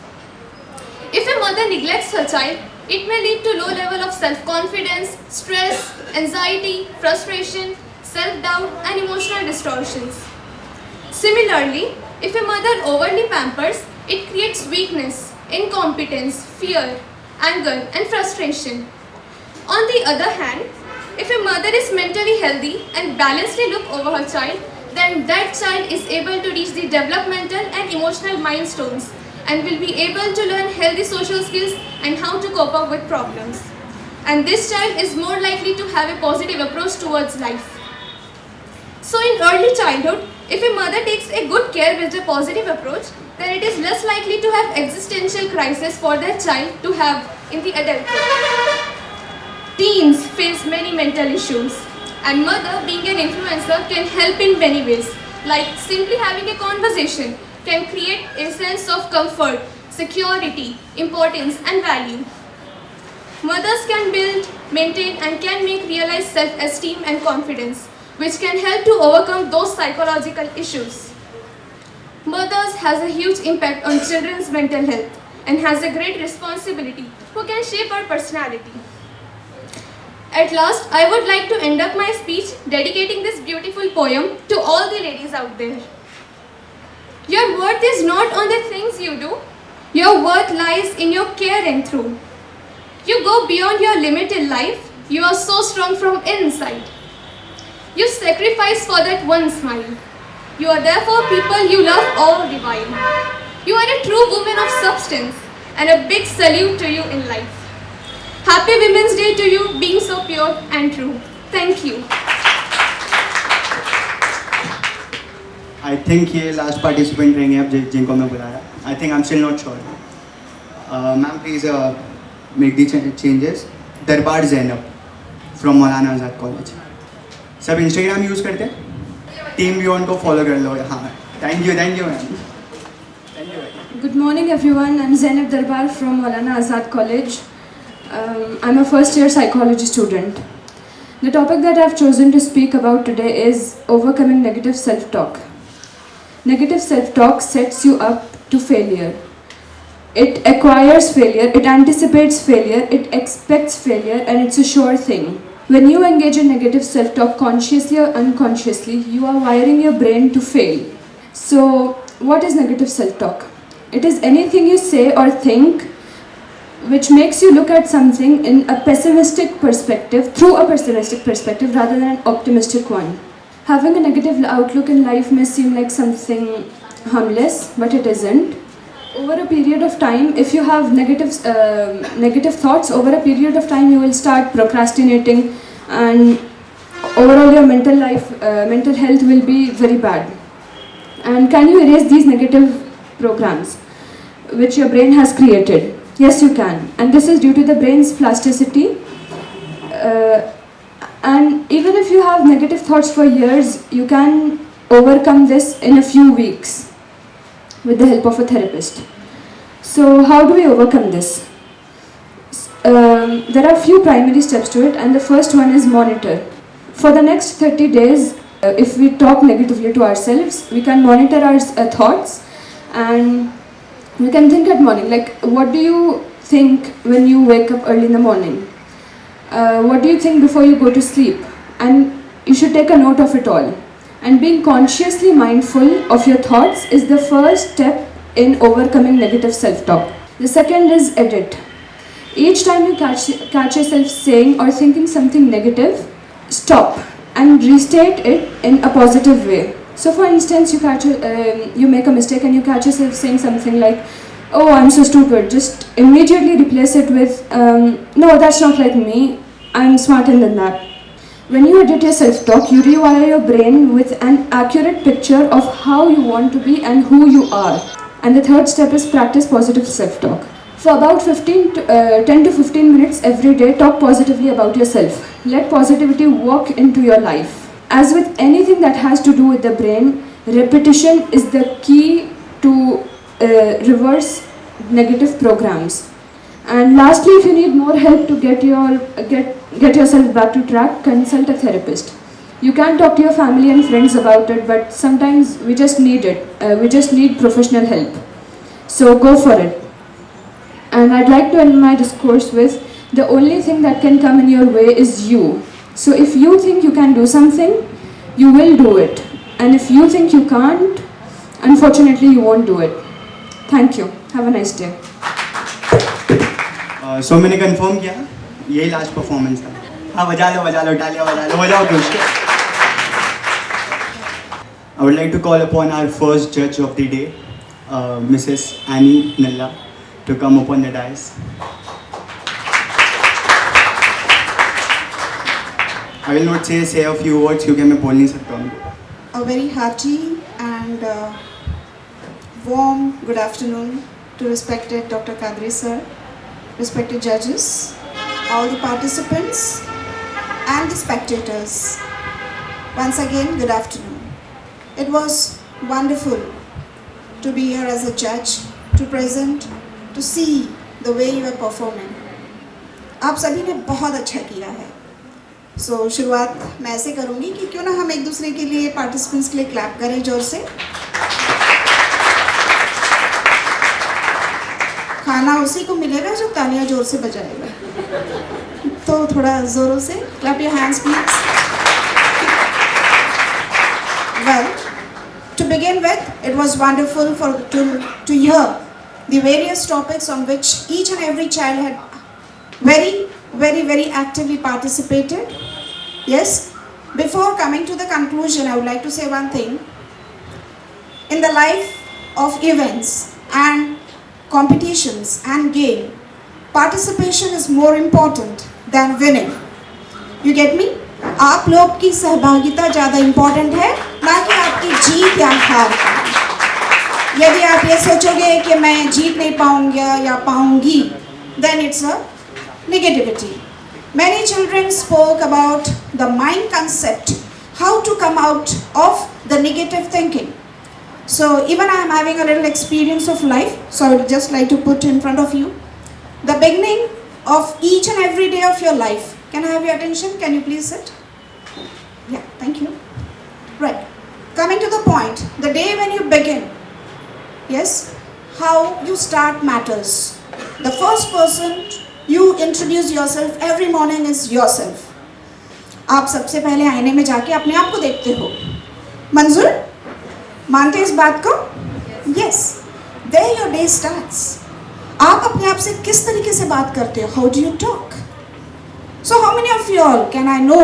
If a mother neglects her child, it may lead to low level of self-confidence, stress, anxiety, frustration, self-doubt and emotional distortions. Similarly, if a mother overly pampers, it creates weakness, incompetence, fear, anger and frustration. On the other hand, if a mother is mentally healthy and balancedly look over her child, then that child is able to reach the developmental and emotional milestones and will be able to learn healthy social skills and how to cope up with problems. And this child is more likely to have a positive approach towards life. So in early childhood, if a mother takes a good care with a positive approach, then it is less likely to have existential crisis for their child to have in the adulthood. Teens face many mental issues, and mother being an influencer can help in many ways, like simply having a conversation can create a sense of comfort, security, importance and value. Mothers can build, maintain and can make realize self-esteem and confidence, which can help to overcome those psychological issues. Mothers has a huge impact on children's mental health and has a great responsibility who can shape our personality. At last, I would like to end up my speech dedicating this beautiful poem to all the ladies out there. Your worth is not on the things you do. Your worth lies in your care and through. You go beyond your limited life. You are so strong from inside. You sacrifice for that one smile. You are therefore people you love all the while. You are a true woman of substance, and a big salute to you in life. Happy Women's Day to you, being so pure and true. Thank you. I think ये last participant रहेंगे अब जिनको मैं बुलाया. I think I'm still not sure. Ma'am, please make the changes. Darbar Zainab from Maulana Azad College. सब Instagram use करते हैं? Team Beyond को follow कर लो. हाँ. Thank you ma'am. Good morning everyone. I'm Zainab Darbar from Maulana Azad College. I'm a first year psychology student. The topic that I've chosen to speak about today is overcoming negative self-talk. Negative self-talk sets you up to failure. It acquires failure, it anticipates failure, it expects failure, and it's a sure thing. When you engage in negative self-talk consciously or unconsciously, you are wiring your brain to fail. So, what is negative self-talk? It is anything you say or think which makes you look at something in a pessimistic perspective, through a pessimistic perspective rather than an optimistic one. Having a negative outlook in life may seem like something harmless, but it isn't. Over a period of time, if you have negative thoughts, over a period of time you will start procrastinating, and overall your mental health will be very bad. And can you erase these negative programs which your brain has created? Yes, you can. And this is due to the brain's plasticity. And even if you have negative thoughts for years, you can overcome this in a few weeks with the help of a therapist. So how do we overcome this? There are few primary steps to it, and the first one is monitor. For the next 30 days, if we talk negatively to ourselves, we can monitor our thoughts, and we can think at morning, like what do you think when you wake up early in the morning? What do you think before you go to sleep? And you should take a note of it all. And being consciously mindful of your thoughts is the first step in overcoming negative self-talk. The second is edit. Each time you catch yourself saying or thinking something negative, stop and restate it in a positive way. So for instance, you make a mistake and you catch yourself saying something like, "Oh, I'm so stupid." Just immediately replace it with, "No, that's not like me. I'm smarter than that." When you edit your self-talk, you rewire your brain with an accurate picture of how you want to be and who you are. And the third step is practice positive self-talk. For about 10 to 15 minutes every day, talk positively about yourself. Let positivity walk into your life. As with anything that has to do with the brain, repetition is the key to reverse negative programs. And lastly, if you need more help to get yourself back to track, consult a therapist. You can talk to your family and friends about it, but sometimes we just need it. We just need professional help. So go for it. And I'd like to end my discourse with, the only thing that can come in your way is you. So if you think you can do something, you will do it. And if you think you can't, unfortunately you won't do it. Thank you. Have a nice day. So मैंने confirm किया, यही last performance था. हाँ, बजा लो, तालियां बजाओ कुछ. I would like to call upon our first judge of the day, Mrs. Annie Nella, to come upon the dais. I will not say a few words क्योंकि मैं बोल नहीं सकता उनको. A very hearty and warm good afternoon to respected Dr. Quadri sir, respected judges, all the participants and the spectators. Once again, good afternoon. It was wonderful to be here as a judge, to present, to see the way you are performing. आप सभी ने बहुत अच्छा किया है. So, शुरुआत मैं ऐसे करूँगी कि क्यों ना हम एक दूसरे के लिए, पार्टिसिपेंट्स के लिए क्लैप करें जोर से. खाना उसी को मिलेगा जो तालियां जोर से बजाएगा. तो थोड़ा जोरों से clap your hands please. Well, to begin with, it was wonderful to hear the various topics on which each and every child had very actively participated. Yes, before coming to the conclusion, I would like to say one thing. In the life of events and competitions and game, participation is more important than winning. You get me? आप लोग की सहभागिता ज़्यादा important है, ना कि आपकी जीत या हार. यदि आप ये सोचोगे कि मैं जीत नहीं पाऊंगा या पाऊंगी, then it's a negativity. Many children spoke about the mind concept, how to come out of the negative thinking. So even I am having a little experience of life, so I would just like to put in front of you the beginning of each and every day of your life. Can I have your attention? Can you please sit? Yeah, thank you. Right. Coming to the point, the day when you begin, yes, how you start matters. The first person you introduce yourself every morning is yourself. आप सबसे पहले आईने में जाके अपने आप को देखते हो। मंजूर? मानते इस बात को? Yes, there your day starts. आप अपने आप से किस तरीके से बात करते हो? How do you talk? So how many of you all can I know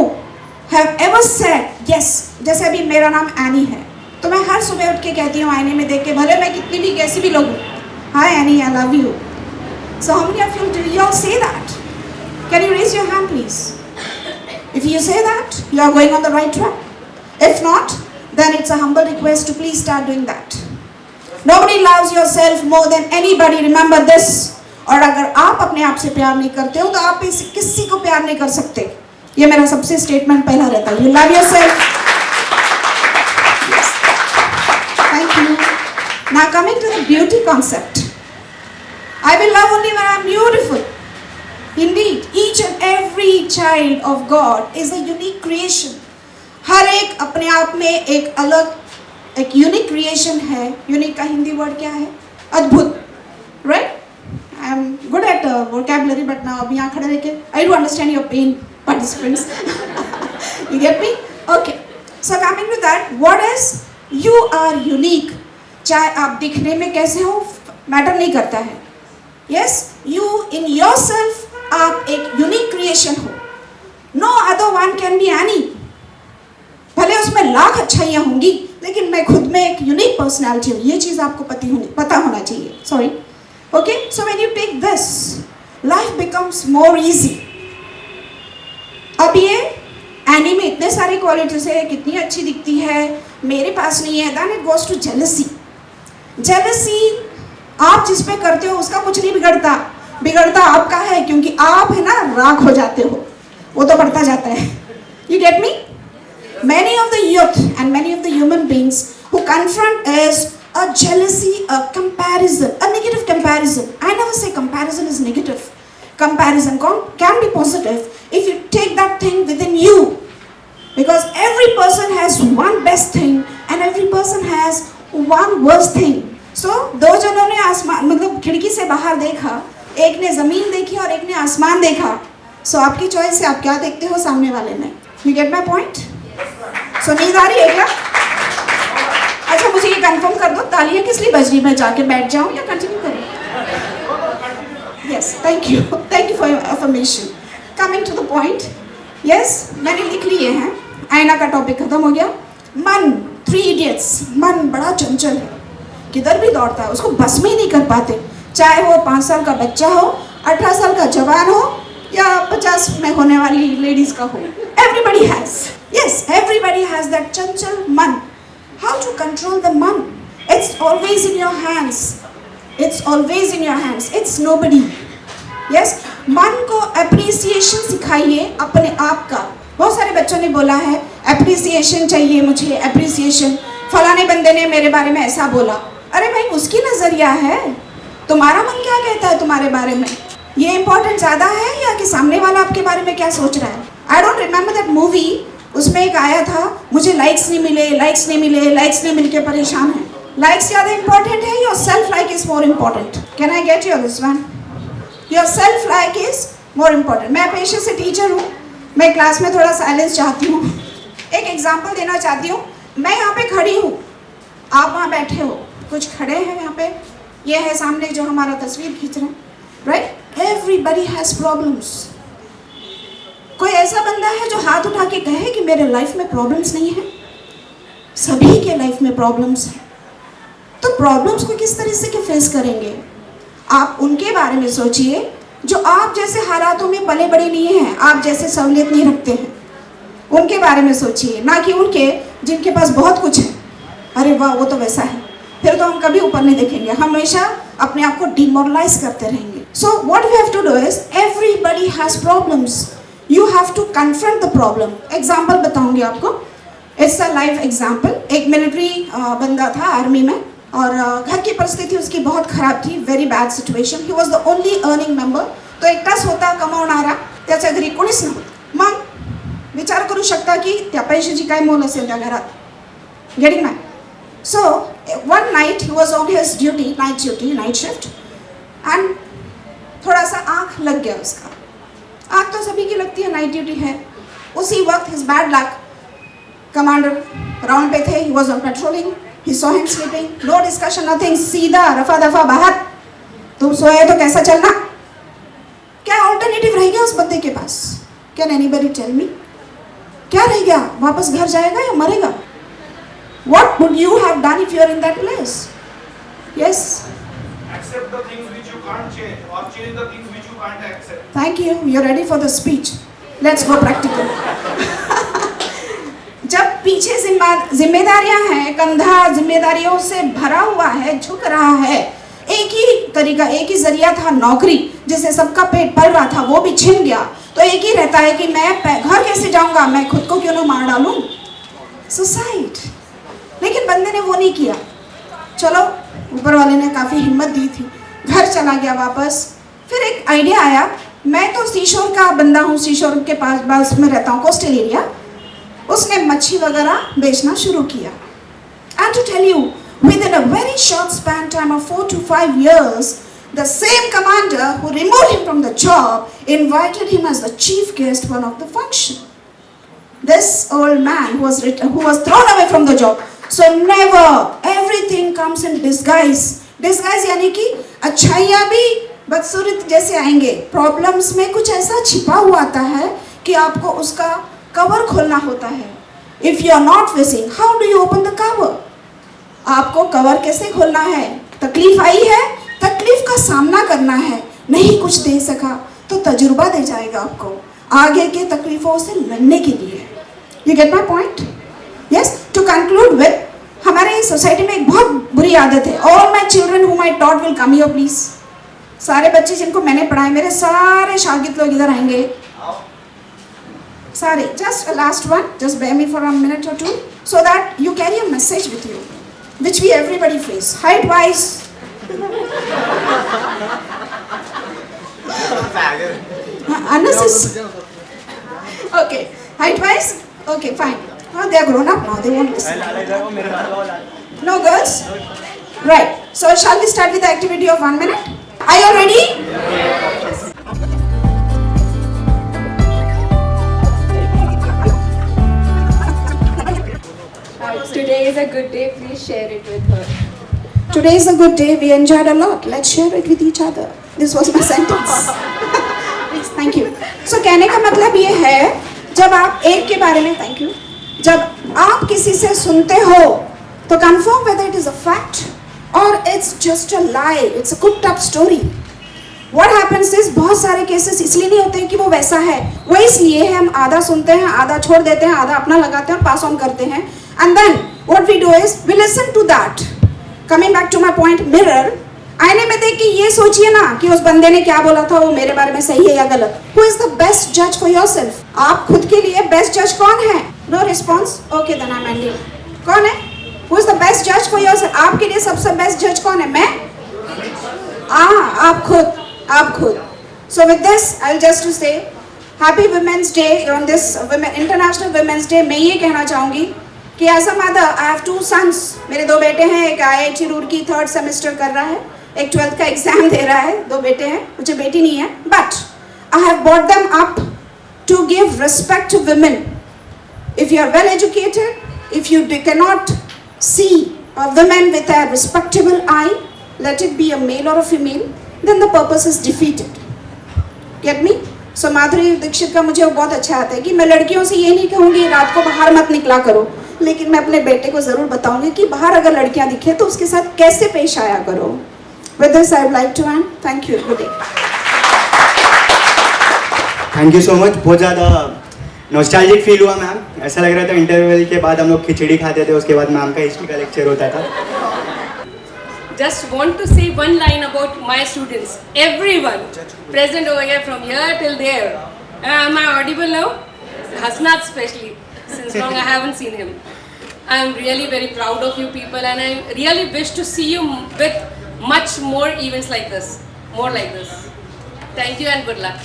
have ever said yes? जैसे अभी मेरा नाम एनी है, तो मैं हर सुबह उठ के कहती हूँ आईने में देख के, भले मैं कितनी भी कैसी भी लोग हूँ, hi Annie, I love you. So how many of you do you all say that? Can you raise your hand please? If you say that, you are going on the right track. If not, then it's a humble request to please start doing that. Nobody loves yourself more than anybody. Remember this. और अगर आप अपने आप से प्यार नहीं करते हो, तो आप किसी को प्यार नहीं कर सकते। ये मेरा सबसे स्टेटमेंट पहला रहता है। You love yourself. Yes. Thank you. Now coming to the beauty concept. I will love only when I am beautiful. Indeed, each and every child of God is a unique creation. हर एक अपने आप में एक अलग, एक unique creation है। Unique का Hindi word क्या है? अद्भुत, right? I am good at vocabulary, but now अभी यहाँ खड़े रह के I do understand your pain, participants. You get me? Okay, so coming to that, what is you are unique. चाहे आप दिखने में कैसे हो, मैटर नहीं करता है। यस, यू इन योरसेल्फ आप एक यूनिक क्रिएशन हो। No other one can be any. भले उसमें लाख अच्छाइयाँ होंगी, लेकिन मैं खुद में एक यूनिक पर्सनालिटी हूँ। ये चीज़ आपको पता होना चाहिए। Sorry, okay? So when you take this, life becomes more easy. अब ये एनी में इतने सारी क्वालिटीज है, कितनी अच्छी दिखती है, मेरे पास नहीं है, then it goes to jealousy. Jealousy आप जिस पे करते हो उसका कुछ नहीं बिगड़ता, बिगड़ता आपका है, क्योंकि आप है ना राख हो जाते हो, वो तो बढ़ता जाता है। You get me? Many of the youth and many of the human beings who confront is a jealousy, a comparison, a negative comparison. I never say comparison is negative. Comparison can be positive if you take that thing within you, because every person has one best thing and every person has one worst thing. So दो जनों ने आसमान, मतलब खिड़की से बाहर देखा, एक ने जमीन देखी और एक ने आसमान देखा। सो आपकी चॉइस है, आप क्या देखते हो सामने वाले में। You get my point? So नींद आ रही है क्या? अच्छा, मुझे ये कंफर्म कर दो, तालियां किस लिए बज रही, मैं जाके बैठ जाऊं या कंटिन्यू करूं? Yes, thank you for your affirmation. Coming to the point, yes, मैंने लिख लिए हैं, आईना का टॉपिक खत्म हो गया। मन, 3 इडियट्स। मन बड़ा चंचल है, किधर भी दौड़ता है, उसको बस में ही नहीं कर पाते। चाहे वो 5 साल का बच्चा हो, 18 साल का जवान हो, या 50 में होने वाली लेडीज का हो, everybody has, yes, everybody has that चंचल मन। How to control the मन? It's always in your hands. It's always in your hands. It's nobody. Yes, मन को appreciation सिखाइए अपने आप का। बहुत सारे बच्चों ने बोला है appreciation चाहिए मुझे, appreciation, फलाने बंदे ने मेरे बारे में ऐसा बोला। अरे भाई, उसकी नजरिया है, तुम्हारा मन क्या कहता है तुम्हारे बारे में? ये इंपॉर्टेंट ज़्यादा है या कि सामने वाला आपके बारे में क्या सोच रहा है? I don't remember that movie, उसमें एक आया था, मुझे लाइक्स नहीं मिले, लाइक्स नहीं मिले, लाइक्स नहीं मिलके परेशान है। लाइक्स ज़्यादा इंपॉर्टेंट है, your self like is more important. Can I get your this one? Your self like is more important. मैं पेशे से टीचर हूँ, मैं क्लास में थोड़ा साइलेंस चाहती हूँ। एक एग्जाम्पल देना चाहती हूँ। मैं यहाँ पे खड़ी हूँ, आप वहाँ बैठे हो, कुछ खड़े हैं यहाँ पे, ये है सामने जो हमारा तस्वीर खींच रहे हैं, राइट? Everybody has problems. कोई ऐसा बंदा है जो हाथ उठा के कहे कि मेरे लाइफ में प्रॉब्लम्स नहीं है? सभी के लाइफ में प्रॉब्लम्स हैं। तो प्रॉब्लम्स को किस तरह से के फेस करेंगे? आप उनके बारे में सोचिए जो आप जैसे हालातों में पले बड़े नहीं हैं, आप जैसे सहूलियत नहीं रखते हैं, उनके बारे में सोचिए, ना कि उनके जिनके पास बहुत कुछ है। अरे वाह, वो तो वैसा है, फिर तो हम कभी ऊपर नहीं देखेंगे, हमेशा अपने आप को डिमोरलाइज करते रहेंगे। So what we have to do is, everybody has problems, you have to confront the problem. Example बताऊंगी आपको, इट्स अ लाइव एग्जाम्पल। एक मिलिट्री बंदा था आर्मी में, और घर की परिस्थिति उसकी बहुत खराब थी, very bad situation. He was the only earning member. तो एकटाच होता कमावणारा, त्याच्या घरी कोणीच नव्हतं। मग विचार करू शकता की त्या पैशाची काय मोल असेल त्या घरात। Getting my? So one night he was on his duty, night shift, and थोड़ा सा आँख लग गया उसका। आँख तो सभी की लगती है, नाइट ड्यूटी है। उसी वक्त his bad luck, commander round पे थे, he was on patrolling, he saw him sleeping, no discussion, nothing, सीधा रफा दफा बाहर. तुम सोए तो कैसा चलना? क्या ऑल्टरनेटिव रह गया उस बंदे के पास? Can anybody tell me? क्या रह गया? वापस घर जाएगा या मरेगा? What would you have done if you are in that place? Yes. Accept the things which you can't change, or change the things which you can't accept. Thank you. You're ready for the speech. Let's go practical. जब पीछे जिम्मेदारियां हैं, कंधा जिम्मेदारियों से भरा हुआ है, झुक रहा है, एक ही तरीका, एक ही जरिया था नौकरी, जिससे सबका पेट पल रहा था, वो भी छिन गया, तो एक ही रहता है कि मैं घर कैसे जाऊंगा, मैं खुद को क्यों ना मार डालूं? सुसाइड. लेकिन बंदे ने वो नहीं किया. चलो, ऊपर वाले ने काफी हिम्मत दी थी, घर चला गया वापस. फिर एक आइडिया आया, मैं तो सीशोर का बंदा हूँ, सीशोर के पास में रहता हूँ, कोस्टल एरिया. उसने मच्छी वगैरह बेचना शुरू किया. And to tell you, within a very short span time of 4 to 5 years, the same commander who removed him from the job invited him as the chief guest one of the function. This old man who was thrown away from the job. So never, everything comes in disguise. Disguise यानी कि अच्छाइयाँ भी बदसूरत जैसे आएंगे. Problems में कुछ ऐसा छिपा हुआ आता है कि आपको उसका कवर खोलना होता है. If you are not facing, how do you open the cover? आपको कवर कैसे खोलना है? तकलीफ आई है, तकलीफ का सामना करना है. नहीं कुछ दे सका तो तजुर्बा दे जाएगा आपको आगे के तकलीफों से लड़ने के लिए. You get my point? Yes. To conclude with, हमारे सोसाइटी में एक बहुत बुरी आदत है. All my children whom I taught will come here please. सारे बच्चे जिनको मैंने पढ़ाए, मेरे सारे शागिर्द लोग इधर आएंगे. Sorry, just a last one. Just bear me for a minute or two, so that you carry a message with you, which we everybody face. Height-wise, unnecessary. Okay, height-wise, okay, fine. Oh, they are grown up now. They won't listen. No girls, right? So shall we start with the activity of 1 minute? Are you ready? Yes. Today is a good day, please share it with her. Today is a good day, we enjoyed a lot. Let's share it with each other. This was my sentence. Please, thank you. So कहने का मतलब ये है, जब आप एक के बारे में, thank you, जब आप किसी से सुनते हो तो confirm whether it is a fact or it's just a lie, it's a cooked up story. What happens is, बहुत सारे केसेस इसलिए नहीं होते हैं कि वो वैसा है, वो इसलिए है हम आधा सुनते हैं, आधा छोड़ देते हैं, आधा अपना लगाते हैं और पास ऑन करते हैं. And then what we do is we listen to that. Coming back to my point, mirror. आईने में देख के ये सोचिए ना कि उस बंदे ने क्या बोला था, वो मेरे बारे में सही है या गलत. Who is the best judge for yourself? आप खुद के लिए best judge कौन है? No response. Okay, then I'm ending. कौन है? Who is the best judge for yourself? आपके लिए सबसे best judge कौन है? मैं? आप खुद. So with this, I'll just to say, Happy Women's Day on this International Women's Day. मैं ये कहना चाहूँगी कि as a mother, I have 2 sons. मेरे 2 बेटे हैं, एक IIT रूड़की 3rd semester कर रहा है, एक 12th का एग्जाम दे रहा है. 2 बेटे हैं, मुझे बेटी नहीं है. But I have brought them up to give respect to women. If you are well educated, if you cannot see a woman with a respectable eye, let it be a male or a female, then the purpose is defeated. Get me? So Madhuri Dixit का मुझे बहुत अच्छा आता है कि मैं लड़कियों से ये नहीं कहूँगी रात को बाहर मत निकला करो, लेकिन मैं अपने बेटे को जरूर बताऊंगी कि बाहर अगर लड़कियां दिखे तो उसके साथ कैसे पेश आया करो. With this, I would like to end. Thank you. Good day. Thank you so much. बहुत ज़्यादा नॉस्टैल्जिक फील हुआ मैम. ऐसा लग रहा था इंटरवल के बाद हम लोग खिचड़ी खाते थे, उसके बाद मैम का हिस्ट्री का लेक्चर होता था. Just want to say one line about my students. Everyone present over here from here till there. Am I audible now? Hasnat especially. Since long I haven't seen him. I am really very proud of you people, and I really wish to see you with much more events like this. More like this. Thank you and good luck.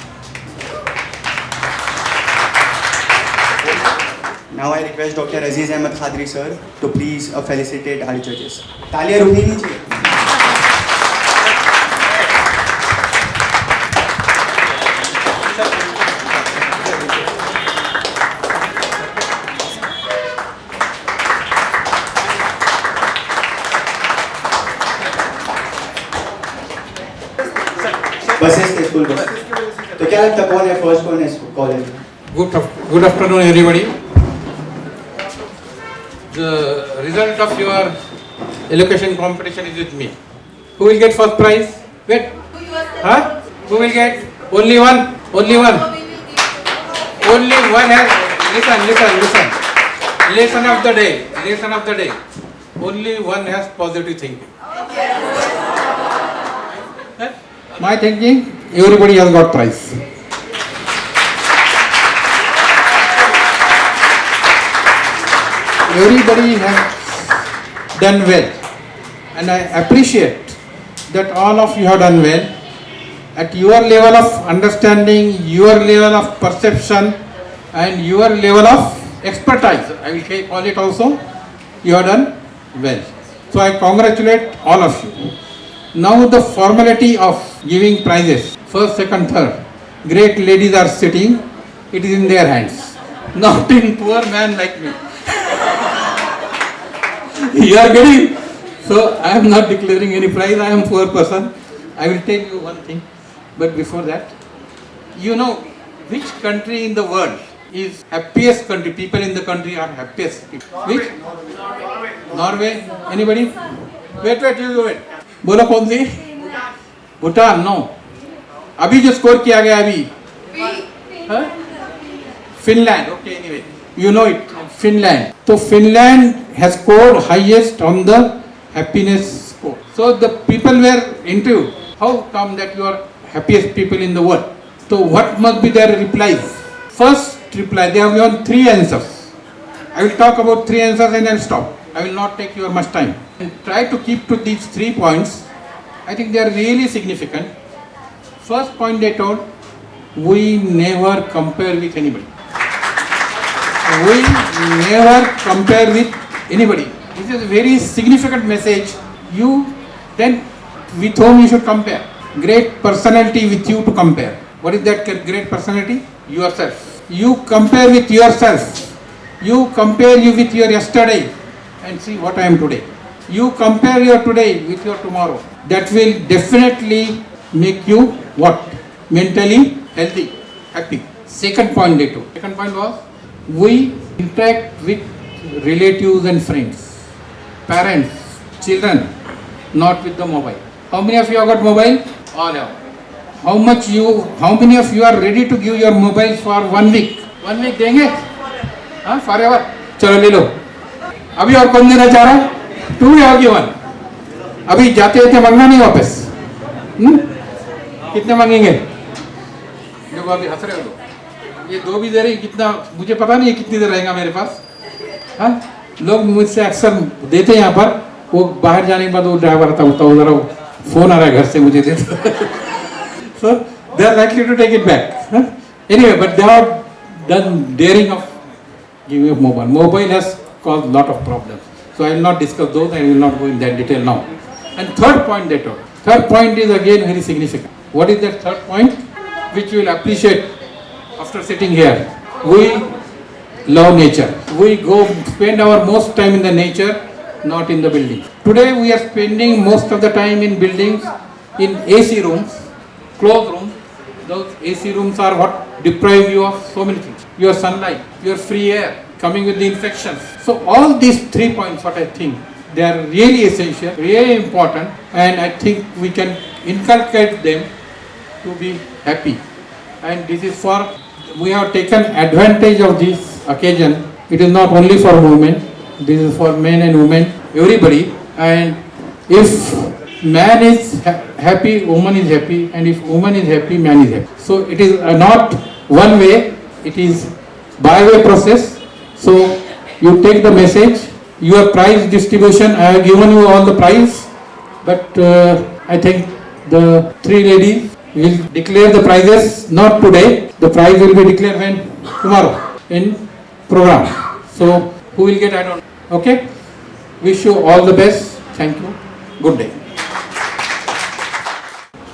Now I request Dr. Aziz Ahmed Quadri sir to please felicitate our judges. तालियां रुकनी नहीं चाहिए. Buses थे, school bus. तो क्या लगता कौन है first, कौन है college? Good afternoon, everybody. The result of your elocution competition is with me. Who will get first prize? Wait. Huh? Who will get? Only one. Only one. Only one has. Listen. Lesson of the day. Lesson of the day. Only one has positive thinking. My thinking, everybody has got prize. Everybody has done well, and I appreciate that all of you have done well. At your level of understanding, your level of perception, and your level of expertise, I will call it also, you have done well. So I congratulate all of you. Now the formality of giving prizes, first, second, third. Great ladies are sitting, it is in their hands, not in poor man like me. You are getting, so I am not declaring any prize, I am poor person. I will tell you one thing, but before that, you know which country in the world is happiest country, people in the country are happiest people. Which? Norway? Anybody? Wait, you wait. बोलो कौन सी? Bhutan? No. अभी जो score किया गया अभी? Finland. Okay, anyway, you know it. Finland. So Finland has scored highest on the happiness score. So the people were interviewed. How come that you are happiest people in the world? So what must be their replies? First reply, they have given 3 answers. I will talk about 3 answers and I'll stop. I will not take your much time. And try to keep to these 3 points. I think they are really significant. First point they told, we never compare with anybody. We never compare with anybody. This is a very significant message. Then with whom you should compare? Great personality with you to compare. What is that great personality? Yourself. You compare with yourself. You compare you with your yesterday and see what I am today. You compare your today with your tomorrow. That will definitely make you what? Mentally healthy, happy. Second point they took. Second point was, we interact with relatives and friends, parents, children, not with the mobile. How many of you have got mobile? All have. How many of you are ready to give your mobile for 1 week? 1 week देंगे? हाँ, forever. चलो ले लो. अभी और कौन देना चाह रहा है? 2 have given. अभी जाते मांगना नहीं वापस. कितने मांगेंगे? देखो अभी हंस रहे हो लोग. ये 2 भी दे रहे, कितना मुझे पता नहीं है कितनी देर रहेगा मेरे पास. हाँ, लोग मुझसे अक्सर देते हैं यहाँ पर, वो बाहर जाने के बाद वो ड्राइवर आता होता है, जरा फोन आ रहा है घर से मुझे देते. So they are likely to take it back. Huh? Anyway, but they have done daring of giving up mobile. Mobile has caused a lot of problems. So I will not discuss those. I will not go in that detail now. And third point they told. Third point is again very significant. What is that third point? Which you will appreciate after sitting here. We love nature. We go spend our most time in the nature, not in the buildings. Today we are spending most of the time in buildings, in AC rooms, closed rooms. Those AC rooms are what deprive you of so many things. Your sunlight, your free air, coming with the infections. So all these 3 points, what I think, they are really essential, really important, and I think we can inculcate them to be happy. And this is for, we have taken advantage of this occasion. It is not only for women, this is for men and women, everybody. And if man is happy, woman is happy, and if woman is happy, man is happy. So it is not one way, it is by-way process. So you take the message, your prize distribution, I have given you all the prize, but I think the 3 ladies will declare the prizes, not today, the prize will be declared when? Tomorrow, in program. So who will get, I don't know. Okay? Wish you all the best. Thank you. Good day.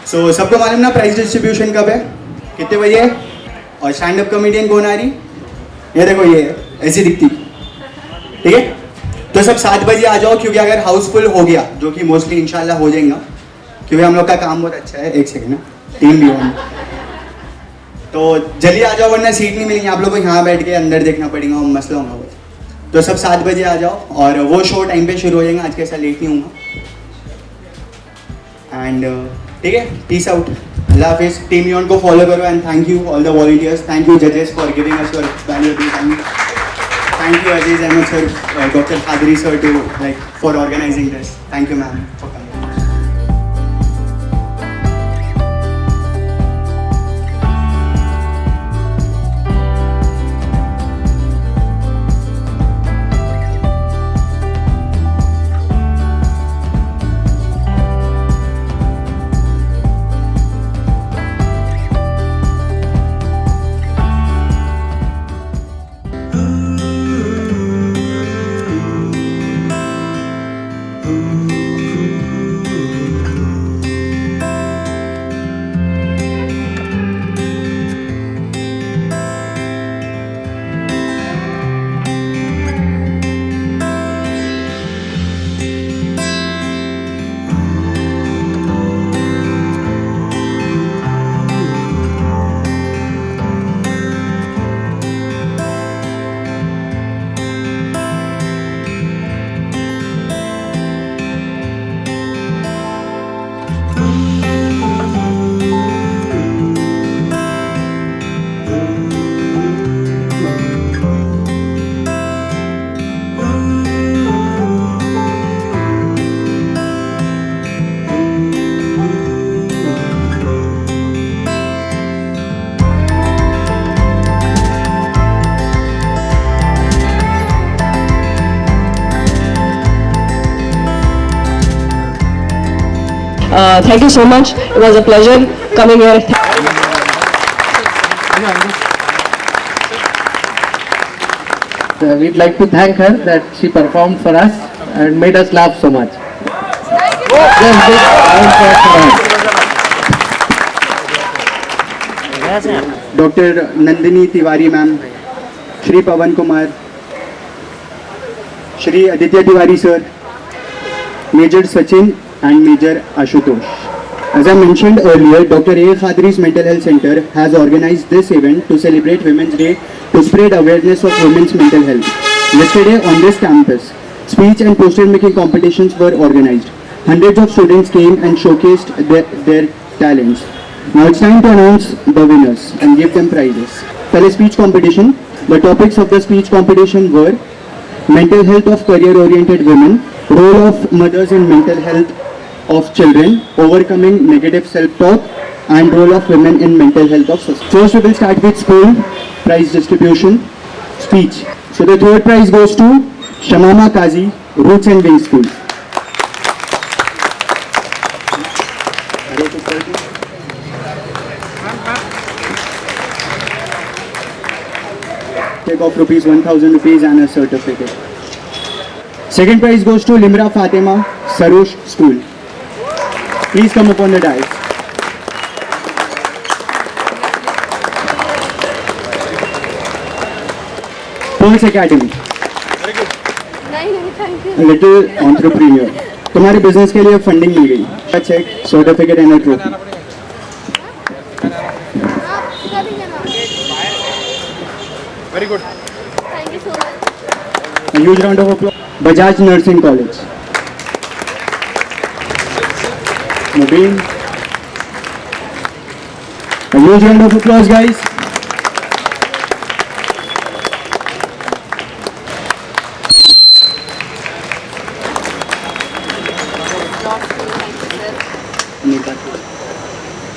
So सबको मालूम ना prize distribution कब है, कितने बजे है, और stand up comedian कौन आ रही? ये देखो, ये ऐसी दिखती. ठीक है, तो सब 7 बजे आ जाओ, क्योंकि अगर हाउसफुल हो गया, जो कि मोस्टली इंशाल्लाह हो जाएगा, क्योंकि हम लोग का काम बहुत अच्छा है. एक सेकंड ना, टीम बियॉन्ड। तो जल्दी आ जाओ वरना सीट नहीं मिलेंगी आप लोगों को, यहाँ बैठ के अंदर देखना पड़ेगा और मसला होगा वो। तो सब 7 बजे आ जाओ और वो शो टाइम पे शुरू हो जाएगा, आज के ऐसा लेट नहीं होगा। एंड ठीक है, पीस आउट, अल्लाह हाफिज़। टीम बियॉन्ड को फॉलो करो and thank you all the volunteers, thank you जजेस for giving us your valuable time, thank you Aziz Ahmed sir, doctor Qadri sir too for organizing this, thank you ma'am for coming. Thank you so much. It was a pleasure coming here. We'd like to thank her that she performed for us and made us laugh so much. Just big round of applause. Doctor Nandini Tiwari ma'am, Shri Pawan Kumar, Shri Aditya Tiwari sir, major Sachin and Major Ashutosh. As I mentioned earlier, Dr. A. Khadri's Mental Health Center has organized this event to celebrate Women's Day to spread awareness of women's mental health. Yesterday on this campus, speech and poster making competitions were organized. Hundreds of students came and showcased their talents. Now it's time to announce the winners and give them prizes. पहले speech competition. The topics of the speech competition were mental health of career-oriented women, role of mothers in mental health of children, overcoming negative self-talk, and role of women in mental health of society. First we will start with school prize distribution, speech. So the third prize goes to Shamama Kazi, Roots and Wings School. Take off rupees 1000 rupees and a certificate. Second prize goes to Limra Fatima, Sarosh School. Please come upon the dais. Pulse Academy. Little Entrepreneur. तुम्हारे business के लिए funding मिल गई. Cheque, certificate and trophy. Very good. Thank you so much. A huge round of applause. Bajaj Nursing College. Mubin. A huge round of applause, guys.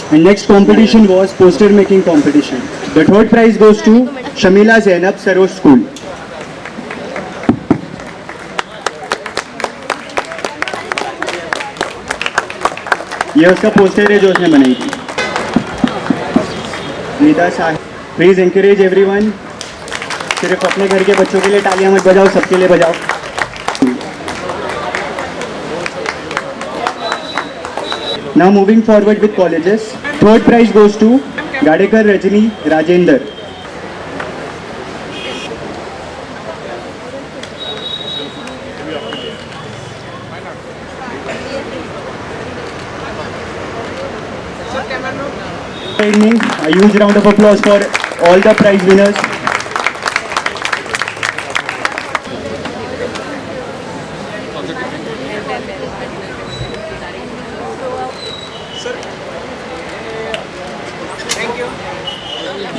And next competition was poster making competition. The third prize goes to Shamila Zainab, Sarosh School. ये उसका poster है जो उसने बनाई थी. नीता साहब, please encourage everyone. सिर्फ अपने घर के बच्चों के लिए तालियां मत बजाओ, सबके लिए बजाओ. Now moving forward with colleges. Third prize goes to Gadekar Rajni Rajender. Evening, a huge round of applause for all the prize winners.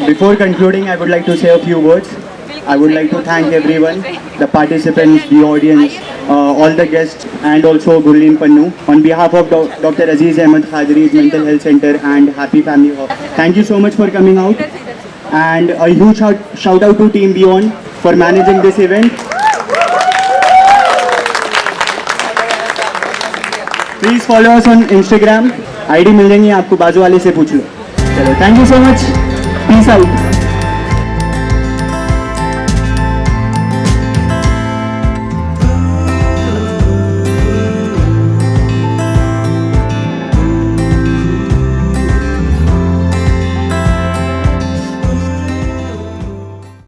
Before concluding, I would like to say a few words. I would like to thank everyone, the participants, the audience, all the guests, and also Gurleen Pannu. On behalf of Dr. Aziz Ahmed Khadri's Mental Health Center and Happy Family Hub, thank you so much for coming out. And a huge shout out to Team Beyond for managing this event. Please follow us on Instagram. ID मिल जाएंगी आपको, बाजू वाले से पूछ लो. चलो, thank you so much. Peace out.